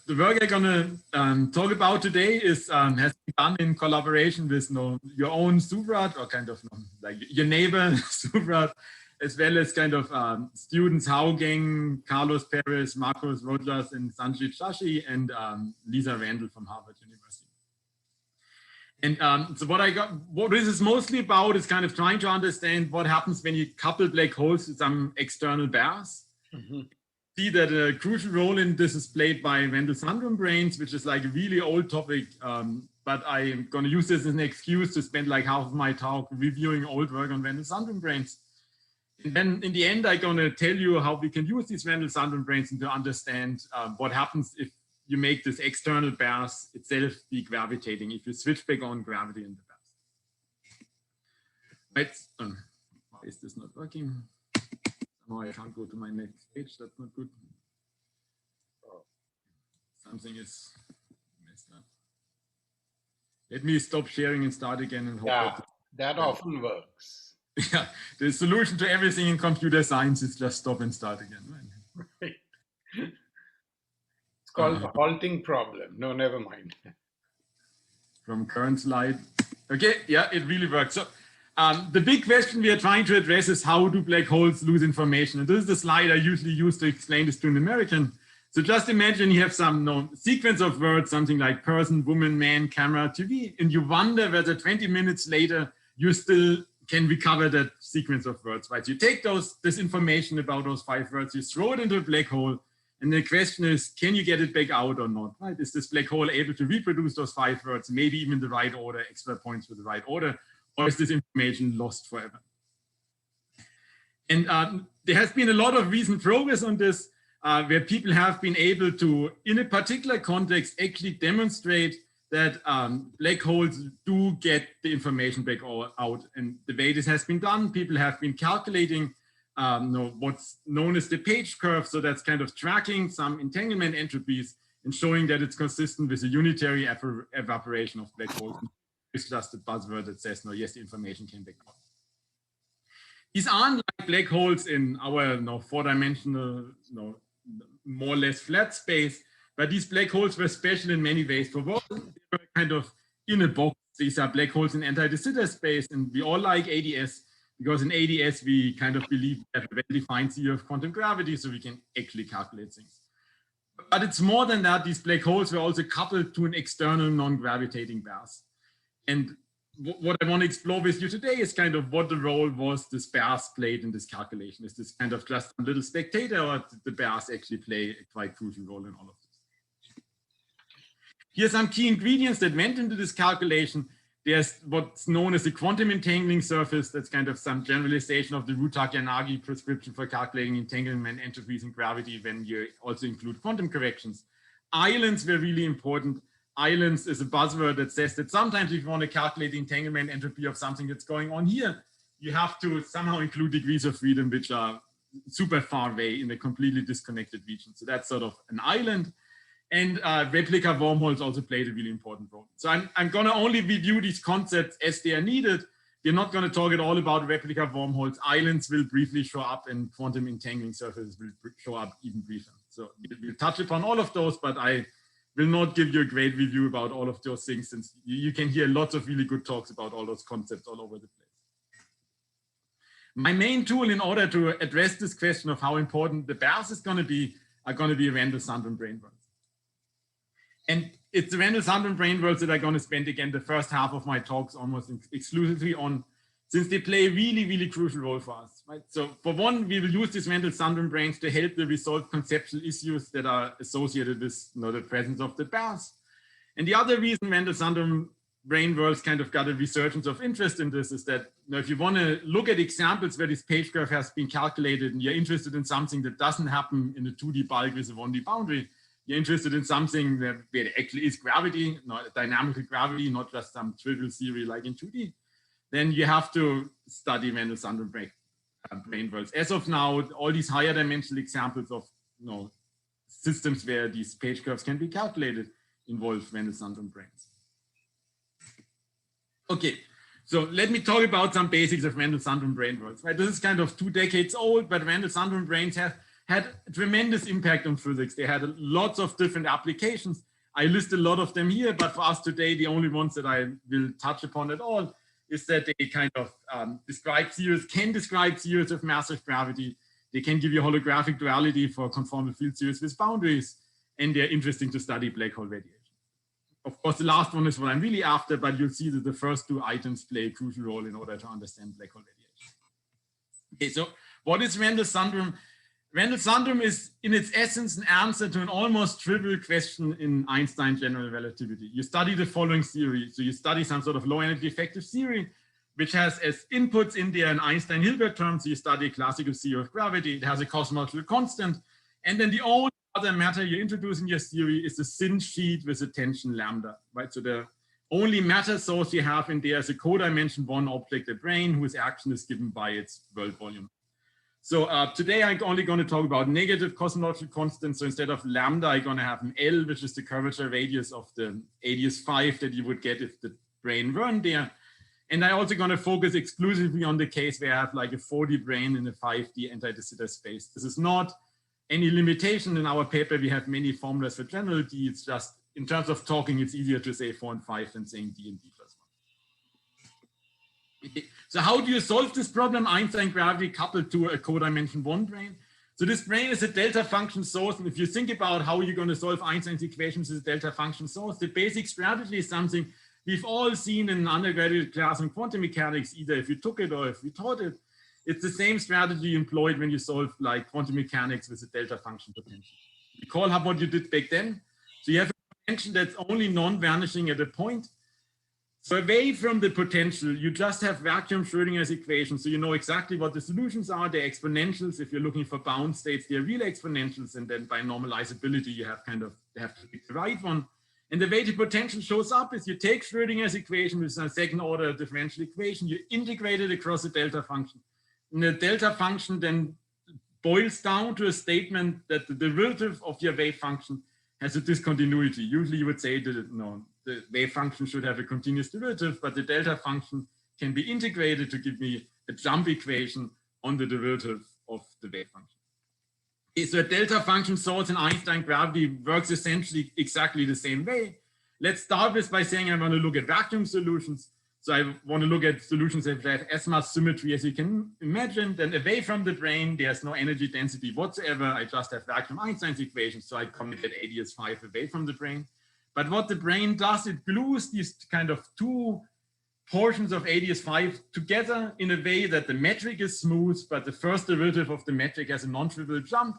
the work I'm gonna talk about today is has been done in collaboration with your own Subrat, or kind of like your neighbor Subrat, as well as kind of students Haugang, Carlos Perez, Marcos Rojas, and Sanjit Shashi, and Lisa Randall from Harvard University. And so what this is mostly about is kind of trying to understand what happens when you couple black holes to some external bears. Mm-hmm. See that a crucial role in this is played by Randall-Sundrum branes, which is like a really old topic, but I'm going to use this as an excuse to spend like half of my talk reviewing old work on Randall-Sundrum branes. And then in the end, I'm going to tell you how we can use these Randall-Sundrum branes and to understand what happens if you make this external bears itself be gravitating, if you switch back on gravity in the bears. Right, why is this not working? No, I can't go to my next page. That's not good. Oh, something is messed up. Let me stop sharing and start again. And hope that often works. Yeah, the solution to everything in computer science is just stop and start again. Right. It's called the halting problem. No, never mind. From current slide. Okay, yeah, it really works. So, the big question we are trying to address is how do black holes lose information? And this is the slide I usually use to explain this to an American. So just imagine you have some sequence of words, something like person, woman, man, camera, TV, and you wonder whether 20 minutes later you still can recover that sequence of words, right? You take this information about those 5 words, you throw it into a black hole, and the question is, can you get it back out or not, right? Is this black hole able to reproduce those 5 words, maybe even the right order, extra points for the right order? Or is this information lost forever? And there has been a lot of recent progress on this, where people have been able to, in a particular context, actually demonstrate that black holes do get the information back out. And the way this has been done, people have been calculating what's known as the page curve. So that's kind of tracking some entanglement entropies and showing that it's consistent with a unitary evaporation of black holes. It's just a buzzword that says, no, yes, the information came back out. These aren't like black holes in our 4-dimensional, more or less flat space, but these black holes were special in many ways. For one, they were kind of in a box. These are black holes in anti-de Sitter space, and we all like ADS, because in ADS, we kind of believe we have a well-defined theory of quantum gravity, so we can actually calculate things. But it's more than that. These black holes were also coupled to an external non-gravitating bears. And what I want to explore with you today is kind of what the role was this bears played in this calculation. Is this kind of just a little spectator, or did the bears actually play a quite crucial role in all of this? Here are some key ingredients that went into this calculation. There's what's known as the quantum entangling surface. That's kind of some generalization of the Rutak-Yanagi prescription for calculating entanglement entropies in gravity when you also include quantum corrections. Islands were really important. Islands is a buzzword that says that sometimes if you want to calculate the entanglement entropy of something that's going on here, you have to somehow include degrees of freedom which are super far away in a completely disconnected region. So that's sort of an island. And replica wormholes also played a really important role. So I'm going to only review these concepts as they are needed. We're not going to talk at all about replica wormholes. Islands will briefly show up, and quantum entangling surfaces will show up even briefer. So we'll touch upon all of those, but I will not give you a great review about all of those things, since you can hear lots of really good talks about all those concepts all over the place. My main tool in order to address this question of how important the bears are going to be Randall-Sundrum braneworlds. And it's the Randall-Sundrum braneworlds that I'm going to spend again the first half of my talks almost exclusively on, since they play a really, really crucial role for us, right? So for one, we will use these Randall-Sundrum branes to help to resolve conceptual issues that are associated with the presence of the bears. And the other reason Randall-Sundrum braneworlds kind of got a resurgence of interest in this is that if you want to look at examples where this page curve has been calculated and you're interested in something that doesn't happen in a 2D bulk with a 1D boundary, you're interested in something where there actually is gravity, dynamical gravity, not just some trivial theory like in 2D, then you have to study Randall-Sundrum braneworlds. As of now, all these higher dimensional examples of systems where these page curves can be calculated involve Randall-Sundrum branes. Okay, so let me talk about some basics of Randall-Sundrum braneworlds. Right, this is kind of 2 decades old, but Randall-Sundrum branes have had tremendous impact on physics. They had lots of different applications. I list a lot of them here, but for us today, the only ones that I will touch upon at all is that they kind of can describe theories of massive gravity. They can give you holographic duality for conformal field theories with boundaries, and they're interesting to study black hole radiation. Of course, the last one is what I'm really after, but you'll see that the first two items play a crucial role in order to understand black hole radiation. Okay, so what is Randall-Sundrum? Randall-Sundrum is, in its essence, an answer to an almost trivial question in Einstein general relativity. You study the following theory. So you study some sort of low energy effective theory, which has as inputs in there an Einstein-Hilbert term. So you study a classical theory of gravity. It has a cosmological constant. And then the only other matter you introduce in your theory is the thin sheet with a tension lambda, right? So the only matter source you have in there is a codimension one object, a brane, whose action is given by its world volume. So today I'm only going to talk about negative cosmological constants. So instead of lambda, I'm going to have an L, which is the curvature radius of the radius 5 that you would get if the brane weren't there. And I'm also going to focus exclusively on the case where I have like a 4D brane in a 5D anti-de Sitter space. This is not any limitation. In our paper, we have many formulas for general D. It's just, in terms of talking, it's easier to say 4 and 5 than saying D and D plus 1. Okay. So how do you solve this problem? Einstein gravity coupled to a codimension one brane. So this brane is a delta function source. And if you think about how you're going to solve Einstein's equations as a delta function source, the basic strategy is something we've all seen in undergraduate class in quantum mechanics, either if you took it or if you taught it. It's the same strategy employed when you solve like quantum mechanics with a delta function potential. Recall what you did back then. So you have a potential that's only non-vanishing at a point. So away from the potential, you just have vacuum Schrödinger's equation. So you know exactly what the solutions are. They're exponentials. If you're looking for bound states, they're real exponentials. And then by normalizability, you have to pick the right one. And the way the potential shows up is you take Schrödinger's equation with a second order differential equation, you integrate it across a delta function. And the delta function then boils down to a statement that the derivative of your wave function has a discontinuity. Usually you would say that no, the wave function should have a continuous derivative, but the delta function can be integrated to give me a jump equation on the derivative of the wave function. Okay, so a delta function source in Einstein gravity works essentially exactly the same way. Let's start with by saying I want to look at vacuum solutions. So I want to look at solutions that have as much symmetry as you can imagine. Then away from the brane, there's no energy density whatsoever. I just have vacuum Einstein's equation. So I come at ADS 5 away from the brane. But what the brane does, it glues these kind of two portions of ADS 5 together in a way that the metric is smooth, but the first derivative of the metric has a non-trivial jump.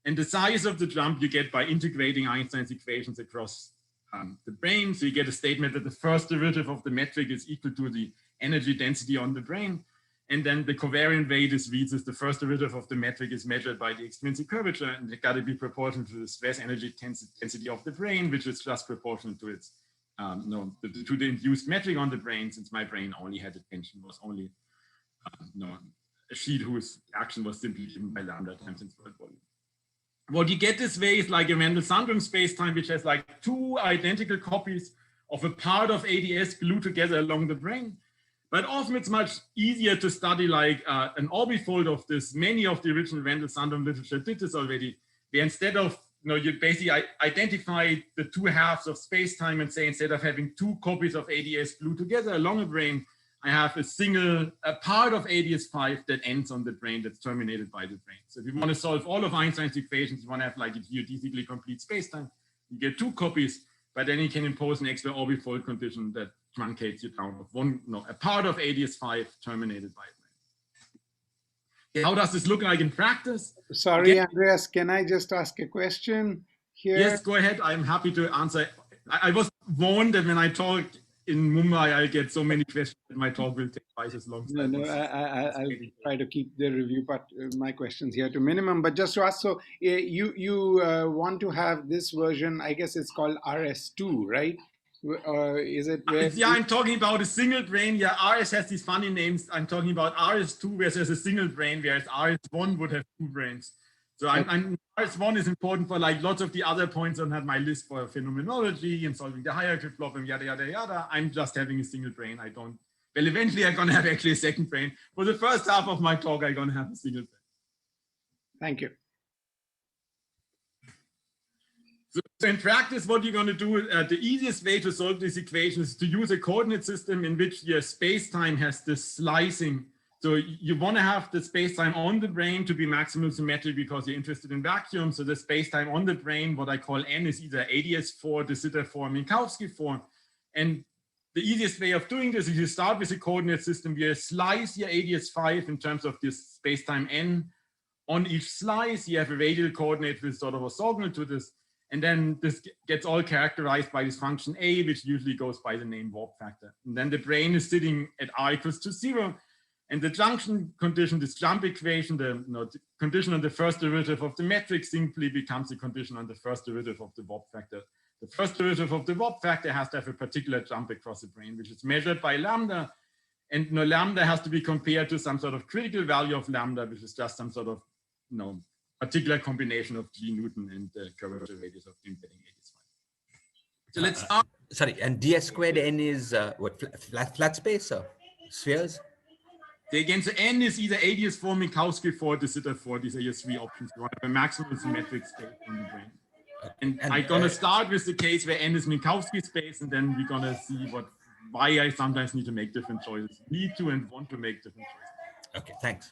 And the size of the jump you get by integrating Einstein's equations across the brane. So you get a statement that the first derivative of the metric is equal to the energy density on the brane. And then the covariant way this reads is the first derivative of the metric is measured by the extrinsic curvature, and it got to be proportional to the stress energy density of the brane, which is just proportional to its to the induced metric on the brane, since my brane only had a tension, was only a sheet whose action was simply given by lambda times its world volume. What you get this way is like a Randall-Sundrum spacetime, which has like two identical copies of a part of ADS glued together along the brane. But often it's much easier to study like an orbifold of this. Many of the original Randall-Sundrum literature did this already, where instead of, you basically identify the two halves of spacetime and say, instead of having two copies of ADS glued together along a brane, I have a part of ADS 5 that ends on the brane that's terminated by the brane. So if you want to solve all of Einstein's equations, you want to have like a geodesically complete spacetime. You get two copies, but then you can impose an extra orbifold condition that truncates you down of a part of ADS 5 terminated by a brane. How does this look like in practice? Sorry, again, Andreas, can I just ask a question here? Yes, go ahead. I'm happy to answer. I was warned that when I talk in Mumbai, I'll get so many questions that my talk will take twice as long. I'll try to keep the review part, my questions here to minimum. But just to ask, so you want to have this version, I guess it's called RS2, right? Is it? Yeah, I'm talking about a single brane. Yeah, RS has these funny names. I'm talking about RS2, where there's a single brane, whereas RS1 would have two branes. So RS1 is important for like lots of the other points on my list for phenomenology and solving the hierarchy problem, yada, yada, yada. I'm just having a single brane. Well, eventually I'm going to have actually a second brane. For the first half of my talk, I'm going to have a single brane. Thank you. So in practice, what you're going to do, the easiest way to solve this equation is to use a coordinate system in which your space-time has this slicing. So you want to have the space-time on the brane to be maximum symmetric because you're interested in vacuum. So the space-time on the brane, what I call n, is either ADS4, de Sitter form, Minkowski form. And the easiest way of doing this is you start with a coordinate system where you slice your ADS5 in terms of this space-time n. On each slice, you have a radial coordinate with sort of orthogonal to this. And then this gets all characterized by this function a, which usually goes by the name warp factor. And then the brane is sitting at r equals to 0. And the junction condition, this jump equation, the condition on the first derivative of the metric simply becomes the condition on the first derivative of the warp factor. The first derivative of the warp factor has to have a particular jump across the brane, which is measured by lambda. And lambda has to be compared to some sort of critical value of lambda, which is just some sort of particular combination of G Newton and the curvature radius of the embedding ADS5. So let's start. Sorry, and ds squared n is what, flat space or spheres? Again, so n is either ADS4, Minkowski 4, de Sitter 4. These are your three options. You want to have a maximum symmetric space in the brane. And I'm going to start with the case where n is Minkowski space, and then we're going to see why I sometimes need to make different choices. Need to and want to make different choices. Okay, thanks.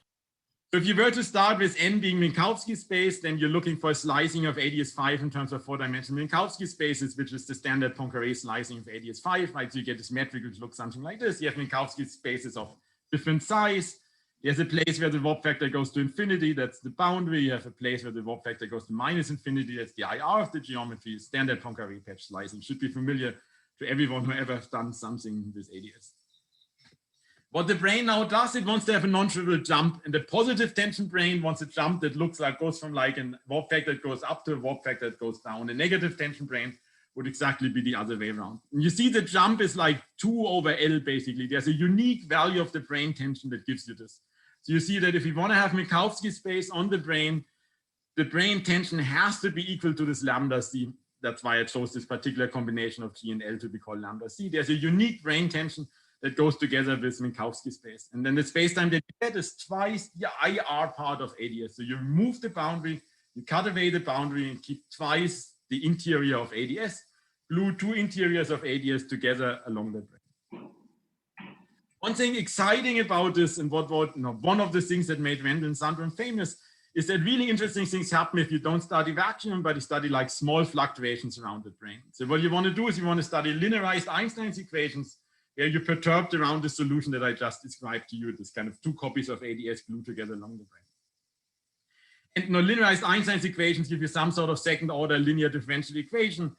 So if you were to start with n being Minkowski space, then you're looking for a slicing of ADS5 in terms of four-dimensional Minkowski spaces, which is the standard Poincare slicing of ADS5, right? So you get this metric which looks something like this. You have Minkowski spaces of different size. There's a place where the warp factor goes to infinity, that's the boundary. You have a place where the warp factor goes to minus infinity, that's the IR of the geometry. Standard Poincare patch slicing should be familiar to everyone who ever has done something with ADS. What the brane now does, it wants to have a non-trivial jump, and the positive tension brane wants a jump that looks like, goes from like a warp factor that goes up to a warp factor that goes down. The negative tension brane would exactly be the other way around. And you see the jump is like 2 over L basically. There's a unique value of the brane tension that gives you this. So you see that if you want to have Minkowski space on the brane tension has to be equal to this lambda c. That's why I chose this particular combination of G and L to be called lambda c. There's a unique brane tension that goes together with Minkowski space. And then the space-time that you get is twice the IR part of ADS. So you remove the boundary, you cut away the boundary and keep twice the interior of ADS, glue 2 interiors of ADS together along the brane. One thing exciting about this, and one of the things that made Randall-Sundrum famous, is that really interesting things happen if you don't study vacuum, but you study like small fluctuations around the brane. So what you want to do is you want to study linearized Einstein's equations, where you perturbed around the solution that I just described to you, this kind of 2 copies of ADS glued together along the brane. And linearized Einstein's equations give you some sort of second order linear differential equation.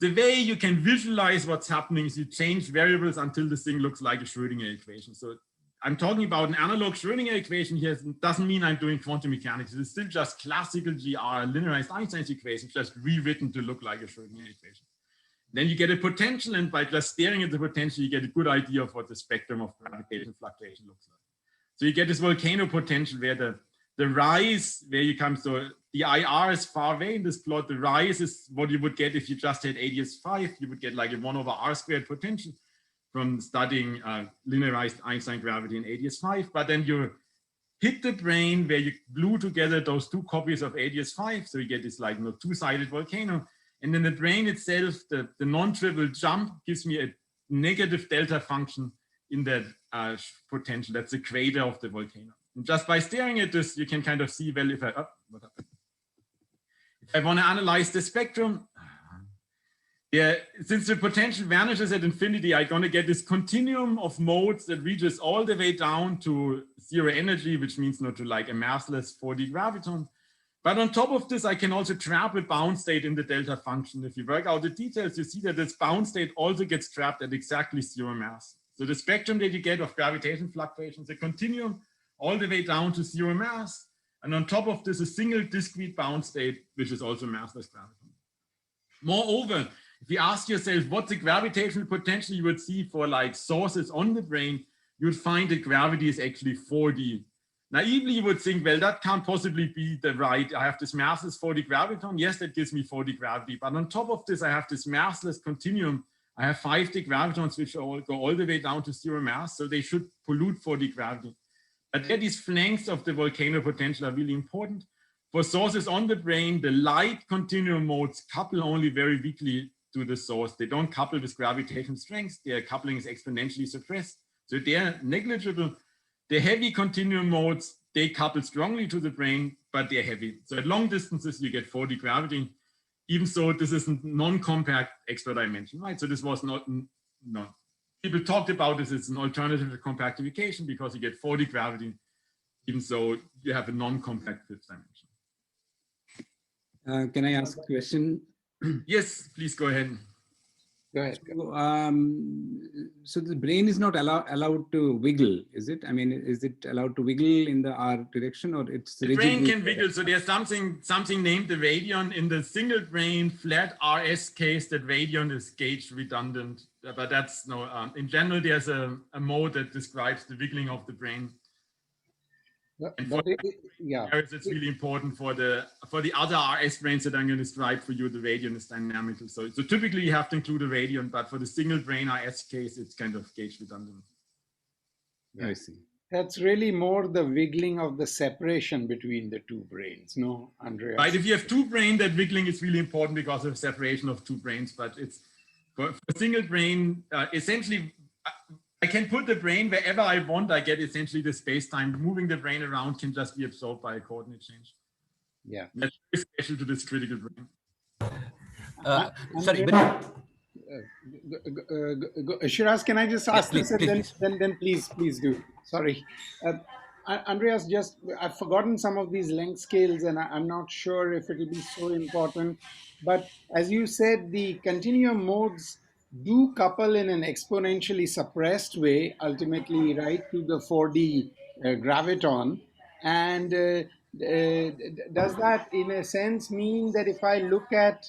The way you can visualize what's happening is you change variables until this thing looks like a Schrödinger equation. So I'm talking about an analog Schrödinger equation here. It doesn't mean I'm doing quantum mechanics. It's still just classical GR, linearized Einstein's equation, just rewritten to look like a Schrödinger equation. Then you get a potential, and by just staring at the potential, you get a good idea of what the spectrum of gravitational fluctuation looks like. So you get this volcano potential where the rise, where you come, so the IR is far away in this plot. The rise is what you would get if you just had ADS5. You would get like a 1 over R squared potential from studying linearized Einstein gravity in ADS5. But then you hit the brane where you glue together those 2 copies of ADS5. So you get this like 2-sided volcano. And then the brane itself, the non-trivial jump gives me a negative delta function in that potential. That's the crater of the volcano. And just by staring at this, you can kind of see, well, if I want to analyze the spectrum, since the potential vanishes at infinity, I'm going to get this continuum of modes that reaches all the way down to 0 energy, which means to like a massless 4D graviton. But on top of this, I can also trap a bound state in the delta function. If you work out the details, you see that this bound state also gets trapped at exactly 0 mass. So the spectrum that you get of gravitation fluctuations, a continuum all the way down to 0 mass. And on top of this, a single discrete bound state, which is also massless graviton. Moreover, if you ask yourself what's the gravitational potential you would see for like sources on the brane, you would find that gravity is actually 4D. Naively, you would think, well, that can't possibly be the right. I have this massless 4D graviton. Yes, that gives me 4D gravity. But on top of this, I have this massless continuum. I have 5D gravitons, which all go all the way down to 0 mass. So they should pollute 4D gravity. But there, these flanks of the volcano potential are really important. For sources on the brane, the light continuum modes couple only very weakly to the source. They don't couple with gravitational strength. Their coupling is exponentially suppressed. So they're negligible. The heavy continuum modes, they couple strongly to the brane, but they're heavy. So at long distances, you get 4D gravity. Even so, this is a non-compact extra dimension, right? So this was not, no. People talked about this as an alternative to compactification because you get 4D gravity, even so you have a non-compact fifth dimension. Can I ask a question? Yes, please go ahead. Go ahead. So the brane is not allowed to wiggle, is it? I mean, is it allowed to wiggle in the R direction, or it's the brane can wiggle? So there's something named the radion in the single brane flat RS case. That radion is gauge redundant, but that's no. In general, there's a mode that describes the wiggling of the brane. And for it's really important for the other RS branes that I'm going to describe for you. The radion is dynamical, so typically you have to include a radion, but for the single brane RS case, it's kind of gauge redundant. I see. That's really more the wiggling of the separation between the two branes, no, Andreas? Right. If you have two brane, that wiggling is really important because of separation of two branes. But it's for single brane, essentially. I can put the brane wherever I want. I get essentially the space-time. Moving the brane around can just be absorbed by a coordinate change. Yeah. That's very special to this critical brane. Sorry, Shiraz, can I just ask please, this? Then please do. Sorry. Andreas, I've forgotten some of these length scales and I'm not sure if it'll be so important. But as you said, the continuum modes do couple in an exponentially suppressed way, ultimately, right, to the 4D graviton. And does that, in a sense, mean that if I look at,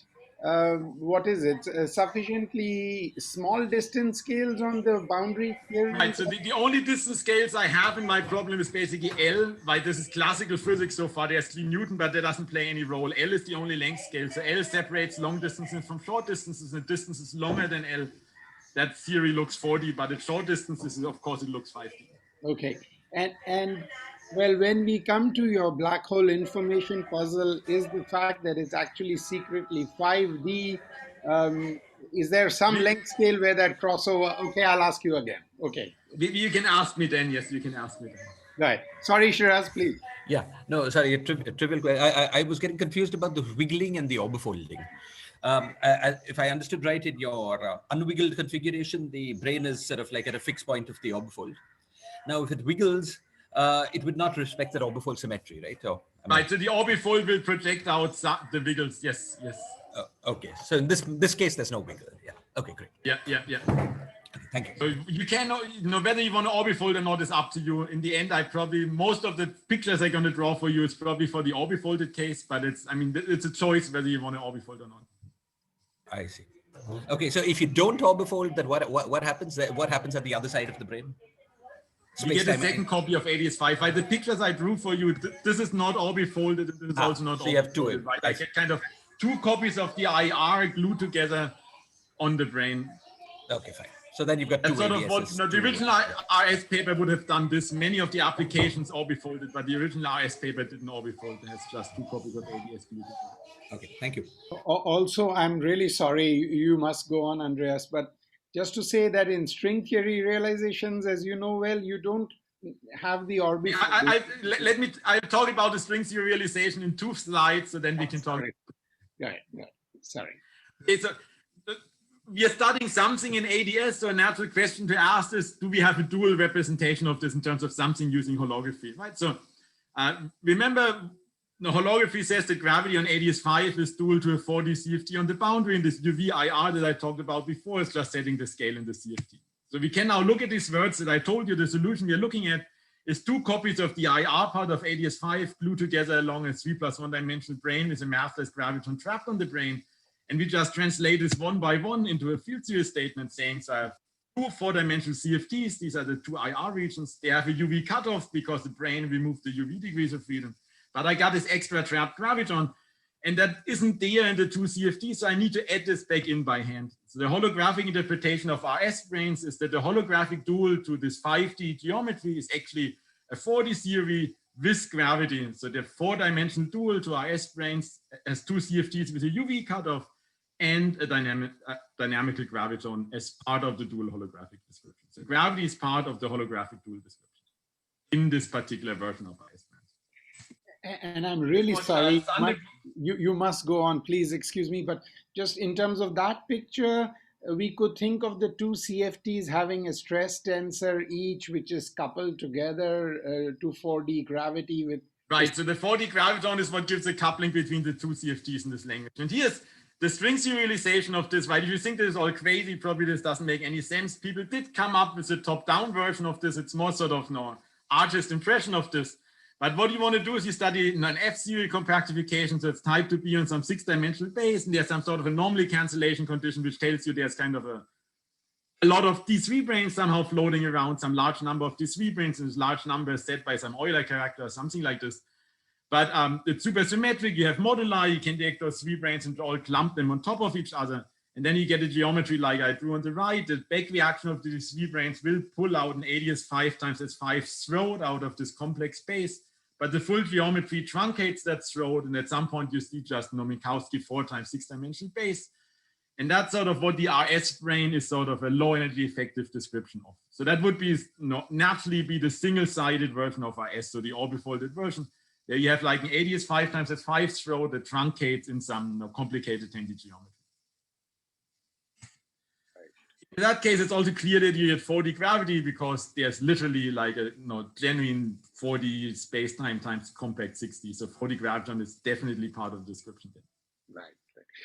sufficiently small distance scales on the boundary theory? Right, so the only distance scales I have in my problem is basically L, right? This is classical physics so far. There's 3 Newton, but that doesn't play any role. L is the only length scale. So L separates long distances from short distances, and distances longer than L. That theory looks 4D, but at short distances, of course, it looks 5D. Okay, and well, when we come to your black hole information puzzle, is the fact that it's actually secretly 5D. Is there some length scale where that crossover? Okay, I'll ask you again. Okay. You can ask me then. Yes, you can ask me then. Right. Sorry, Shiraz, please. Yeah, no, sorry, a trivial question. I was getting confused about the wiggling and the orbifolding. If I understood right, in your unwiggled configuration, the brane is sort of like at a fixed point of the orbifold. Now, if it wiggles, it would not respect that orbifold symmetry, right? So, right, so the orbifold will project out the wiggles. Yes. Okay, so in this case, there's no wiggle. Yeah. Okay, great. Yeah. Okay, thank you. So you cannot, whether you want to orbifold or not is up to you. In the end, most of the pictures I'm going to draw for you is probably for the orbifolded case, but it's a choice whether you want to orbifold or not. I see. Okay, so if you don't orbifold, then what happens? What happens at the other side of the brane? You get a second copy of ADS5. Right? The pictures I drew for you, this is not orbifolded. This is also not so you have two, right? I get kind of 2 copies of the IR glued together on the brane. Okay, fine. So then you've got 2 That's sort of what the original RS paper would have done this. Many of the applications orbifolded, but the original RS paper didn't orbifold. It has just 2 copies of ADS glued together. Okay, thank you. Also, I'm really sorry, you must go on, Andreas, but just to say that in string theory realizations, as you know well, you don't have the orbifold. I'll talk about the string theory realization in 2 slides, so then we can talk. Right. Sorry. Okay, so we are studying something in ADS, so a natural question to ask is, do we have a dual representation of this in terms of something using holography, right? So remember, the holography says that gravity on ADS5 is dual to a 4D CFT on the boundary, and this UV IR that I talked about before is just setting the scale in the CFT. So we can now look at these words that I told you. The solution we're looking at is 2 copies of the IR part of ADS5 glued together along a 3+1 dimensional brane with a massless graviton trapped on the brane. And we just translate this one by one into a field series statement saying, so I have 2 4-dimensional CFTs. These are the 2 IR regions. They have a UV cutoff because the brane removed the UV degrees of freedom. But I got this extra trapped graviton, and that isn't there in the 2 CFTs, so I need to add this back in by hand. So the holographic interpretation of RS branes is that the holographic dual to this 5D geometry is actually a 4D theory with gravity. So the 4-dimensional dual to RS branes as 2 CFTs with a UV cutoff and a dynamical graviton as part of the dual holographic description. So gravity is part of the holographic dual description in this particular version of RS branes. And I'm really sorry, you must go on, please excuse me, but just in terms of that picture, we could think of the 2 CFTs having a stress tensor each, which is coupled together to 4D gravity with... Right, so the 4D graviton is what gives the coupling between the 2 CFTs in this language. And here's the string serialization of this, right? If you think this is all crazy, probably this doesn't make any sense. People did come up with a top-down version of this. It's more sort of artist impression of this. But what you want to do is you study an F-serial compactification, so it's type to be on some 6-dimensional base, and there's some sort of anomaly cancellation condition which tells you there's kind of a lot of D3 branes somehow floating around, some large number of D3 branes, and this large number is set by some Euler character or something like this. But it's supersymmetric. You have moduli, you can take those 3 branes and all clump them on top of each other. And then you get a geometry like I drew on the right. The back reaction of these 3 branes will pull out an ADS 5 times S5 throat out of this complex space. But the full geometry truncates that throat. And at some point you see just Minkowski 4 times 6-dimensional base. And that's sort of what the RS brane is sort of a low energy effective description of. So that would be naturally be the single-sided version of RS, so the orbifolded version. There you have like an ADS 5 times S5 throat that truncates in some complicated 10D geometry. In that case, it's also clear that you get 4D gravity because there's literally like a genuine 4D space-time times compact 6D. So 4D graviton is definitely part of the description. Right.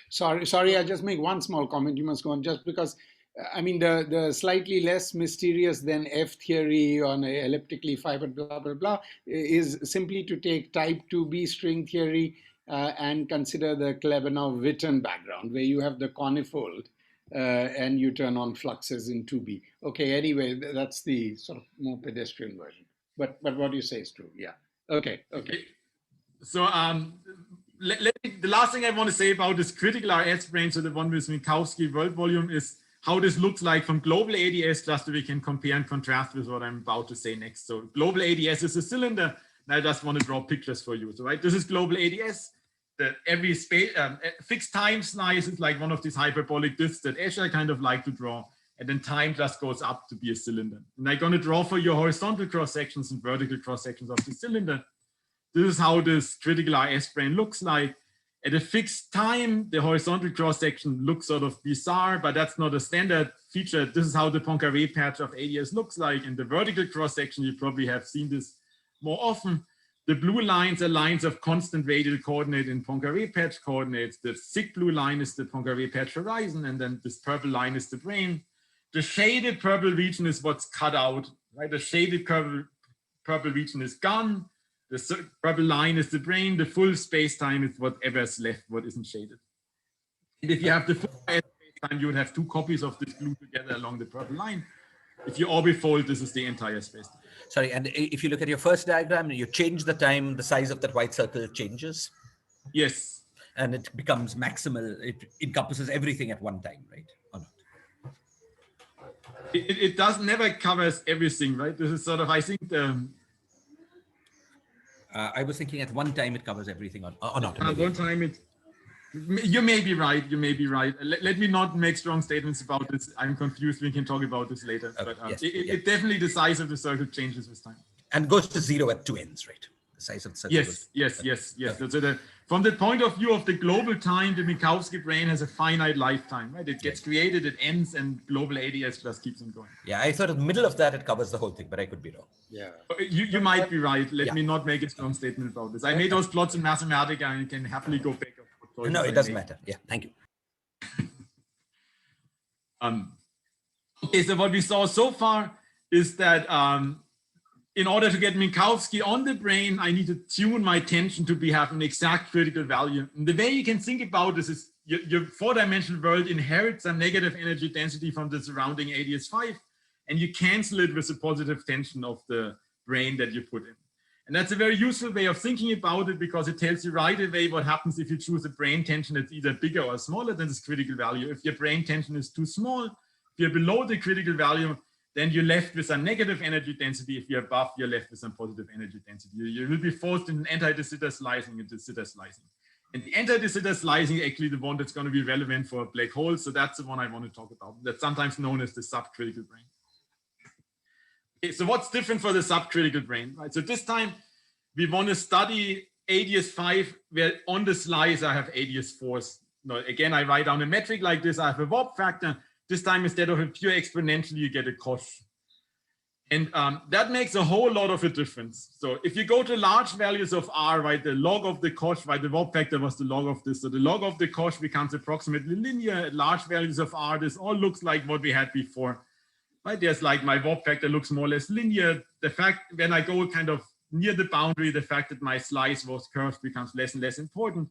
Sorry, I'll just make one small comment. You must go on, just because, I mean, the slightly less mysterious than F theory on a elliptically fibered blah, blah, blah, is simply to take type 2B string theory and consider the Klebanov-Witten background, where you have the conifold and you turn on fluxes in 2B. Okay, anyway, that's the sort of more pedestrian version. But what you say is true, yeah. Okay. So the last thing I want to say about this critical RS brane, so the one with Minkowski world volume, is how this looks like from global ADS, just so we can compare and contrast with what I'm about to say next. So global ADS is a cylinder, and I just want to draw pictures for you. So right, this is global ADS. Every space fixed time slice is like one of these hyperbolic disks that Escher kind of like to draw, and then time just goes up to be a cylinder. And I'm going to draw for you horizontal cross sections and vertical cross sections of the cylinder. This is how this critical RS brane looks like. At a fixed time, the horizontal cross-section looks sort of bizarre, but that's not a standard feature. This is how the Poincaré patch of ADS looks like. In the vertical cross-section, you probably have seen this more often. The blue lines are lines of constant radial coordinate in Poincaré patch coordinates. The thick blue line is the Poincaré patch horizon, and then this purple line is the brane. The shaded purple region is what's cut out, right? The shaded purple region is gone. The purple line is the brane. The full space-time is whatever is left, what isn't shaded. And if you have the full space-time, you would have 2 copies of this glued together along the purple line. If you orbifold, this is the entire space-time. Sorry, and if you look at your first diagram, you change the time, the size of that white circle changes. Yes. And it becomes maximal. It encompasses everything at one time, right? Or not? It does never covers everything, right? This is sort of, I think, I was thinking at one time it covers everything or not. At one time you may be right. You may be right. Let me not make strong statements about this. I'm confused. We can talk about this later. Okay, but yes, it definitely, the size of the circle changes with time. And goes to 0 at 2 ends, right? The size of the circle. Yes. So from the point of view of the global time, the Minkowski brane has a finite lifetime, right? It gets created, it ends, and global ADS just keeps on going. Yeah, I thought in the middle of that it covers the whole thing, but I could be wrong. Yeah. You might be right. Let me not make a strong statement about this. I made those plots in Mathematica, and you can happily go back. No, it doesn't matter. Yeah, thank you. Okay, so what we saw so far is that in order to get Minkowski on the brane, I need to tune my tension to have an exact critical value. And the way you can think about this is your 4-dimensional world inherits some negative energy density from the surrounding ADS5, and you cancel it with the positive tension of the brane that you put in. And that's a very useful way of thinking about it, because it tells you right away what happens if you choose a brane tension that's either bigger or smaller than this critical value. If your brane tension is too small, if you're below the critical value, then you're left with some negative energy density. If you're above, you're left with some positive energy density. You will be forced in anti-de Sitter slicing and de Sitter slicing. And the anti-de Sitter slicing is actually the one that's going to be relevant for black holes. So that's the one I want to talk about. That's sometimes known as the subcritical brane. Okay, so what's different for the subcritical brane, right? So this time we want to study ADS5, where on the slice I have ADS4s. No, again, I write down a metric like this. I have a warp factor. This time, instead of a pure exponential, you get a cosh. And that makes a whole lot of a difference. So if you go to large values of R, right, the log of the cosh, right, the warp factor was the log of this. So the log of the cosh becomes approximately linear at large values of R. This all looks like what we had before, right? There's like my warp factor looks more or less linear. The fact when I go kind of near the boundary, the fact that my slice was curved becomes less and less important.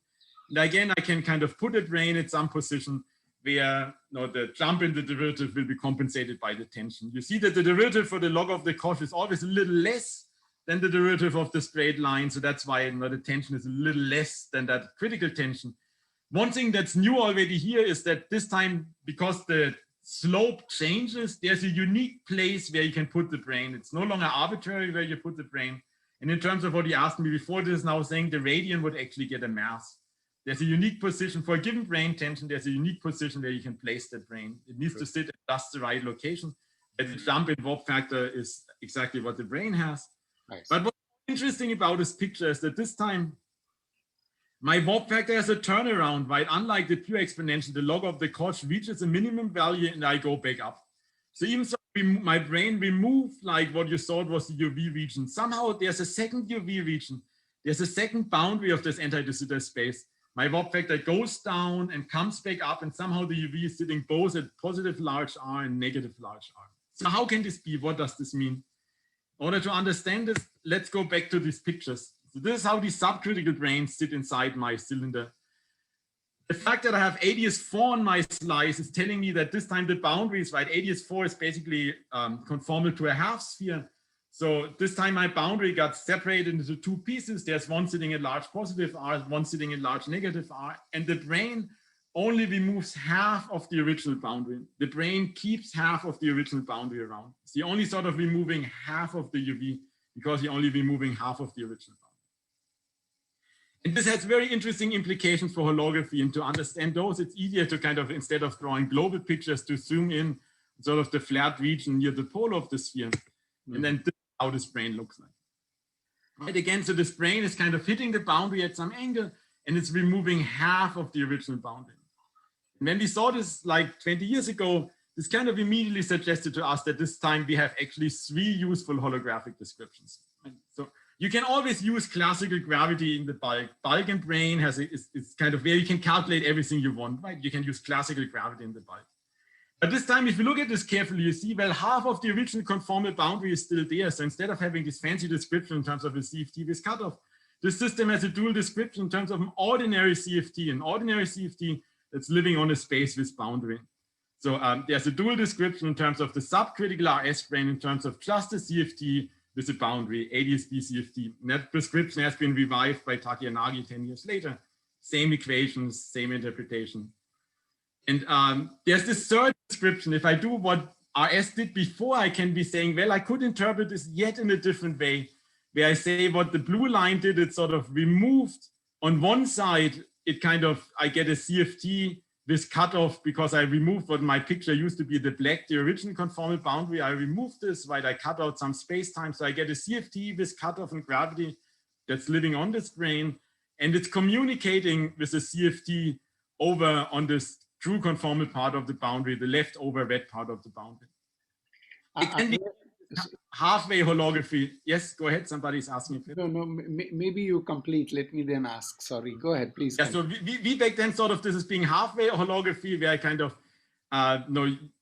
And again, I can kind of put a brane at some position where the jump in the derivative will be compensated by the tension. You see that the derivative for the log of the cosh is always a little less than the derivative of the straight line. So that's why the tension is a little less than that critical tension. One thing that's new already here is that this time, because the slope changes, there's a unique place where you can put the brane. It's no longer arbitrary where you put the brane. And in terms of what you asked me before, this is now saying the radian would actually get a mass. There's a unique position for a given brane tension. There's a unique position where you can place that brane. It needs to sit at just the right location. But the jump in warp factor is exactly what the brane has. Nice. But what's interesting about this picture is that this time, my warp factor has a turnaround, right? Unlike the pure exponential, the log of the cosh reaches a minimum value and I go back up. So even so, my brane removed like what you thought was the UV region. Somehow there's a second UV region. There's a second boundary of this anti-de Sitter space. My warp factor goes down and comes back up, and somehow the UV is sitting both at positive large R and negative large R. So how can this be? What does this mean? In order to understand this, let's go back to these pictures. So this is how these subcritical branes sit inside my cylinder. The fact that I have ADS4 on my slice is telling me that this time the boundaries, right? ADS4 is basically conformal to a half sphere. So this time my boundary got separated into two pieces. There's one sitting at large positive R, one sitting at large negative R, and the brane only removes half of the original boundary. The brane keeps half of the original boundary around. It's the only sort of removing half of the UV because you're only removing half of the original boundary. And this has very interesting implications for holography, and to understand those, it's easier to kind of, instead of drawing global pictures, to zoom in sort of the flat region near the pole of the sphere. And then this is how this brane looks like. Right, again, so this brane is kind of hitting the boundary at some angle, and it's removing half of the original boundary. And when we saw this like 20 years ago, this kind of immediately suggested to us that this time we have actually 3 useful holographic descriptions. Right? So you can always use classical gravity in the bulk. Bulk and brane is kind of where you can calculate everything you want, right? You can use classical gravity in the bulk. But this time, if you look at this carefully, you see, well, half of the original conformal boundary is still there. So instead of having this fancy description in terms of a CFT with cutoff, the system has a dual description in terms of an ordinary CFT, that's living on a space with boundary. So there's a dual description in terms of the subcritical RS brane in terms of just a CFT with a boundary, ADS-B CFT. And that prescription has been revived by Takiyanagi 10 years later. Same equations, same interpretation. And there's this third description. If I do what RS did before, I can be saying, well, I could interpret this yet in a different way, where I say what the blue line did, it sort of removed on one side, it kind of, I get a CFT with cutoff because I removed what my picture used to be the black, the original conformal boundary. I removed this, right? I cut out some space-time. So I get a CFT with cutoff and gravity that's living on this brane, and it's communicating with a CFT over on this true conformal part of the boundary, the leftover red part of the boundary. It can be halfway holography. Yes, go ahead. Somebody's asking. No, maybe you complete. Let me then ask. Sorry, go ahead, please. Yeah, so we back then sort of this is being halfway holography, where I kind of,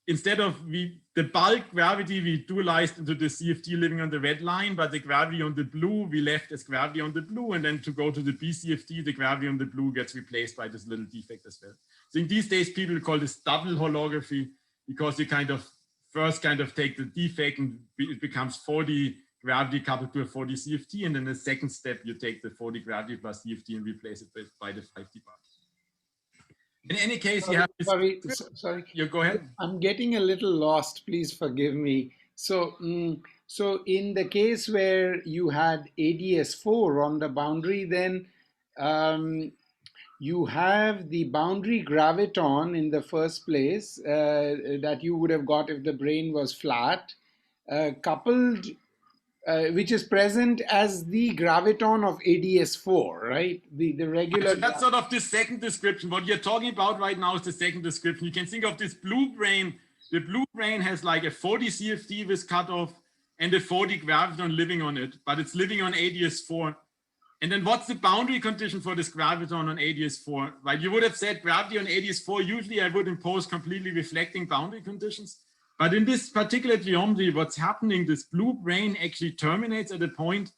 instead of the bulk gravity, we dualized into the CFT living on the red line, but the gravity on the blue, we left as gravity on the blue. And then to go to the BCFT, the gravity on the blue gets replaced by this little defect as well. So in these days, people call this double holography because you kind of first kind of take the defect and it becomes 40 gravity coupled to a 40 CFT. And then the second step, you take the 40 gravity plus CFT and replace it by the 5D bar. In any case, you have this. Sorry. You go ahead. I'm getting a little lost. Please forgive me. So, so in the case where you had ADS4 on the boundary, then you have the boundary graviton in the first place that you would have got if the brane was flat, coupled, which is present as the graviton of ADS4, right? The regular. So that's sort of the second description. What you're talking about right now is the second description. You can think of this blue brane. The blue brane has like a 40 CFD with cutoff and a 40 graviton living on it, but it's living on ADS4. And then what's the boundary condition for this graviton on ADS4? Right, you would have said gravity on ADS4, usually I would impose completely reflecting boundary conditions. But in this particular geometry, what's happening, this blue brane actually terminates at a point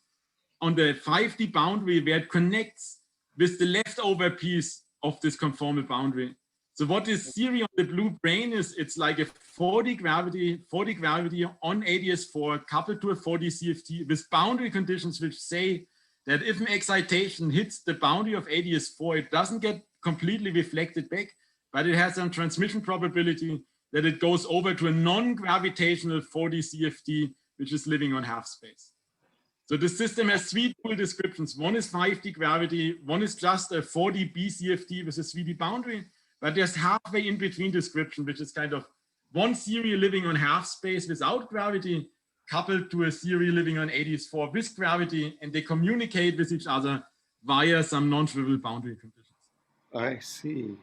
on the 5D boundary where it connects with the leftover piece of this conformal boundary. So what this theory on the blue brane is, it's like a 40 gravity on ADS4 coupled to a 40 CFT with boundary conditions which say that if an excitation hits the boundary of ADS4, it doesn't get completely reflected back, but it has some transmission probability that it goes over to a non-gravitational 40 CFT, which is living on half space. So the system has three dual descriptions. One is 5D gravity, one is just a 40 BCFT with a 3D boundary, but there's halfway in between description, which is kind of one theory living on half space without gravity, coupled to a theory living on ADS4 with gravity, and they communicate with each other via some non-trivial boundary conditions. I see.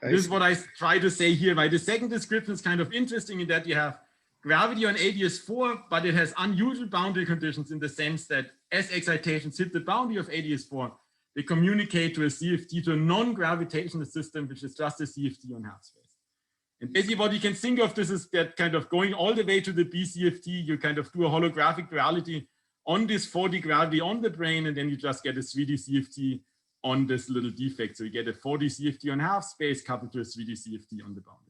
This is what I try to say here, right? The second description is kind of interesting in that you have gravity on ADS4, but it has unusual boundary conditions in the sense that as excitations hit the boundary of ADS4, they communicate to a CFT, to a non-gravitational system, which is just a CFT on half space. And basically what you can think of this is that kind of going all the way to the BCFT, you kind of do a holographic reality on this 40 gravity on the brane, and then you just get a 3D CFT on this little defect. So you get a 40 CFT on half space coupled to a 3D CFT on the boundary.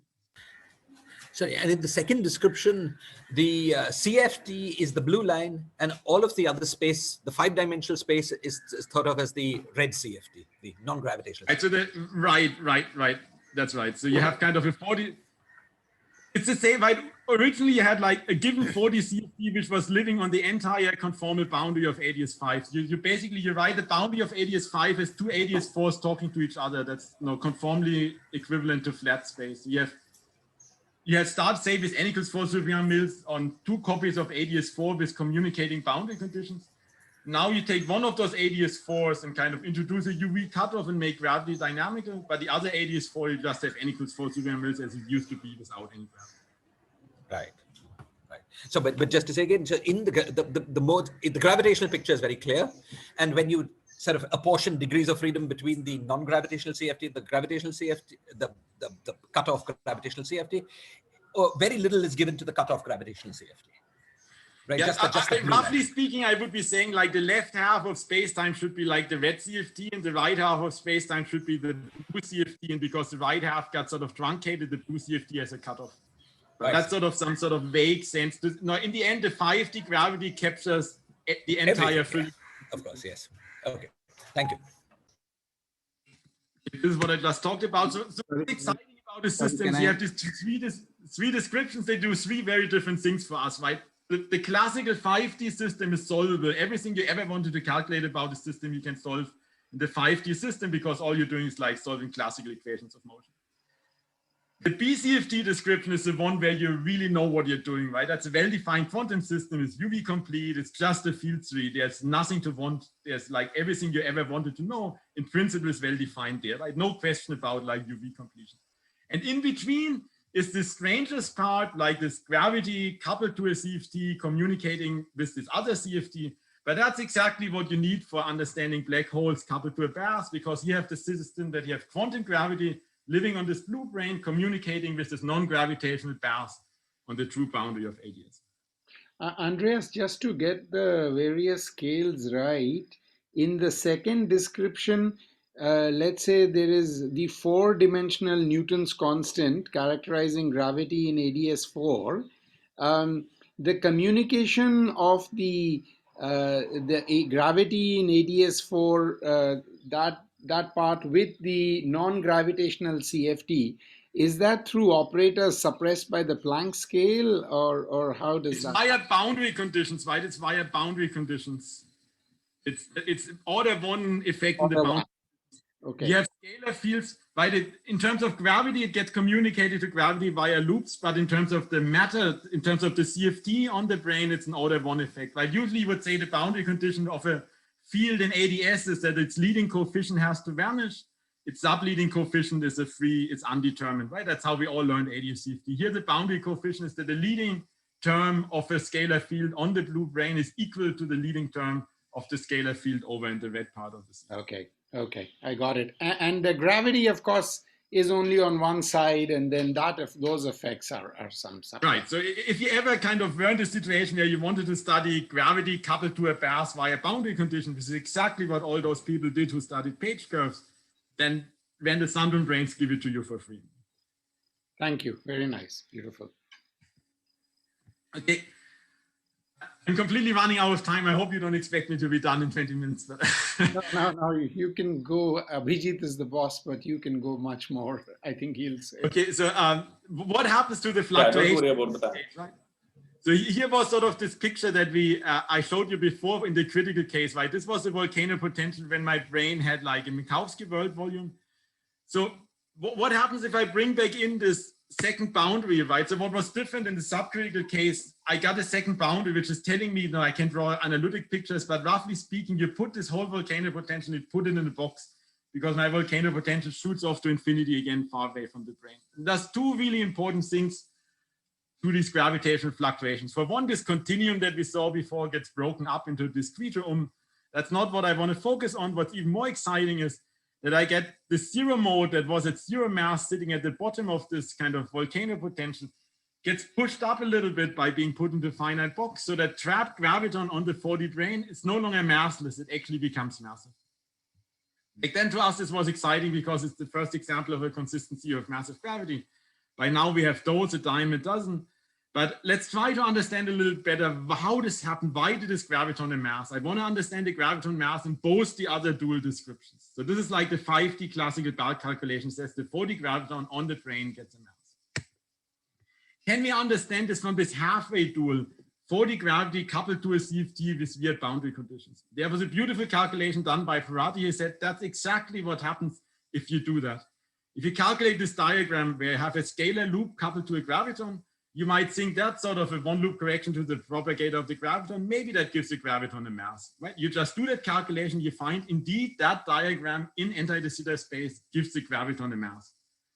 Sorry, and in the second description, the CFT is the blue line, and all of the other space, the 5-dimensional space, is thought of as the red CFT, the non-gravitational. Right, so right. That's right. So you have kind of a 40. It's the same, right? Originally, you had like a given 40 CFT, which was living on the entire conformal boundary of ADS5. You basically, you write the boundary of ADS5 as two ADS4s talking to each other. That's conformally equivalent to flat space. You had start, say, with n equals 4 Sylvian mills on two copies of ADS4 with communicating boundary conditions. Now you take one of those ADS4s and kind of introduce a UV cutoff and make gravity dynamical, but the other ADS4, you just have n equals 4 Sylvian mills as it used to be without any gravity. Right. So, but just to say again, so in the gravitational picture is very clear, and when you sort of apportion degrees of freedom between the non-gravitational CFT, the gravitational CFT, the cutoff gravitational CFT, very little is given to the cutoff gravitational CFT. Right? Yeah, roughly speaking, I would be saying like the left half of space-time should be like the red CFT and the right half of space-time should be the blue CFT, and because the right half got sort of truncated, the blue CFT has a cutoff. Right. That's sort of some sort of vague sense. No, in the end, the 5D gravity captures the entire field. Yeah. Of course, yes. Okay, thank you. This is what I just talked about. So what's exciting about the systems, you have these three descriptions. They do three very different things for us, right? The classical 5D system is solvable. Everything you ever wanted to calculate about the system, you can solve in the 5D system because all you're doing is like solving classical equations of motion. The BCFT description is the one where you really know what you're doing, right? That's a well-defined quantum system. It's UV complete. It's just a field tree. There's nothing to want. There's like everything you ever wanted to know in principle is well-defined there, right? No question about like UV completion. And in between is the strangest part, like this gravity coupled to a CFT communicating with this other CFT. But that's exactly what you need for understanding black holes coupled to a bath, because you have the system that you have quantum gravity living on this blue brane, communicating with this non-gravitational bath on the true boundary of ADS. Andreas, just to get the various scales right, in the second description, let's say there is the 4-dimensional Newton's constant characterizing gravity in ADS4. The communication of the gravity in ADS4, that part with the non-gravitational CFT Is that through operators suppressed by the Planck scale, or how does It's that? via boundary conditions, right? It's via boundary conditions. It's order one effect in the boundary. Okay. You have scalar fields, right? In terms of gravity, it gets communicated to gravity via loops, but in terms of the matter, in terms of the CFT on the brane, it's an order one effect, right? Usually you would say the boundary condition of a field in ADS is that its leading coefficient has to vanish. Its subleading coefficient is it's undetermined, right? That's how we all learned ADS CFT. Here the boundary coefficient is that the leading term of a scalar field on the blue brane is equal to the leading term of the scalar field over in the red part of the CFT. Okay, I got it. And the gravity, of course, is only on one side, and then those effects are some. Right. So if you ever kind of were in a situation where you wanted to study gravity coupled to a bath via boundary condition, which is exactly what all those people did who studied page curves, then Randall-Sundrum branes give it to you for free. Thank you. Very nice. Beautiful. Okay. I'm completely running out of time. I hope you don't expect me to be done in 20 minutes. But No, you can go. Abhijit is the boss, but you can go much more. I think he'll say. Okay, so what happens to the fluctuation? Don't worry about that. Right? So here was sort of this picture that I showed you before in the critical case, right? This was the volcano potential when my brane had like a Minkowski world volume. So what happens if I bring back in this second boundary, right? So what was different in the subcritical case, I got a second boundary, which is telling me, now I can draw analytic pictures, but roughly speaking, you put this whole volcano potential, you put it in a box because my volcano potential shoots off to infinity again, far away from the brane. And there's two really important things to these gravitational fluctuations. For one, this continuum that we saw before gets broken up into discrete. That's not what I want to focus on. What's even more exciting is that I get the zero mode that was at zero mass sitting at the bottom of this kind of volcano potential gets pushed up a little bit by being put into a finite box, so that trapped graviton on the 4D brane is no longer massless, it actually becomes massive. Back then to us this was exciting because it's the first example of a consistency of massive gravity. By now we have those, a dime a dozen. But let's try to understand a little better how this happened. Why did this graviton and mass? I want to understand the graviton mass in both the other dual descriptions. So this is like the 5D classical bulk calculation says the 4D graviton on the brane gets a mass. Can we understand this from this halfway dual, 4D gravity coupled to a CFT with weird boundary conditions? There was a beautiful calculation done by Ferrati. He said that's exactly what happens if you do that. If you calculate this diagram where you have a scalar loop coupled to a graviton, you might think that's sort of a one loop correction to the propagator of the graviton. Maybe that gives the graviton a mass, right? You just do that calculation, you find indeed that diagram in anti-de Sitter space gives the graviton a mass.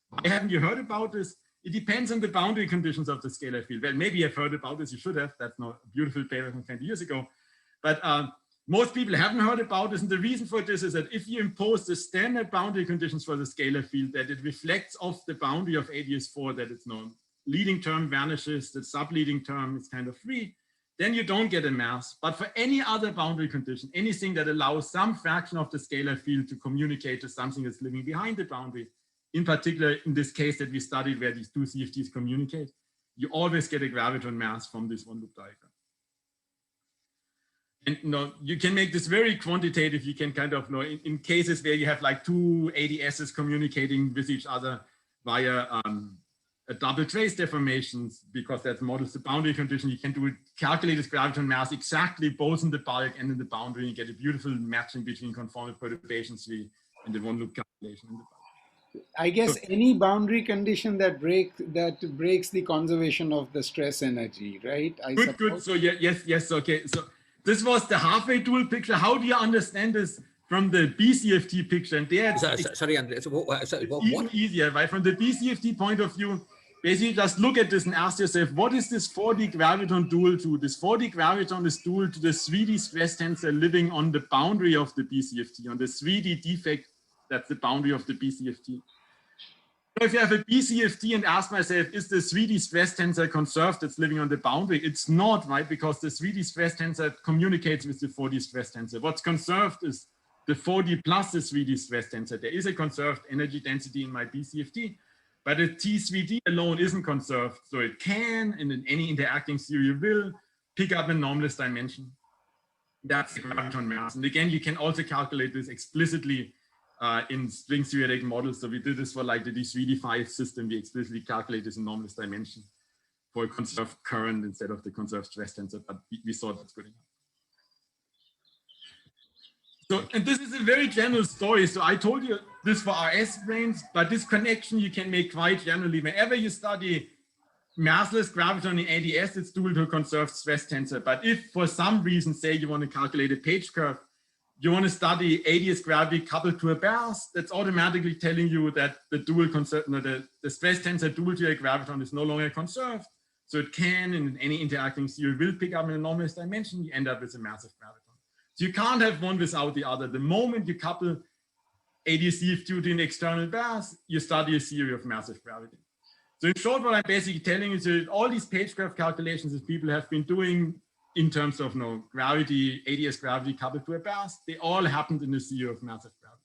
Why haven't you heard about this? It depends on the boundary conditions of the scalar field. Well, maybe you've heard about this, you should have. That's not a beautiful paper from 20 years ago. But most people haven't heard about this. And the reason for this is that if you impose the standard boundary conditions for the scalar field, that it reflects off the boundary of ADS4, that it's known. Leading term vanishes, the subleading term is kind of free, then you don't get a mass. But for any other boundary condition, anything that allows some fraction of the scalar field to communicate to something that's living behind the boundary, in particular in this case that we studied where these two CFTs communicate, you always get a graviton mass from this one loop diagram. And you can make this very quantitative. You can kind of in cases where you have like two ADSs communicating with each other via a double trace deformations, because that models the boundary condition. You can do it, calculate this graviton mass exactly both in the bulk and in the boundary, and get a beautiful matching between conformal perturbation tree and the one loop calculation in the bulk. I guess any boundary condition that breaks the conservation of the stress energy, right? Good. So yes. Okay. So this was the halfway dual picture. How do you understand this from the BCFT picture? And there, sorry, Andre. It's even easier, right? From the BCFT point of view, basically just look at this and ask yourself, what is this 4D graviton dual to? This 4D graviton is dual to the 3D stress tensor living on the boundary of the BCFT, on the 3D defect, that's the boundary of the BCFT. So if you have a BCFT and ask myself, is the 3D stress tensor conserved that's living on the boundary? It's not, right? Because the 3D stress tensor communicates with the 4D stress tensor. What's conserved is the 4D plus the 3D stress tensor. There is a conserved energy density in my BCFT, but the T3D alone isn't conserved. So it can, and in any interacting theory will, pick up a normless dimension. That's the graviton mass. And again, you can also calculate this explicitly in string theoretic models. So we did this for like the D3D5 system. We explicitly calculate this enormous dimension for a conserved current instead of the conserved stress tensor, but we saw that's good enough. So, and this is a very general story. So I told you this for RS branes, but this connection you can make quite generally. Whenever you study massless graviton in ADS, it's dual to a conserved stress tensor. But if for some reason, say you want to calculate a page curve, you want to study ADS gravity coupled to a bath, that's automatically telling you that the dual the stress tensor dual to a graviton is no longer conserved. So it can, in any interacting theory, will pick up an enormous dimension. You end up with a massive graviton. So you can't have one without the other. The moment you couple ADS due to an external bath, you study a theory of massive gravity. So in short, what I'm basically telling you is that all these page graph calculations that people have been doing in terms of gravity, ADS gravity coupled to a bath, they all happened in the theory of massive gravity.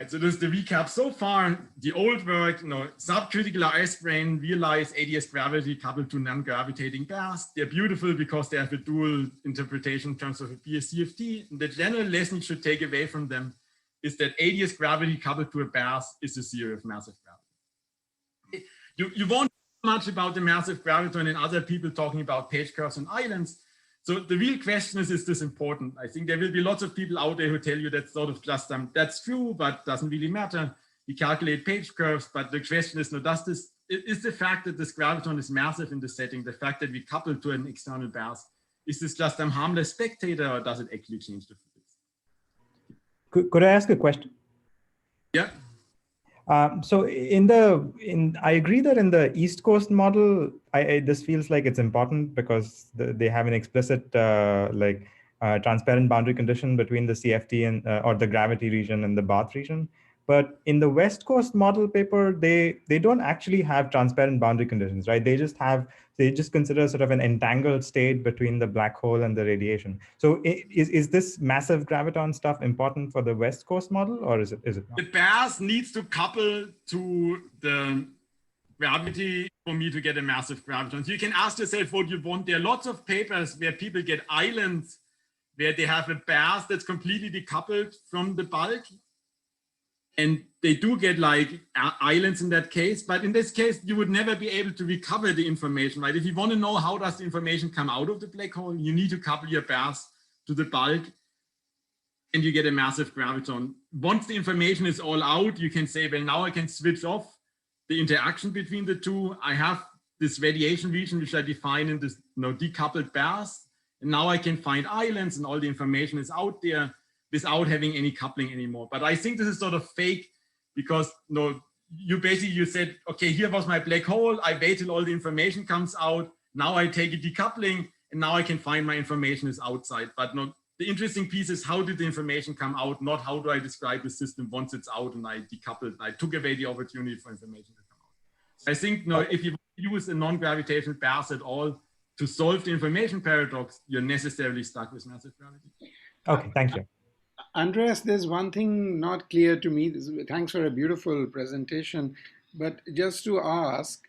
And so this is the recap so far. The old work, subcritical RS brane realize ADS gravity coupled to non-gravitating baths. They're beautiful because they have a dual interpretation in terms of a BSCFT. And the general lesson you should take away from them is that ADS gravity coupled to a bath is a theory of massive gravity. You won't know much about the massive graviton and other people talking about page curves and islands. So the real question is this important? I think there will be lots of people out there who tell you that's sort of just, that's true, but doesn't really matter. You calculate page curves, but the question is, is the fact that this graviton is massive in the setting, the fact that we couple to an external bath, is this just a harmless spectator, or does it actually change the physics? Could I ask a question? Yeah. So I agree that in the East Coast model, this feels like it's important because they have an explicit transparent boundary condition between the CFT and or the gravity region and the bath region. But in the West Coast model paper, they don't actually have transparent boundary conditions, right? They just consider sort of an entangled state between the black hole and the radiation. So is this massive graviton stuff important for the West Coast model, or is it not? The bath needs to couple to the gravity for me to get a massive graviton. So you can ask yourself what you want. There are lots of papers where people get islands where they have a bath that's completely decoupled from the bulk. And they do get like islands in that case, but in this case, you would never be able to recover the information, right? If you want to know how does the information come out of the black hole, you need to couple your bath to the bulk and you get a massive graviton. Once the information is all out, you can say, well, now I can switch off the interaction between the two. I have this radiation region, which I define in this decoupled bath. And now I can find islands and all the information is out there without having any coupling anymore. But I think this is sort of fake because you said, okay, here was my black hole. I wait till all the information comes out. Now I take a decoupling and now I can find my information is outside. But the interesting piece is how did the information come out? Not how do I describe the system once it's out and I decoupled. I took away the opportunity for information to come out. So I think if you use a non-gravitational bath at all to solve the information paradox, you're necessarily stuck with massive gravity. Okay, thank you. Andreas, there's one thing not clear to me. Thanks for a beautiful presentation. But just to ask,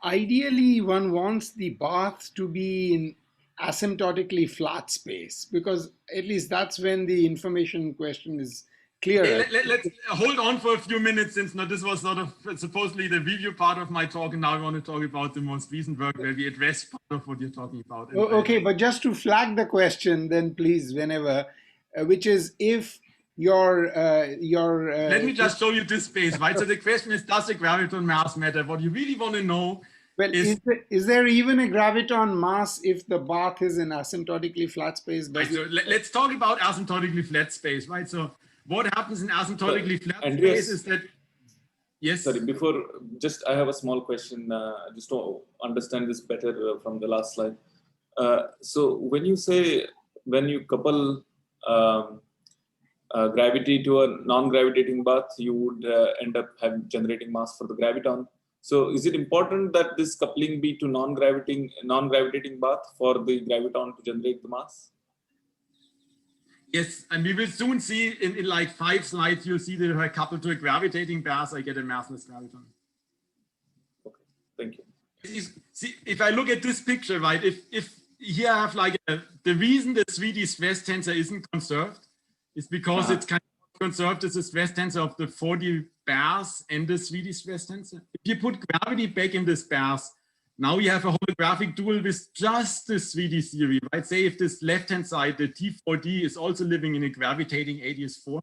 ideally, one wants the bath to be in asymptotically flat space, because at least that's when the information question is clear. Let's hold on for a few minutes, since this was sort of supposedly the review part of my talk, and now I want to talk about the most recent work where we address part of what you're talking about. Okay, but just to flag the question, then please, whenever, which is if your let me just show you this space, right? So the question is, does the graviton mass matter? What you really want to know is there even a graviton mass if the bath is in asymptotically flat space? Right, so let's talk about asymptotically flat space, right? So what happens in asymptotically flat Andreas, space is that, yes? Sorry, before, I have a small question, just to understand this better from the last slide. So when you say, when you couple gravity to a non-gravitating bath, you would end up generating mass for the graviton. So is it important that this coupling be to non-gravitating bath for the graviton to generate the mass? Yes, and we will soon see in like 5 slides, you'll see that if I couple to a gravitating bath, I get a massless graviton. Okay, thank you. See, if I look at this picture, right, if here I have like the reason the 3D stress tensor isn't conserved is because it's kind of conserved is the stress tensor of the 4D bears and the 3D stress tensor. If you put gravity back in this bears, now you have a holographic dual with just the 3D theory, right? Say if this left-hand side, the T4D, is also living in a gravitating ADS4.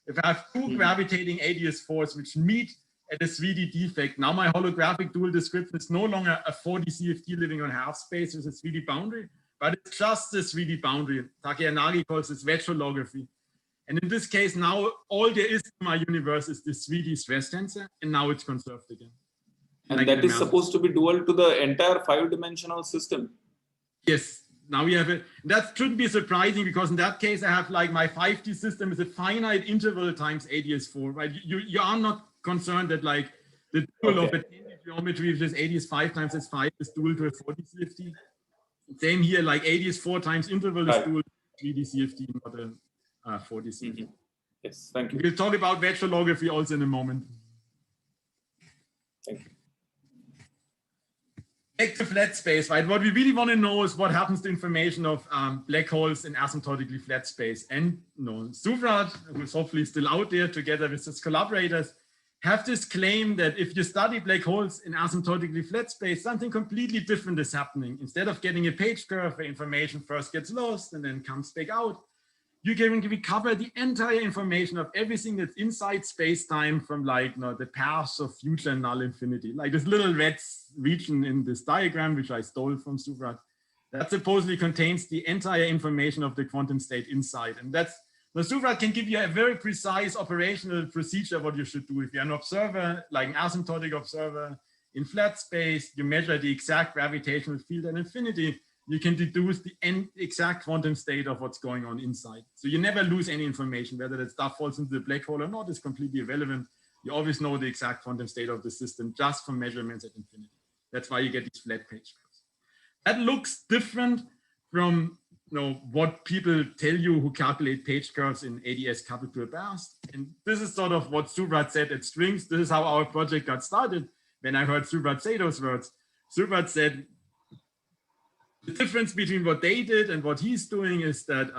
If I have two gravitating ADS4s which meet at a 3D defect, now my holographic dual description is no longer a 4D CFT living on half space with a 3D boundary, but it's just the 3D boundary. Takeyanagi calls this wedge holography. And in this case, now all there is in my universe is this 3D stress tensor, and now it's conserved again. And like that is supposed to be dual to the entire 5-dimensional system. Yes, now we have it. That shouldn't be surprising because in that case, I have like my 5D system is a finite interval times ADS4, right? You are not concerned that like the dual of a 10D geometry, which is ADS5 times S5 is dual to a 4D CFT. Same here, like ADS4 times interval is dual to 3D CFT, not a 4D CFT. Yes, thank you. We'll talk about wedge holography also in a moment. Thank you. Back to flat space, right? What we really want to know is what happens to information of black holes in asymptotically flat space. And Subrat, who's hopefully still out there together with his collaborators, have this claim that if you study black holes in asymptotically flat space, something completely different is happening. Instead of getting a page curve where information first gets lost and then comes back out, you can recover the entire information of everything that's inside space-time from like the paths of future null infinity, like this little red region in this diagram, which I stole from Subrat, that supposedly contains the entire information of the quantum state inside. And that's, Subrat can give you a very precise operational procedure what you should do. If you're an observer, like an asymptotic observer in flat space, you measure the exact gravitational field at infinity, you can deduce the exact quantum state of what's going on inside. So you never lose any information, whether that stuff falls into the black hole or not is completely irrelevant. You always know the exact quantum state of the system just from measurements at infinity. That's why you get these flat page curves. That looks different from what people tell you who calculate page curves in ADS coupled to a burst. And this is sort of what Subrat said at Strings. This is how our project got started. When I heard Subrat say those words, Subrat said, the difference between what they did and what he's doing is that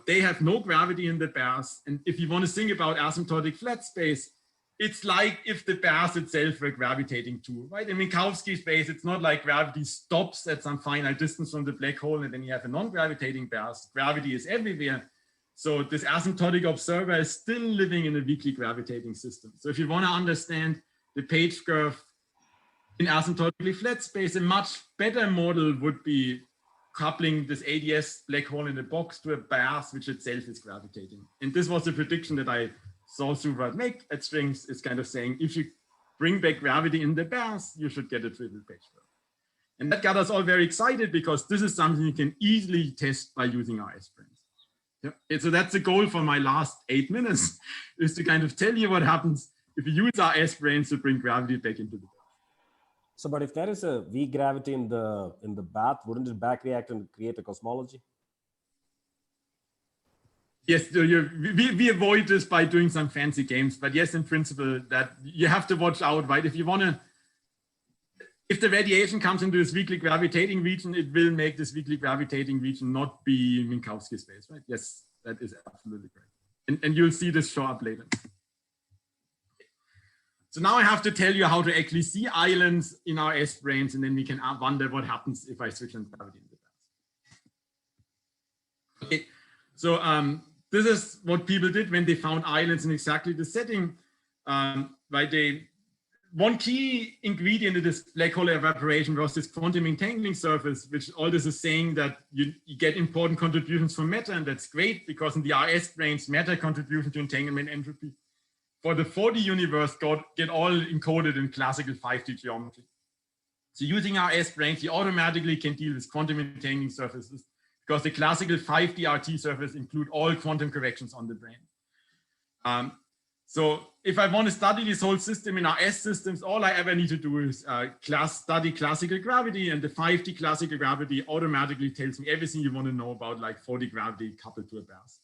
they have no gravity in the bears. And if you want to think about asymptotic flat space, it's like if the bears itself were gravitating too, right? In Minkowski space, it's not like gravity stops at some finite distance from the black hole and then you have a non-gravitating bears. Gravity is everywhere. So this asymptotic observer is still living in a weakly gravitating system. So if you want to understand the page curve in asymptotically flat space, a much better model would be coupling this ADS black hole in a box to a bears which itself is gravitating. And this was the prediction that I saw Subrat make at Strings, is kind of saying, if you bring back gravity in the bears, you should get a triple page curve. And that got us all very excited because this is something you can easily test by using RS branes. Yeah. So that's the goal for my last 8 minutes, is to kind of tell you what happens if you use RS branes to bring gravity back into the bears. So, but if there is a weak gravity in the bath, wouldn't it back react and create a cosmology? Yes, we avoid this by doing some fancy games, but yes, in principle, that you have to watch out, right? If you want to, if the radiation comes into this weakly gravitating region, it will make this weakly gravitating region not be Minkowski space, right? Yes, that is absolutely correct. And you'll see this show up later. So now I have to tell you how to actually see islands in our S-branes, and then we can wonder what happens if I switch on gravity in the past. Okay, so this is what people did when they found islands in exactly the setting. Right, one key ingredient in this black hole evaporation was this quantum entangling surface, which all this is saying that you get important contributions from matter, and that's great because in the RS branes, matter contribution to entanglement entropy for the 4D universe get all encoded in classical 5D geometry. So using RS branes, you automatically can deal with quantum entangling surfaces because the classical 5D RT surface include all quantum corrections on the brane. So if I want to study this whole system in RS systems, all I ever need to do is study classical gravity, and the 5D classical gravity automatically tells me everything you want to know about like 4D gravity coupled to a burst.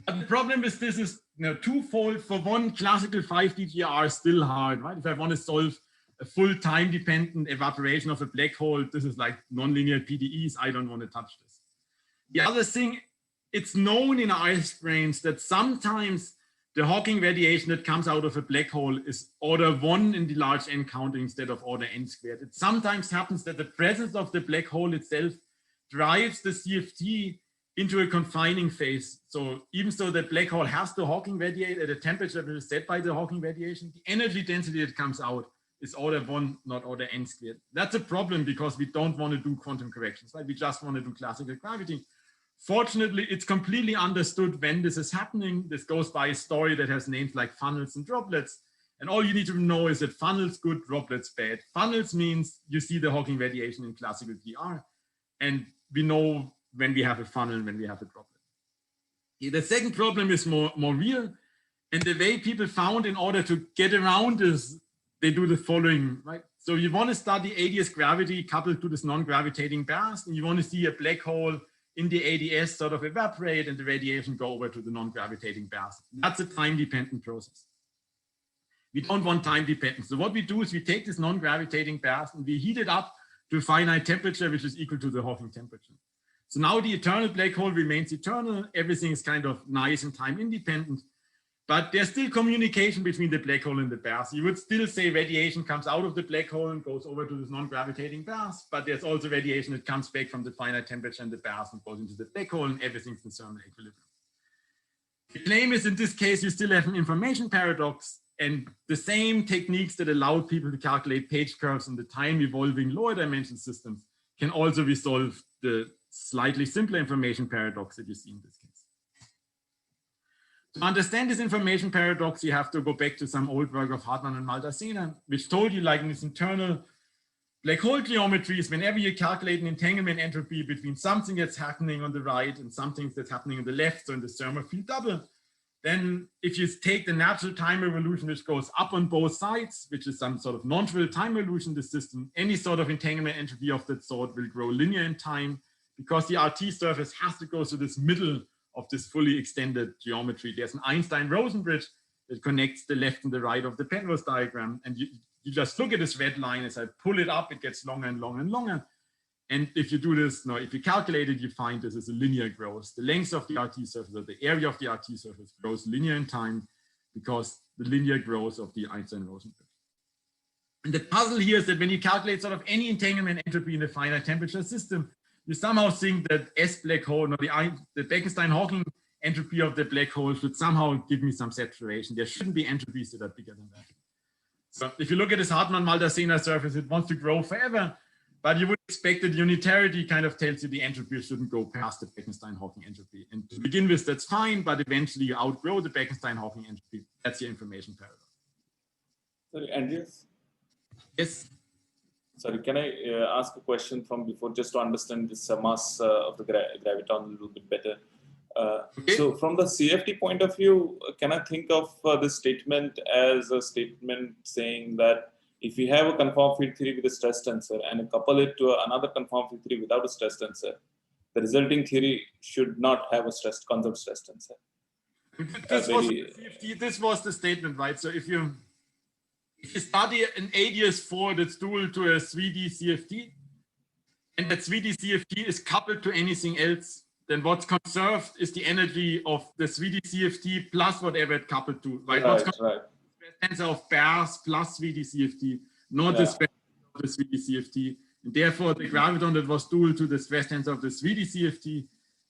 But the problem with this is twofold. For one, classical 5D GR is still hard, right? If I want to solve a full time-dependent evaporation of a black hole, this is like nonlinear PDEs. I don't want to touch this. The other thing it's known in ice branes that sometimes the Hawking radiation that comes out of a black hole is order 1 in the large n counting instead of order n squared. It sometimes happens that the presence of the black hole itself drives the CFT into a confining phase. So even though the black hole has to Hawking radiate at a temperature that is set by the Hawking radiation, the energy density that comes out is order 1, not order n squared. That's a problem because we don't want to do quantum corrections, right? We just want to do classical gravity. Fortunately, it's completely understood when this is happening. This goes by a story that has names like funnels and droplets. And all you need to know is that funnels good, droplets bad. Funnels means you see the Hawking radiation in classical DR. And we know when we have a funnel and when we have a droplet. The second problem is more real. And the way people found in order to get around this, they do the following, right? So you want to study ADS gravity coupled to this non-gravitating burst, and you want to see a black hole in the ADS sort of evaporate and the radiation go over to the non-gravitating burst. That's a time-dependent process. We don't want time dependence. So what we do is we take this non-gravitating burst and we heat it up to a finite temperature, which is equal to the Hawking temperature. So now the eternal black hole remains eternal. Everything is kind of nice and time independent, but there's still communication between the black hole and the burst. You would still say radiation comes out of the black hole and goes over to this non-gravitating burst, but there's also radiation that comes back from the finite temperature and the burst and goes into the black hole, and everything's in thermal equilibrium. The claim is in this case, you still have an information paradox, and the same techniques that allowed people to calculate page curves in the time evolving lower dimension systems can also resolve the slightly simpler information paradox that you see in this case. To understand this information paradox, you have to go back to some old work of Hartmann and Maldacena, which told you, like in this internal black hole geometries, whenever you calculate an entanglement entropy between something that's happening on the right and something that's happening on the left, so in the thermal field double, then if you take the natural time evolution, which goes up on both sides, which is some sort of non-trivial time evolution in the system, any sort of entanglement entropy of that sort will grow linear in time because the RT surface has to go through this middle of this fully extended geometry. There's an Einstein-Rosen bridge that connects the left and the right of the Penrose diagram. And you just look at this red line, as I pull it up, it gets longer and longer and longer. And if you do this, no, if you calculate it, you find this is a linear growth. The length of the RT surface, or the area of the RT surface, grows linear in time because the linear growth of the Einstein-Rosen bridge. And the puzzle here is that when you calculate sort of any entanglement entropy in a finite temperature system, you somehow think that S black hole, or the Bekenstein-Hawking entropy of the black hole should somehow give me some saturation. There shouldn't be entropies that are bigger than that. So if you look at this Hartmann-Maldacena surface, it wants to grow forever, but you would expect that unitarity kind of tells you the entropy shouldn't go past the Bekenstein-Hawking entropy. And to begin with, that's fine, but eventually you outgrow the Bekenstein-Hawking entropy. That's your information paradox. Sorry, Andreas? Yes. Sorry, can I ask a question from before, just to understand this mass of the graviton a little bit better? Okay. So from the CFT point of view, can I think of this statement as a statement saying that if you have a conformal field theory with a stress tensor and couple it to another conformal field theory without a stress tensor, the resulting theory should not have a conserved stress tensor? This was the statement, right? So if you study an ADS4 that's dual to a 3D CFT, and that 3D CFT is coupled to anything else, then what's conserved is the energy of the 3D CFT plus whatever it coupled to, right? What's conserved is the tensor of pairs plus 3D CFT, not the stress of the 3D CFT. And therefore, the graviton that was dual to the stress tensor of the 3D CFT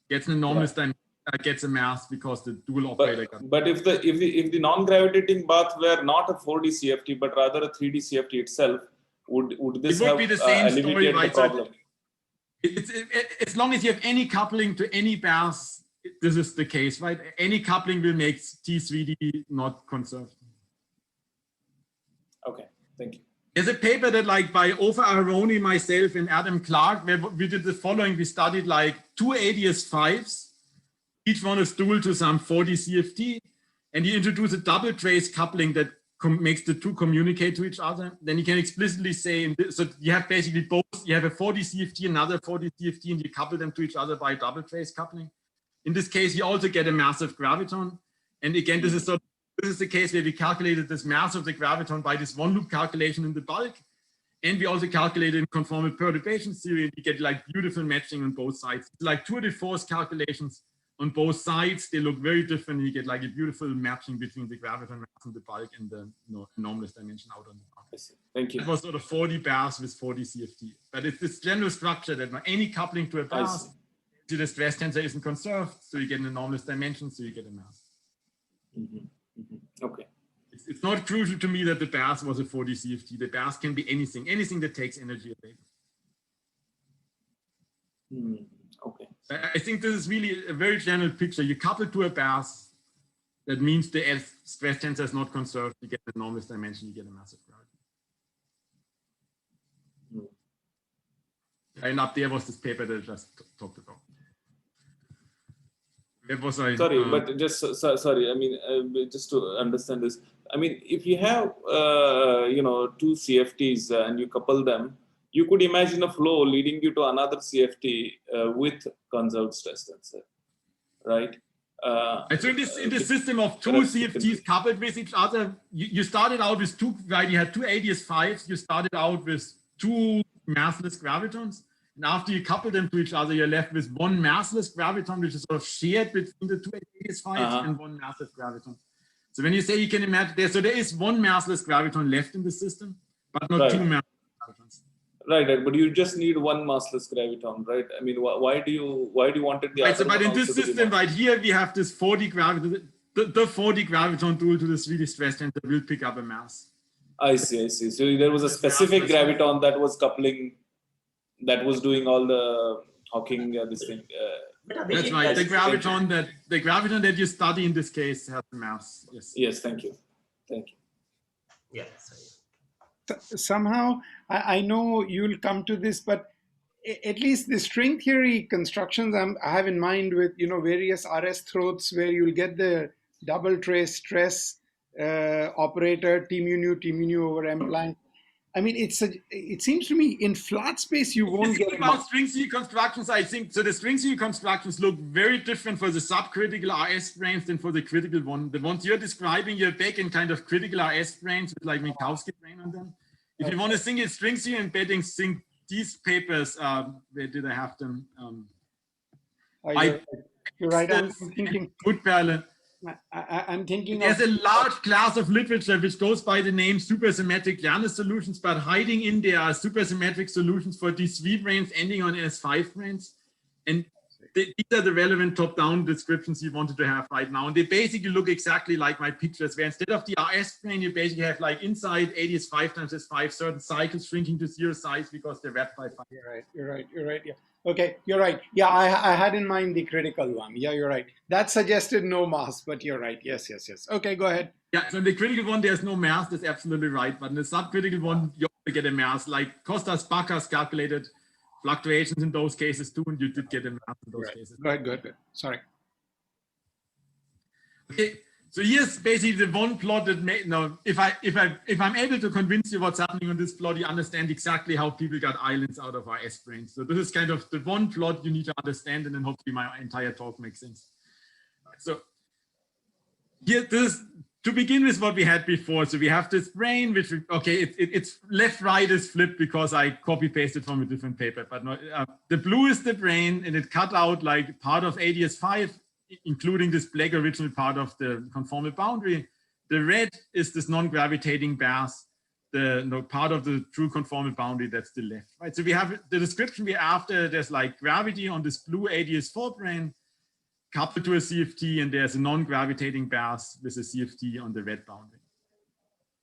gets an enormous dimension. Gets a mass because the dual operator. But if the non-gravitating bath were not a 4D CFT but rather a 3D CFT itself, would this have be the same story, alleviated right? the problem? As long as you have any coupling to any bath, this is the case, right? Any coupling will make T3D not conserved. Okay, thank you. There's a paper that, like, by Ofer Aharoni, myself, and Adam Clark, where we did the following. We studied like 2 ADS5s. Each one is dual to some 4D CFT, and you introduce a double trace coupling that makes the two communicate to each other. Then you can explicitly say, so you have basically both, you have a 4D CFT, another 4D CFT, and you couple them to each other by double trace coupling. In this case, you also get a massive graviton. And again, this is the case where we calculated this mass of the graviton by this one loop calculation in the bulk. And we also calculated in conformal perturbation theory, and you get like beautiful matching on both sides. It's like 2 to the 4th calculations on both sides, they look very different. You get like a beautiful matching between the graviton mass and the bulk and the anomalous dimension out on the boundary. Thank you. It was sort of 40 bars with 40 CFT. But it's this general structure that any coupling to a bar, so the stress tensor isn't conserved, so you get an anomalous dimension, so you get a mass. Okay. It's not crucial to me that the bars was a 40 CFT. The bars can be anything that takes energy away. Okay. I think this is really a very general picture. You couple to a bars, that means the stress tensor is not conserved. You get an anomalous dimension, you get a massive gravity. And up there was this paper that I just talked about. Where was I? Sorry, but just sorry. I mean, just to understand this. I mean, if you have two CFTs and you couple them, you could imagine a flow leading you to another CFT with conserved stress tensor, right? So in this system of two CFTs coupled with each other, you started out with two, right? You had two ADS5s. You started out with two massless gravitons. And after you couple them to each other, you're left with one massless graviton, which is sort of shared between the two ADS5s and one massive graviton. So when you say you can imagine there, so there is one massless graviton left in the system, but not two massless gravitons. Right, but you just need one massless graviton, right? I mean, why do you want it the other? So, but in this system right here, we have this 40 graviton, the 40 graviton dual to the 3D stress tensor will pick up a mass. I see. So there was a specific graviton that was coupling, that was doing all the Hawking this thing. That's right. The graviton that you study in this case has a mass. Yes. Yes. Thank you. Yeah. Somehow, I know you'll come to this, but at least the string theory constructions I have in mind with various RS throats where you'll get the double trace stress operator T mu nu over M blank. I mean, it seems to me in flat space you won't get about string theory constructions. I think so. The string theory constructions look very different for the subcritical RS branes than for the critical one. The ones you're describing, you're back in kind of critical RS branes with like Minkowski brane on them. If you want to think it string theory embedding, think these papers. Where did I have them? You're right. I'm thinking. Good parallel. I'm thinking there's a large class of literature which goes by the name supersymmetric Llanes solutions, but hiding in there are supersymmetric solutions for these V branes ending on S5 branes. And these are the relevant top-down descriptions you wanted to have right now. And they basically look exactly like my pictures, where instead of the RS brane, you basically have like inside ADS5 times S5 certain cycles shrinking to 0 size because they're wrapped by 5. You're right. Yeah. Okay, you're right. Yeah, I had in mind the critical one. Yeah, you're right. That suggested no mass, but you're right. Yes. Okay, go ahead. Yeah, so in the critical one, there's no mass. That's absolutely right. But in the subcritical one, you also get a mass. Like Costas-Bacchus calculated fluctuations in those cases too, and you did get a mass in those cases. Good. Sorry. Okay, so here's basically the one plot that if I'm able to convince you what's happening on this plot, you understand exactly how people got islands out of our S branes. So this is kind of the one plot you need to understand, and then hopefully my entire talk makes sense. So here, to begin with what we had before. So we have this brane, which it's left-right is flipped because I copy-pasted from a different paper. But no, the blue is the brane, and it cut out like part of ADS5, including this black original part of the conformal boundary. The red is this non-gravitating bars, the part of the true conformal boundary that's the left, right? So we have the description we're after. There's like gravity on this blue ADS4 brane coupled to a CFT, and there's a non-gravitating bars with a CFT on the red boundary.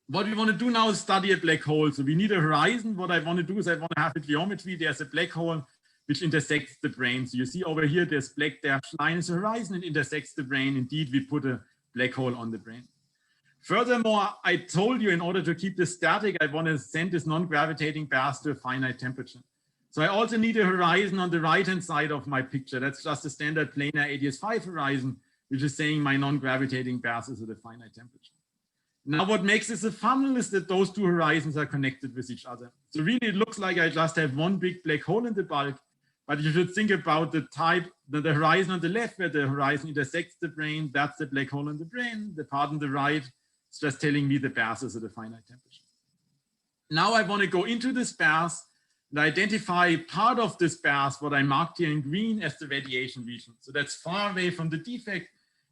What we want to do now is study a black hole. So we need a horizon. What I want to do is I want to have a geometry. There's a black hole which intersects the brane. So you see over here, this black dashed line is a horizon. It intersects the brane. Indeed, we put a black hole on the brane. Furthermore, I told you in order to keep this static, I want to send this non-gravitating bars to a finite temperature. So I also need a horizon on the right-hand side of my picture. That's just a standard planar ADS5 horizon, which is saying my non-gravitating bars is at a finite temperature. Now, what makes this a funnel is that those two horizons are connected with each other. So really, it looks like I just have one big black hole in the bulk, but you should think about the type, the horizon on the left, where the horizon intersects the brane, that's the black hole in the brane. The part on the right is just telling me the bars is at a finite temperature. Now I want to go into this bars and identify part of this bath, what I marked here in green, as the radiation region. So that's far away from the defect.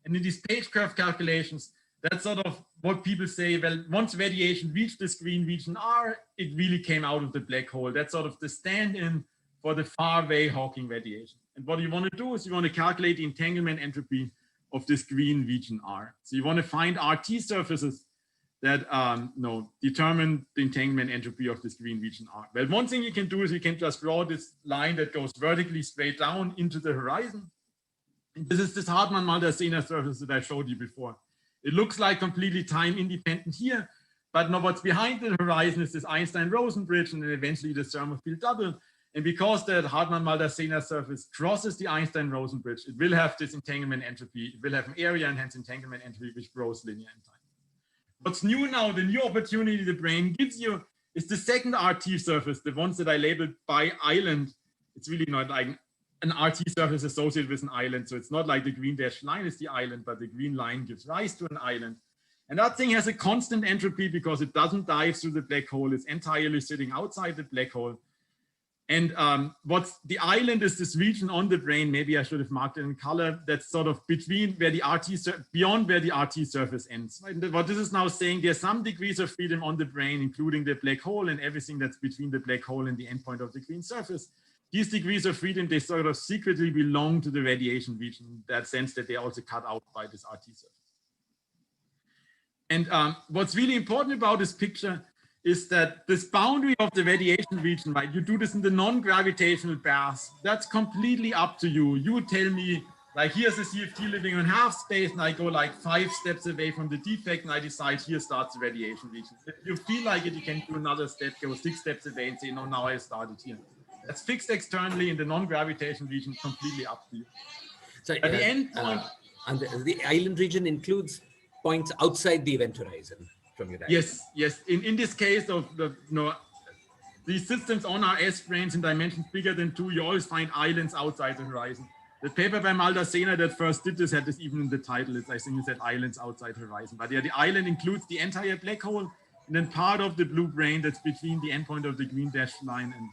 And in these page curve calculations, that's sort of what people say, well, once radiation reached this green region R, it really came out of the black hole. That's sort of the stand-in for the far away Hawking radiation. And what you want to do is you want to calculate the entanglement entropy of this green region R. So you want to find RT surfaces that determine the entanglement entropy of this green region R. Well, one thing you can do is you can just draw this line that goes vertically straight down into the horizon. And this is this Hartmann-Maldacena surface that I showed you before. It looks like completely time independent here, but now what's behind the horizon is this Einstein-Rosen bridge and then eventually the thermal field double. And because that Hartmann-Maldacena surface crosses the Einstein-Rosen bridge, it will have this entanglement entropy. It will have an area and hence entanglement entropy which grows linear in time. What's new now, the new opportunity the brane gives you is the second RT surface, the ones that I labeled by island. It's really not like an RT surface associated with an island. So it's not like the green dashed line is the island, but the green line gives rise to an island. And that thing has a constant entropy because it doesn't dive through the black hole. It's entirely sitting outside the black hole. And what's the island is this region on the brane, maybe I should have marked it in color, that's sort of between where the beyond where the RT surface ends. And what this is now saying, there's some degrees of freedom on the brane, including the black hole and everything that's between the black hole and the endpoint of the green surface. These degrees of freedom, they sort of secretly belong to the radiation region in that sense that they're also cut out by this RT surface. And what's really important about this picture is that this boundary of the radiation region, right? You do this in the non-gravitational bath. That's completely up to you. You tell me, like, here's a CFT living on half space, and I go like 5 steps away from the defect, and I decide here starts the radiation region. If you feel like it, you can do another step, go 6 steps away, and say, no, now I started here. That's fixed externally in the non-gravitational region, completely up to you. So at the end point, and the island region includes points outside the event horizon. Yes, yes. In this case of these systems on our S-branes in dimensions bigger than 2, you always find islands outside the horizon. The paper by Maldacena that first did this had this even in the title. I think it said islands outside horizon. But yeah, the island includes the entire black hole and then part of the blue brane that's between the endpoint of the green dashed line and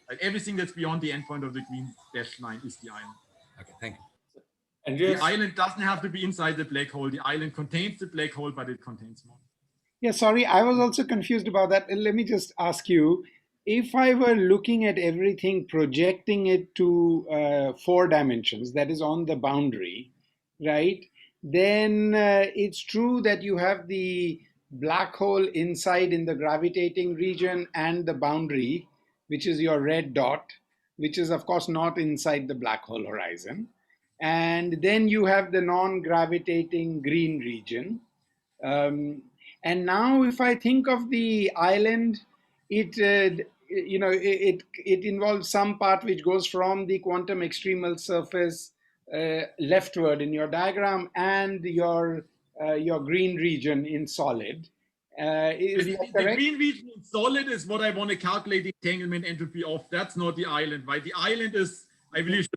like everything that's beyond the endpoint of the green dashed line is the island. Okay, thank you. And the island doesn't have to be inside the black hole. The island contains the black hole, but it contains more. Yeah, sorry, I was also confused about that. Let me just ask you, if I were looking at everything, projecting it to 4 dimensions, that is on the boundary, right? Then it's true that you have the black hole inside in the gravitating region and the boundary, which is your red dot, which is of course not inside the black hole horizon. And then you have the non-gravitating green region. And now if I think of the island, it involves some part which goes from the quantum extremal surface leftward in your diagram and your green region in solid. Is that correct? The green region in solid is what I want to calculate the entanglement entropy of. That's not the island, right? The island is, I believe,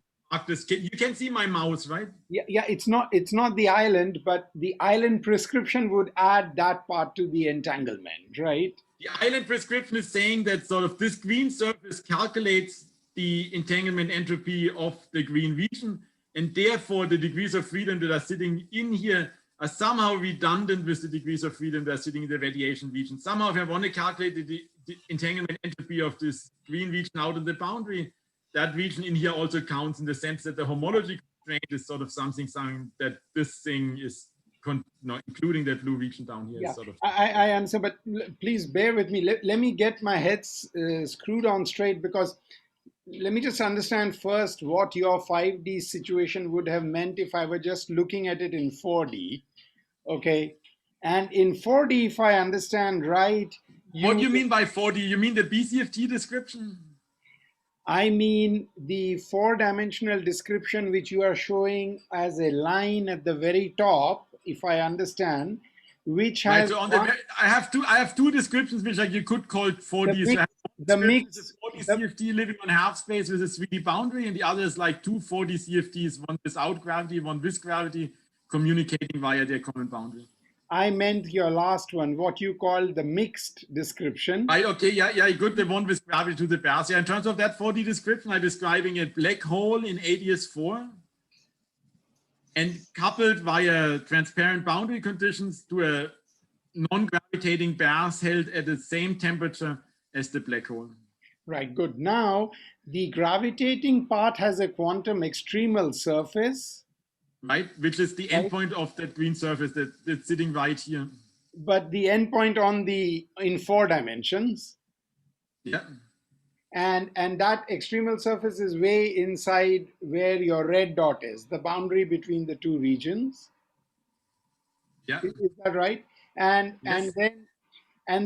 this. You can see my mouse, right? Yeah, it's not the island, but the island prescription would add that part to the entanglement, right? The island prescription is saying that sort of this green surface calculates the entanglement entropy of the green region, and therefore the degrees of freedom that are sitting in here are somehow redundant with the degrees of freedom that are sitting in the radiation region. Somehow, if I want to calculate the entanglement entropy of this green region out of the boundary, that region in here also counts in the sense that the homology constraint is sort of something that this thing is, including that blue region down here. Yeah, sort of. I answer, but please bear with me. Let me get my head screwed on straight, because let me just understand first what your 5D situation would have meant if I were just looking at it in 4D, okay? And in 4D, if I understand right... What do you mean by 4D? You mean the BCFT description? I mean the 4-dimensional description which you are showing as a line at the very top, if I understand, which has... Right, so I have two descriptions which you could call 4D. The mix is 4D CFT living on half space with a 3D boundary, and the other is like 2 4D CFTs, one without gravity, one with gravity, communicating via their common boundary. I meant your last one, what you call the mixed description. Right, okay, yeah, good. The one with gravity to the bath. Yeah, in terms of that 4D description, I'm describing a black hole in ADS4 and coupled via transparent boundary conditions to a non-gravitating bath held at the same temperature as the black hole. Right, good. Now, the gravitating part has a quantum extremal surface. Right, which is the endpoint of that green surface that's sitting right here. But the endpoint in 4 dimensions. Yeah. And that extremal surface is way inside where your red dot is, the boundary between the 2 regions. Yeah. Is that right? And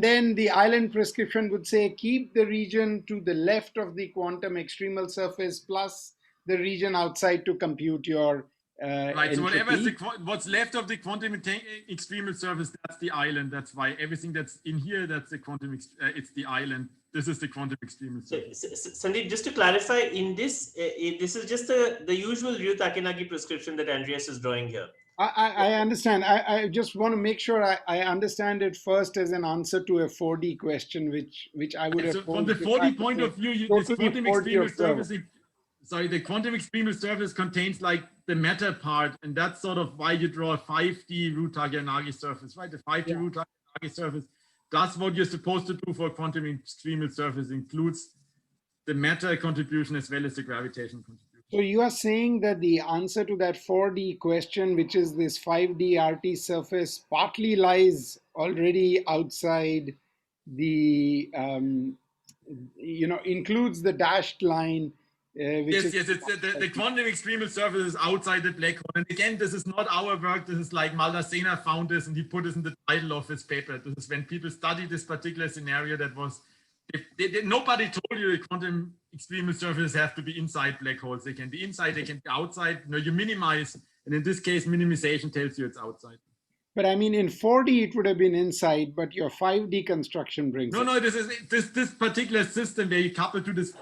then the island prescription would say keep the region to the left of the quantum extremal surface plus the region outside to compute your right. So entropy. what's left of the quantum extremal surface, that's the island. That's why everything that's in here, that's the quantum. It's the island. This is the quantum extremal surface. So, Sandeep, just to clarify, in this, this is just the usual Ryu-Takenagi prescription that Andreas is drawing here. I understand. I just want to make sure I understand it first as an answer to a 4D question, which I would have. So from the 4D point of view, this quantum extremal surface. Sorry, the quantum extremal surface contains like the matter part, and that's sort of why you draw a 5D Ryu-Takenagi surface, right? The 5D Ryu-Takenagi surface. That's what you're supposed to do for a quantum extremal surface, includes the matter contribution as well as the gravitation contribution. So you are saying that the answer to that 4D question, which is this 5D RT surface, partly lies already outside the, includes the dashed line. Yes, it's the quantum extremal surface is outside the black hole. And again, this is not our work. This is like Maldacena found this, and he put this in the title of his paper. This is when people study this particular scenario that was, nobody told you the quantum extremal surfaces have to be inside black holes. They can be inside, they can be outside. You minimize, and in this case, minimization tells you it's outside. But I mean, in 4D, it would have been inside, but your 5D construction brings it. No, this particular system where you couple to this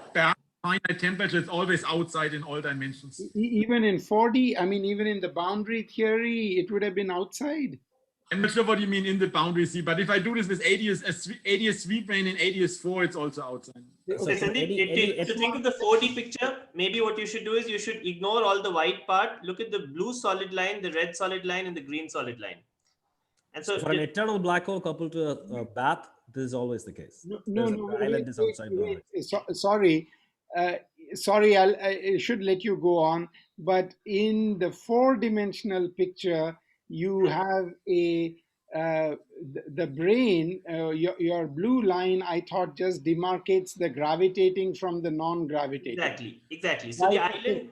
finite temperature is always outside in all dimensions. Even in 4D, I mean, even in the boundary theory, it would have been outside. I'm not sure what you mean in the boundary C, but if I do this with ADS3 brane and ADS4, it's also outside. Okay, Sandeep, to think of the 4D picture, maybe what you should do is you should ignore all the white part, look at the blue solid line, the red solid line, and the green solid line. And so for an eternal black hole coupled to a bath, this is always the case. No, the island is outside the sorry. Sorry, I should let you go on. But in the 4-dimensional picture, you have the brane, your blue line, I thought just demarcates the gravitating from the non-gravitating. Exactly. So the island.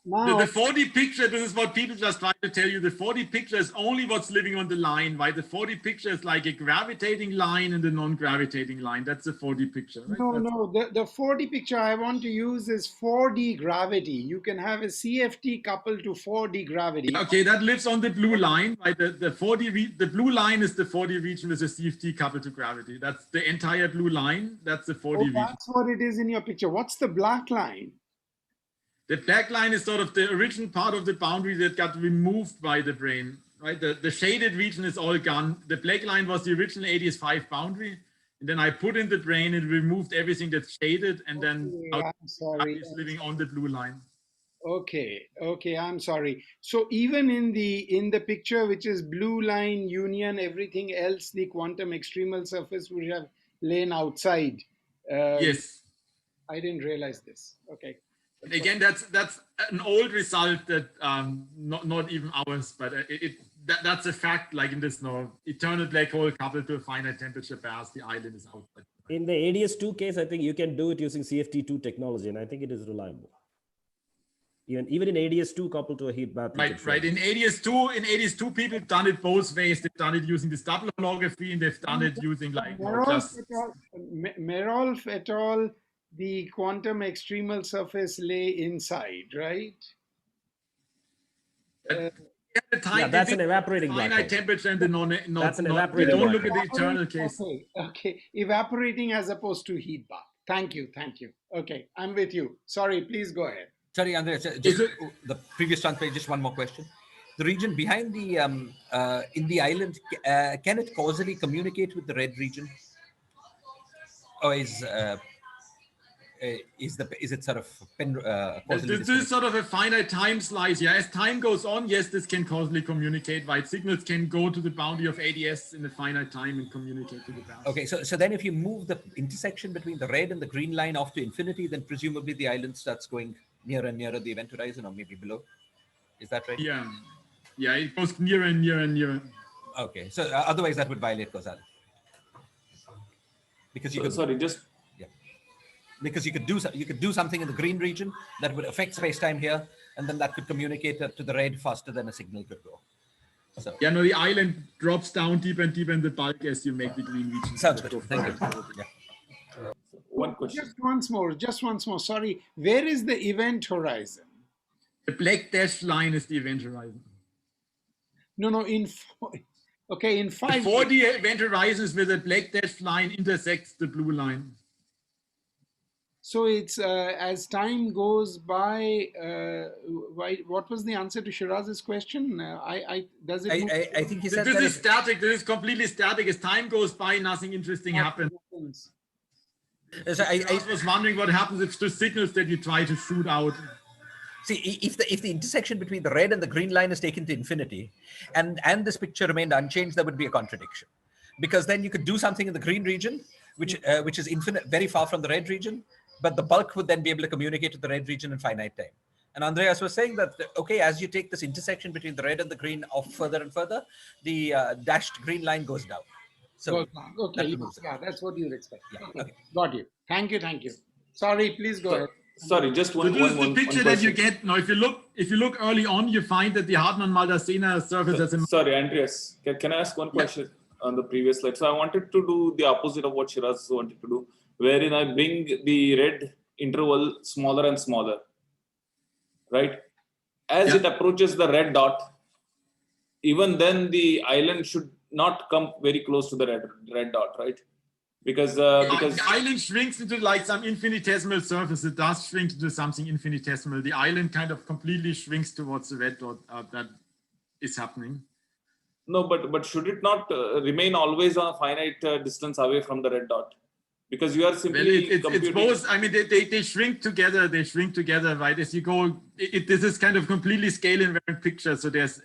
Now, the 4D picture, this is what people just try to tell you. The 4D picture is only what's living on the line, right? The 4D picture is like a gravitating line and a non-gravitating line. That's the 4D picture, right? No, the 4D picture I want to use is 4D gravity. You can have a CFT coupled to 4D gravity. Okay, that lives on the blue line, right? The blue line is the 4D region with a CFT coupled to gravity. That's the entire blue line. That's the 4D region. That's what it is in your picture. What's the black line? The black line is sort of the original part of the boundary that got removed by the brane, right? The shaded region is all gone. The black line was the original ADS5 boundary. And then I put in the brane and removed everything that's shaded. And then it's living on the blue line. Okay, I'm sorry. So even in the picture, which is blue line union, everything else, the quantum extremal surface would have lain outside. Yes. I didn't realize this. Okay. Again, that's an old result that not even ours, but that's a fact. Like in this eternal black hole coupled to a finite temperature bath, the island is outside. In the ADS2 case, I think you can do it using CFT2 technology, and I think it is reliable. Even in ADS2 coupled to a heat bath. Right. In ADS2, people have done it both ways. They've done it using the double holography, and they've done it using like Merolf et al. The quantum extremal surface lay inside, right? That's an evaporating black hole. Finite temperature and the that's an evaporating. Don't look at the eternal case. Okay. Evaporating as opposed to heat bath. Thank you. Okay, I'm with you. Sorry, please go ahead. Sorry, Andreas, just the previous translate, just one more question. the region behind the in the island, can it causally communicate with the red region, or is it sort of causally This is sort of a finite time slice. Yeah, as time goes on, yes, this can causally communicate. Right, signals can go to the boundary of ADS in a finite time and communicate to the boundary. Okay, so then if you move the intersection between the red and the green line off to infinity, then presumably the island starts going nearer and nearer the event horizon, or maybe below. Is that right? Yeah, yeah, it goes nearer and nearer and nearer. Okay, so otherwise that would violate causality, because you could, sorry, just because you could do something in the green region that would affect space-time here, and then that could communicate to the red faster than a signal could go. So yeah, no, the island drops down deeper and deeper in the bulk as you make the green region. Sounds good. Thank you. Yeah. one question. Just once more. Sorry, where is the event horizon? The black dashed line is the event horizon. No, in 5. The 4D event horizon is where the black dashed line intersects the blue line. So it's as time goes by. What was the answer to Shiraz's question? Does it? I think he said this is static. This is completely static. As time goes by, nothing interesting happens. So I was wondering what happens if the signals that you try to shoot out. See, if the intersection between the red and the green line is taken to infinity, and this picture remained unchanged, there would be a contradiction, because then you could do something in the green region, which is infinite, very far from the red region, but the bulk would then be able to communicate to the red region in finite time. And Andreas was saying that, okay, as you take this intersection between the red and the green off further and further, the dashed green line goes down. So okay, yeah, that's what you'd expect. Yeah, okay. Got you. Thank you. Sorry, please go ahead. Sorry, just one. So this is the picture that you get now. If you look early on, you find that the Hartmann-Maldacena surface has a. Sorry, Andreas, can I ask one question on the previous slide? So I wanted to do the opposite of what Shiraz wanted to do, wherein I bring the red interval smaller and smaller, right? As it approaches the red dot, even then the island should not come very close to the red dot, right? Because the island shrinks into like some infinitesimal surface. It does shrink into something infinitesimal. The island kind of completely shrinks towards the red dot. That is happening. No, but should it not remain always on a finite distance away from the red dot? Because you are simply it's both. I mean, they shrink together. They shrink together, right? As you go, this is kind of completely scale invariant picture. So there's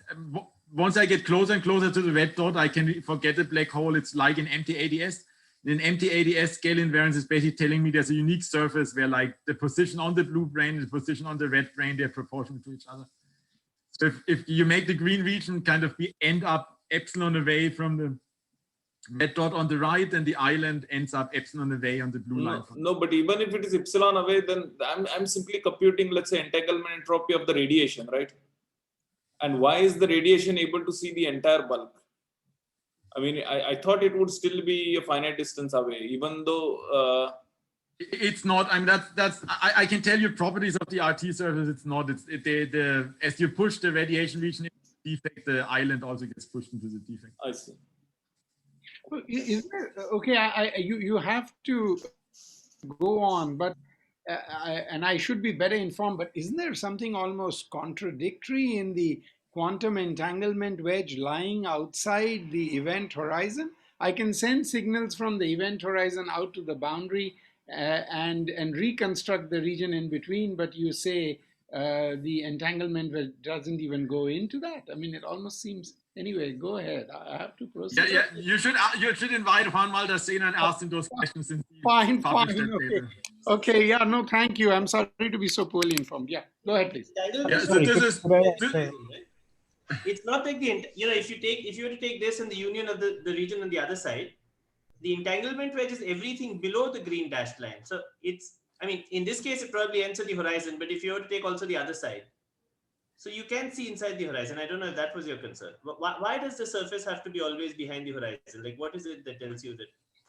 once I get closer and closer to the red dot, I can forget the black hole. It's like an empty ADS. In empty ADS, scale invariance is basically telling me there's a unique surface where like the position on the blue brane and the position on the red brane, they're proportional to each other. So if you make the green region kind of end up epsilon away from the red dot on the right, then the island ends up epsilon away on the blue line. No, but even if it is epsilon away, then I'm simply computing, let's say, entanglement entropy of the radiation, right? And why is the radiation able to see the entire bulk? I mean, I thought it would still be a finite distance away, even though it's not. I mean, I can tell you properties of the RT surface. It's not. As you push the radiation region into the defect, the island also gets pushed into the defect. I see. Is there, okay, you have to go on, but and I should be better informed. But isn't there something almost contradictory in the quantum entanglement wedge lying outside the event horizon? I can send signals from the event horizon out to the boundary and reconstruct the region in between, but you say the entanglement wedge doesn't even go into that. I mean, it almost seems. Anyway, go ahead. I have to proceed. Yeah. You should invite Hartmann-Maldacena and ask him those questions. Fine. Okay. Yeah. No, thank you. I'm sorry to be so poorly informed. Yeah. Go ahead, please. It's not like if you were to take this and the union of the region on the other side, the entanglement wedge is everything below the green dashed line. So I mean, in this case, it probably ends at the horizon, but if you were to take also the other side, so you can see inside the horizon. I don't know if that was your concern. Why does the surface have to be always behind the horizon? Like, what is it that tells you that?